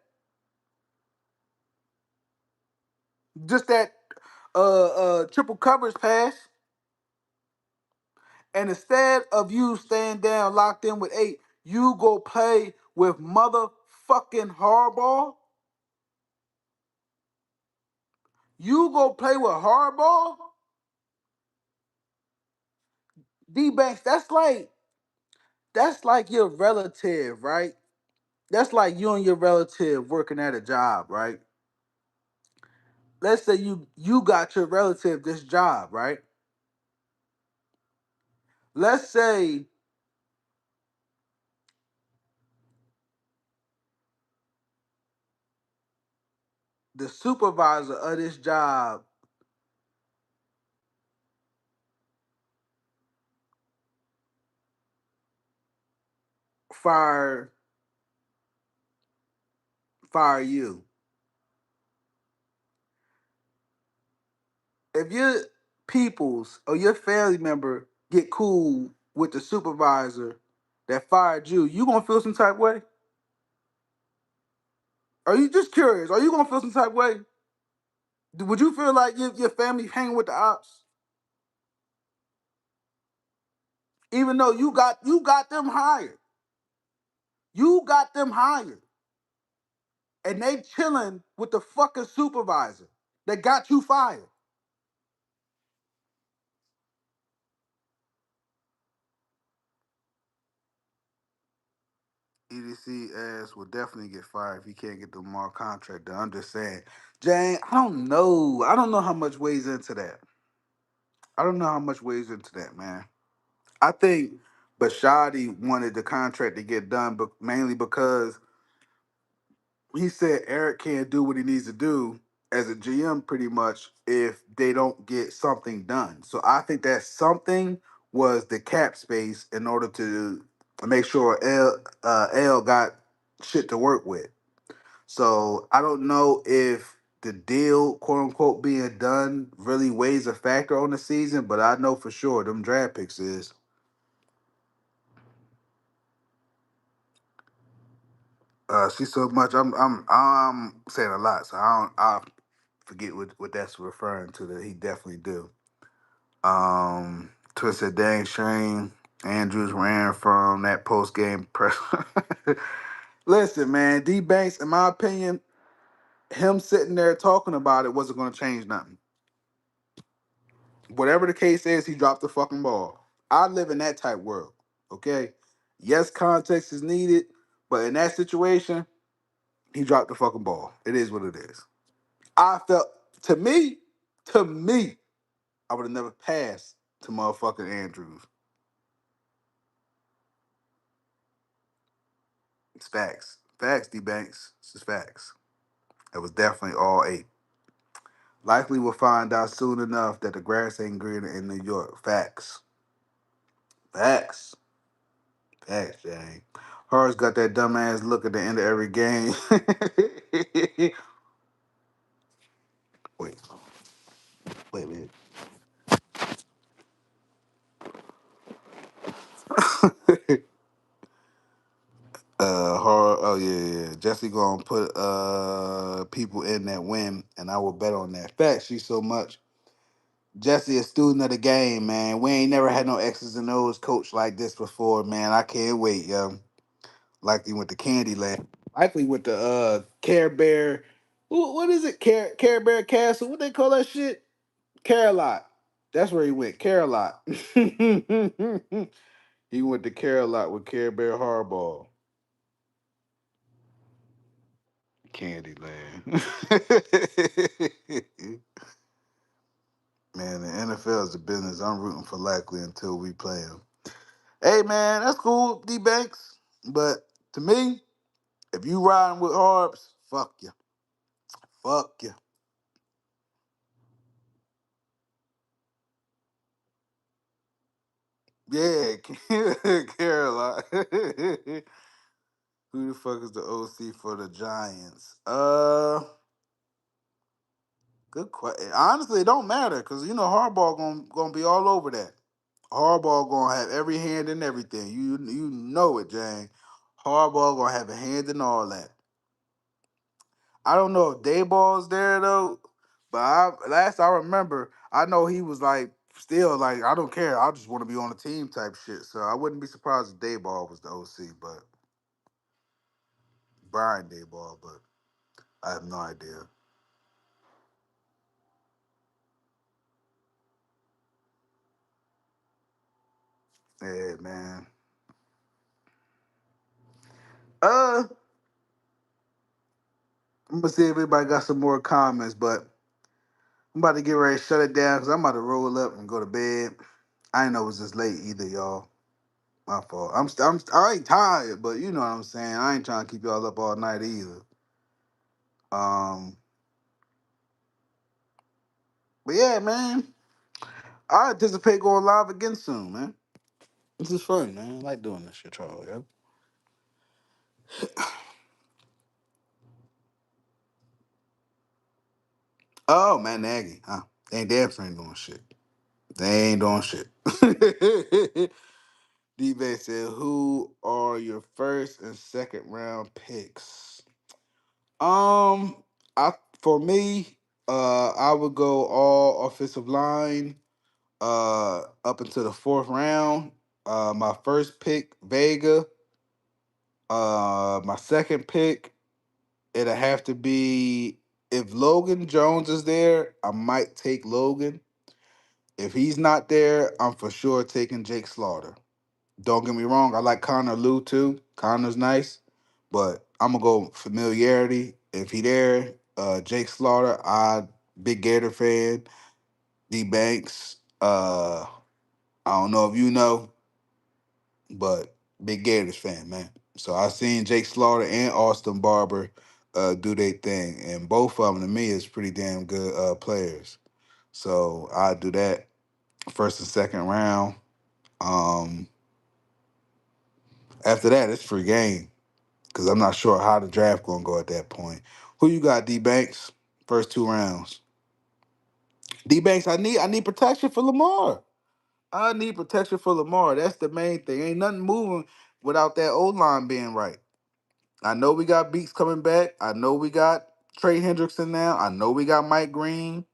Just that triple coverage pass. And instead of you staying down locked in with 8, you go play with motherfucking Harbaugh. You go play with Harbaugh. D Banks, that's like your relative, right? That's like you and your relative working at a job, right? Let's say you got your relative this job, right? Let's say the supervisor of this job fire fire you. If your peoples or your family member get cool with the supervisor that fired you, you gonna feel some type of way? Are you just curious? Are you gonna feel some type of way? Would you feel like your family hanging with the ops, even though you got them hired, you got them hired, and they chilling with the fucking supervisor that got you fired? EDC ass will definitely get fired if he can't get the Lamar contract done. I'm just saying, Jane. I don't know. I don't know how much weighs into that. I don't know how much weighs into that, man. I think Bashadi wanted the contract to get done, but mainly because he said Eric can't do what he needs to do as a GM pretty much if they don't get something done. So I think that something was the cap space in order to make sure L got shit to work with. So I don't know if the deal, quote unquote, being done really weighs a factor on the season, but I know for sure them draft picks is. She's so much. I'm saying a lot, so I forget what that's referring to. That he definitely do. Twisted dang shame. Andrews ran from that post game press. Listen, man, D Banks, in my opinion, him sitting there talking about it wasn't going to change nothing. Whatever the case is, he dropped the fucking ball. I live in that type world. Okay, yes, context is needed, but in that situation, he dropped the fucking ball. It is what it is. I felt to me, to me, I would have never passed to motherfucking Andrews. It's facts. Facts, D Banks. This is facts. It was definitely all eight. Likely we'll find out soon enough that the grass ain't greener in New York. Facts. Facts. Facts, Jane. Hurts got that dumbass look at the end of every game. wait, wait a minute. Horror. Oh yeah. Jesse gonna put people in that win, and I will bet on that. Facts. She's so much. Jesse, a student of the game, man. We ain't never had no X's and O's coach like this before, man. I can't wait, yo. Likely went to Candyland. Likely went to Care Bear. What is it? Care Bear Castle. What they call that shit? Carolot. That's where he went. Carolot. He went to Carolot with Care Bear Hardball. Candyland. Man, the NFL is a business. I'm rooting for Likely until we play him. Hey man, that's cool, D Banks. But to me, if you riding with Harbs, fuck you. Fuck you. Yeah, Caroline. Who the fuck is the OC for the Giants? Good question. Honestly, it don't matter because you know Harbaugh gonna be all over that. Harbaugh gonna have every hand in everything. You know it, Jane. Harbaugh gonna have a hand in all that. I don't know if Dayball's there though, but last I remember, I know he was like still like I don't care. I just want to be on the team type shit. So I wouldn't be surprised if Dayball was the OC, but Brian Dayball, but I have no idea. Yeah, man. I'm gonna see if everybody got some more comments, but I'm about to get ready to shut it down because I'm about to roll up and go to bed. I didn't know it was this late either, y'all. My fault. I ain't tired, but you know what I'm saying. I ain't trying to keep y'all up all night either. Um, but yeah, man. I anticipate going live again soon, man. This is fun, man. I like doing this shit, Charlie. Yeah? Oh, man, Nagy, huh? They ain't damn sure ain't doing shit. They ain't doing shit. D-Bay said, who are your first and second round picks? Um, I for me, I would go all offensive line, up into the fourth round. My first pick, Vega. My second pick, it'll have to be if Logan Jones is there, I might take Logan. If he's not there, I'm for sure taking Jake Slaughter. Don't get me wrong, I like Connor Lou too. Connor's nice, but I'm gonna go familiarity. If he there, Jake Slaughter, I big Gator fan. D Banks, I don't know if you know, but big Gators fan, man. So I seen Jake Slaughter and Austin Barber do their thing, and both of them to me is pretty damn good players. So I do that first and second round. Um, After that, it's free game because I'm not sure how the draft gonna go at that point. Who you got, D Banks? First two rounds. D Banks, I need protection for Lamar. I need protection for Lamar. That's the main thing. Ain't nothing moving without that O line being right. I know we got Beats coming back. I know we got Trey Hendrickson now. I know we got Mike Green.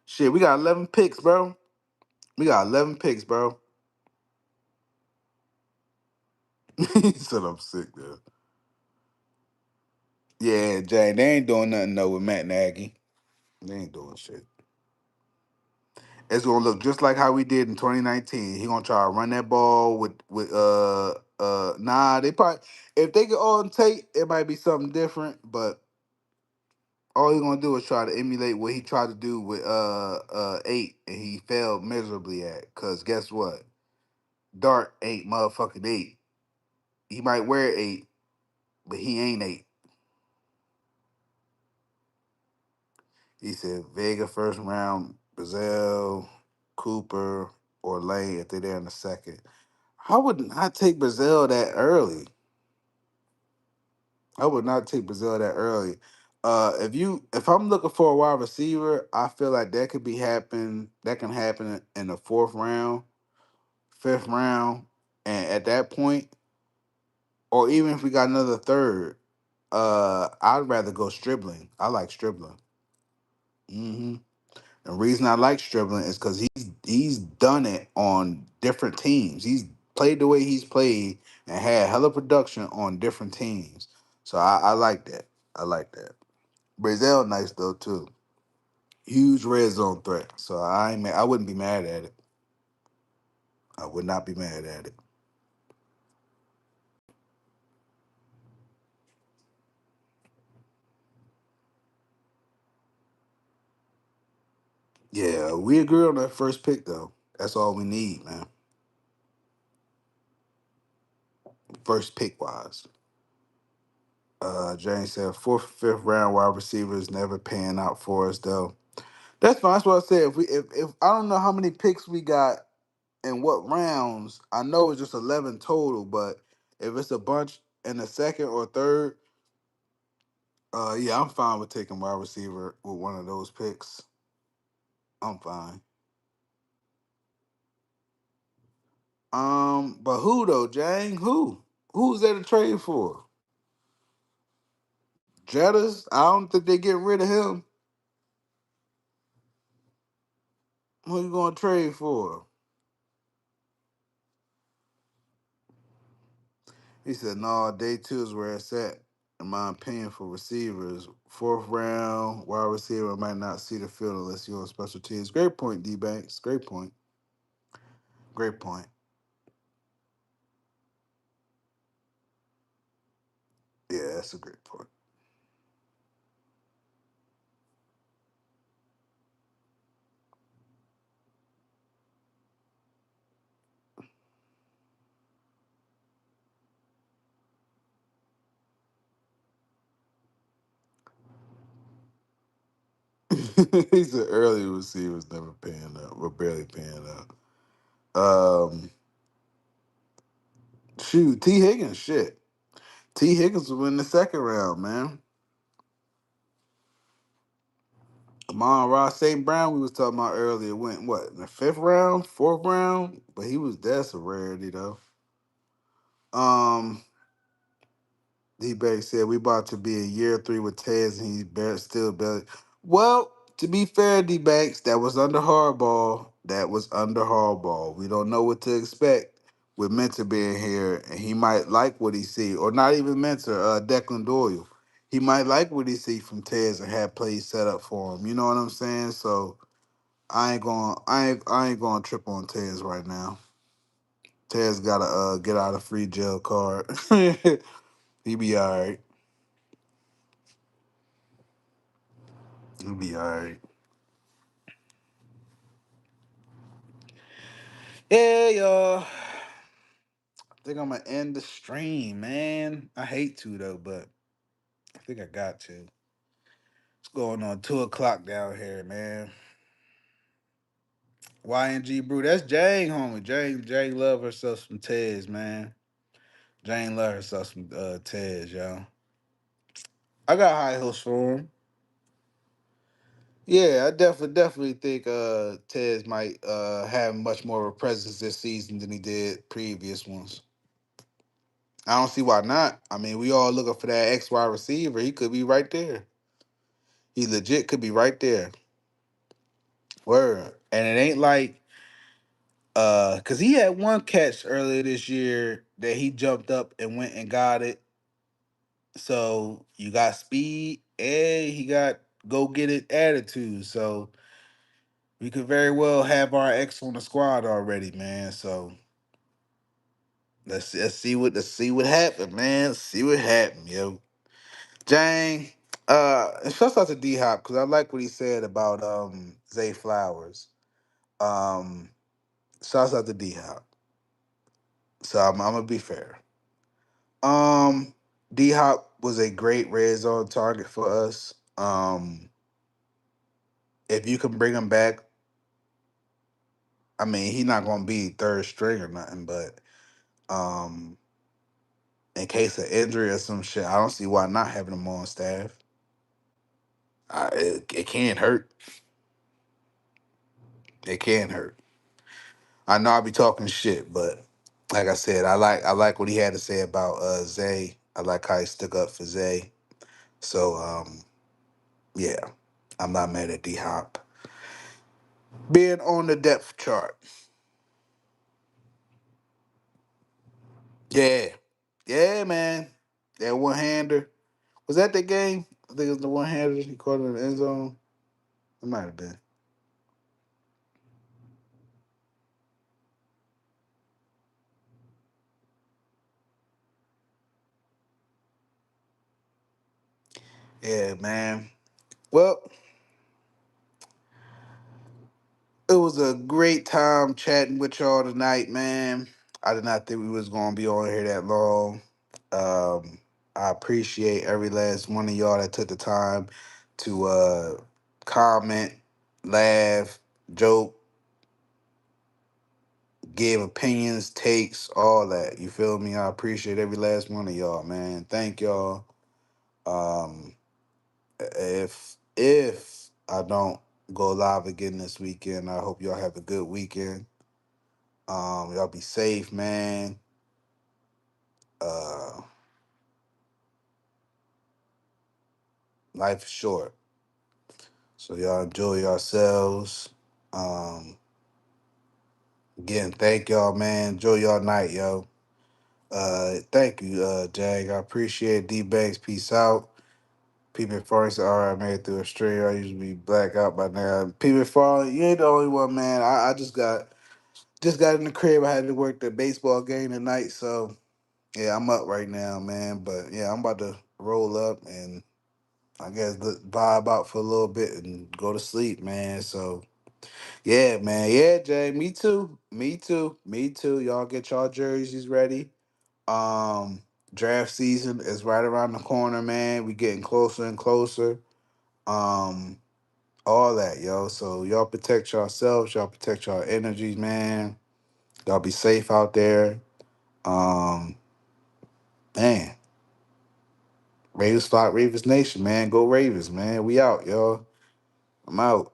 Shit, we got 11 picks, bro. We got 11 picks, bro. He said I'm sick, though. Yeah, Jay, they ain't doing nothing though with Matt Nagy. They ain't doing shit. It's gonna look just like how we did in 2019. He gonna try to run that ball with nah, they probably if they get on tape, it might be something different, but all he gonna do is try to emulate what he tried to do with 8 and he failed miserably at. Cause guess what? Dart ain't motherfucking 8. He might wear 8, but he ain't 8. He said Vega first round, Brazil, Cooper, or Lane if they're there in the second. I would not take Brazil that early. I would not take Brazil that early. If I'm looking for a wide receiver, I feel like that could be happen. That can happen in the fourth round, fifth round, and at that point, or even if we got another third, I'd rather go Stribling. I like Stribling. hmm The reason I like Stribling is because he's done it on different teams. He's played the way he's played and had hella production on different teams. So I like that. I like that. Brazil nice though too. Huge red zone threat. So I wouldn't be mad at it. I would not be mad at it. Yeah, we agree on that first pick though. That's all we need, man. First pick wise. James said fourth, fifth round wide receivers never paying out for us though. That's fine. That's what I said. If I don't know how many picks we got in what rounds, I know it's just 11 total, but if it's a bunch in the second or third, yeah, I'm fine with taking wide receiver with one of those picks. I'm fine. But who though, Jang? Who? Who's there to trade for? Jettas? I don't think they get rid of him. Who you gonna trade for? He said, no, day two is where it's at. In my opinion, for receivers, fourth round wide receiver might not see the field unless you're on special teams. Great point, D Banks. Great point. Great point. Yeah, that's a great point. He said early receivers never paying up. We're barely paying up. Shoot, T Higgins, shit. T Higgins will win the second round, man. Amon Ross St. Brown, we was talking about earlier, went what, in the fifth round, fourth round? But that's a rarity though. Um, D-Bay said we about to be a year three with Tez and he's still barely. Well, to be fair, D-Banks, that was under hardball. That was under hardball. We don't know what to expect with Mentor being here, and he might like what he see, or not even Mentor, Declan Doyle. He might like what he see from Tez and have plays set up for him. You know what I'm saying? So I ain't going to trip on Tez right now. Tez got to get out a free jail card. He be all right. He'll be all right. Yeah, y'all. I think I'm gonna end the stream, man. I hate to though, but I think I got to. It's going on 2 o'clock down here, man. YNG Brew. That's Jane, homie. Jane love herself some Tez, man. Jane love herself some Tez, yo. I got high hopes for him. Yeah, I definitely think Tez might have much more of a presence this season than he did previous ones. I don't see why not. I mean, we all looking for that XY receiver. He could be right there. He legit could be right there. Word. And it ain't like cause he had one catch earlier this year that he jumped up and went and got it. So you got speed and he got go get it attitude. So we could very well have our X on the squad already, man. So let's see what happened, man. Let's see what happened, yo. Jang, and shouts out to D Hop because I like what he said about Zay Flowers. Um, shouts out to D Hop. So I'm gonna be fair. Um, D Hop was a great red zone target for us. If you can bring him back, I mean, he's not gonna be third string or nothing, but um, in case of injury or some shit, I don't see why not having him on staff. It can't hurt. It can hurt. I know I be talking shit, but like I said, I like what he had to say about Zay. I like how he stuck up for Zay. So yeah, I'm not mad at D Hop being on the depth chart. Yeah, yeah, man. That one hander was that the game. I think it was the one hander he caught in the end zone. It might have been. Yeah, man. Well, it was a great time chatting with y'all tonight, man. I did not think we was gonna be on here that long. Um, I appreciate every last one of y'all that took the time to comment, laugh, joke, give opinions, takes, all that. You feel me? I appreciate every last one of y'all, man. Thank y'all. Um, if I don't go live again this weekend, I hope y'all have a good weekend. Y'all be safe, man. Uh, life is short, so y'all enjoy yourselves. Um, Again, thank y'all, man. Enjoy y'all night, yo. Thank you, Jag. I appreciate D Banks. Peace out. People Forest, all right, I made it through Australia. I usually be black out by now. People Forest, you ain't the only one, man. I just got in the crib. I had to work the baseball game tonight, so yeah, I'm up right now, man. But yeah, I'm about to roll up and I guess vibe out for a little bit and go to sleep, man. So yeah, man. Yeah, Jay. Me too. Me too. Me too. Y'all get y'all jerseys ready. Um, Draft season is right around the corner, man. We getting closer and closer. Um, all that, yo. So y'all protect yourselves. Y'all protect your energies, man. Y'all be safe out there. Um, Man. Ravens flock, Ravens nation, man. Go Ravens, man. We out, y'all. I'm out.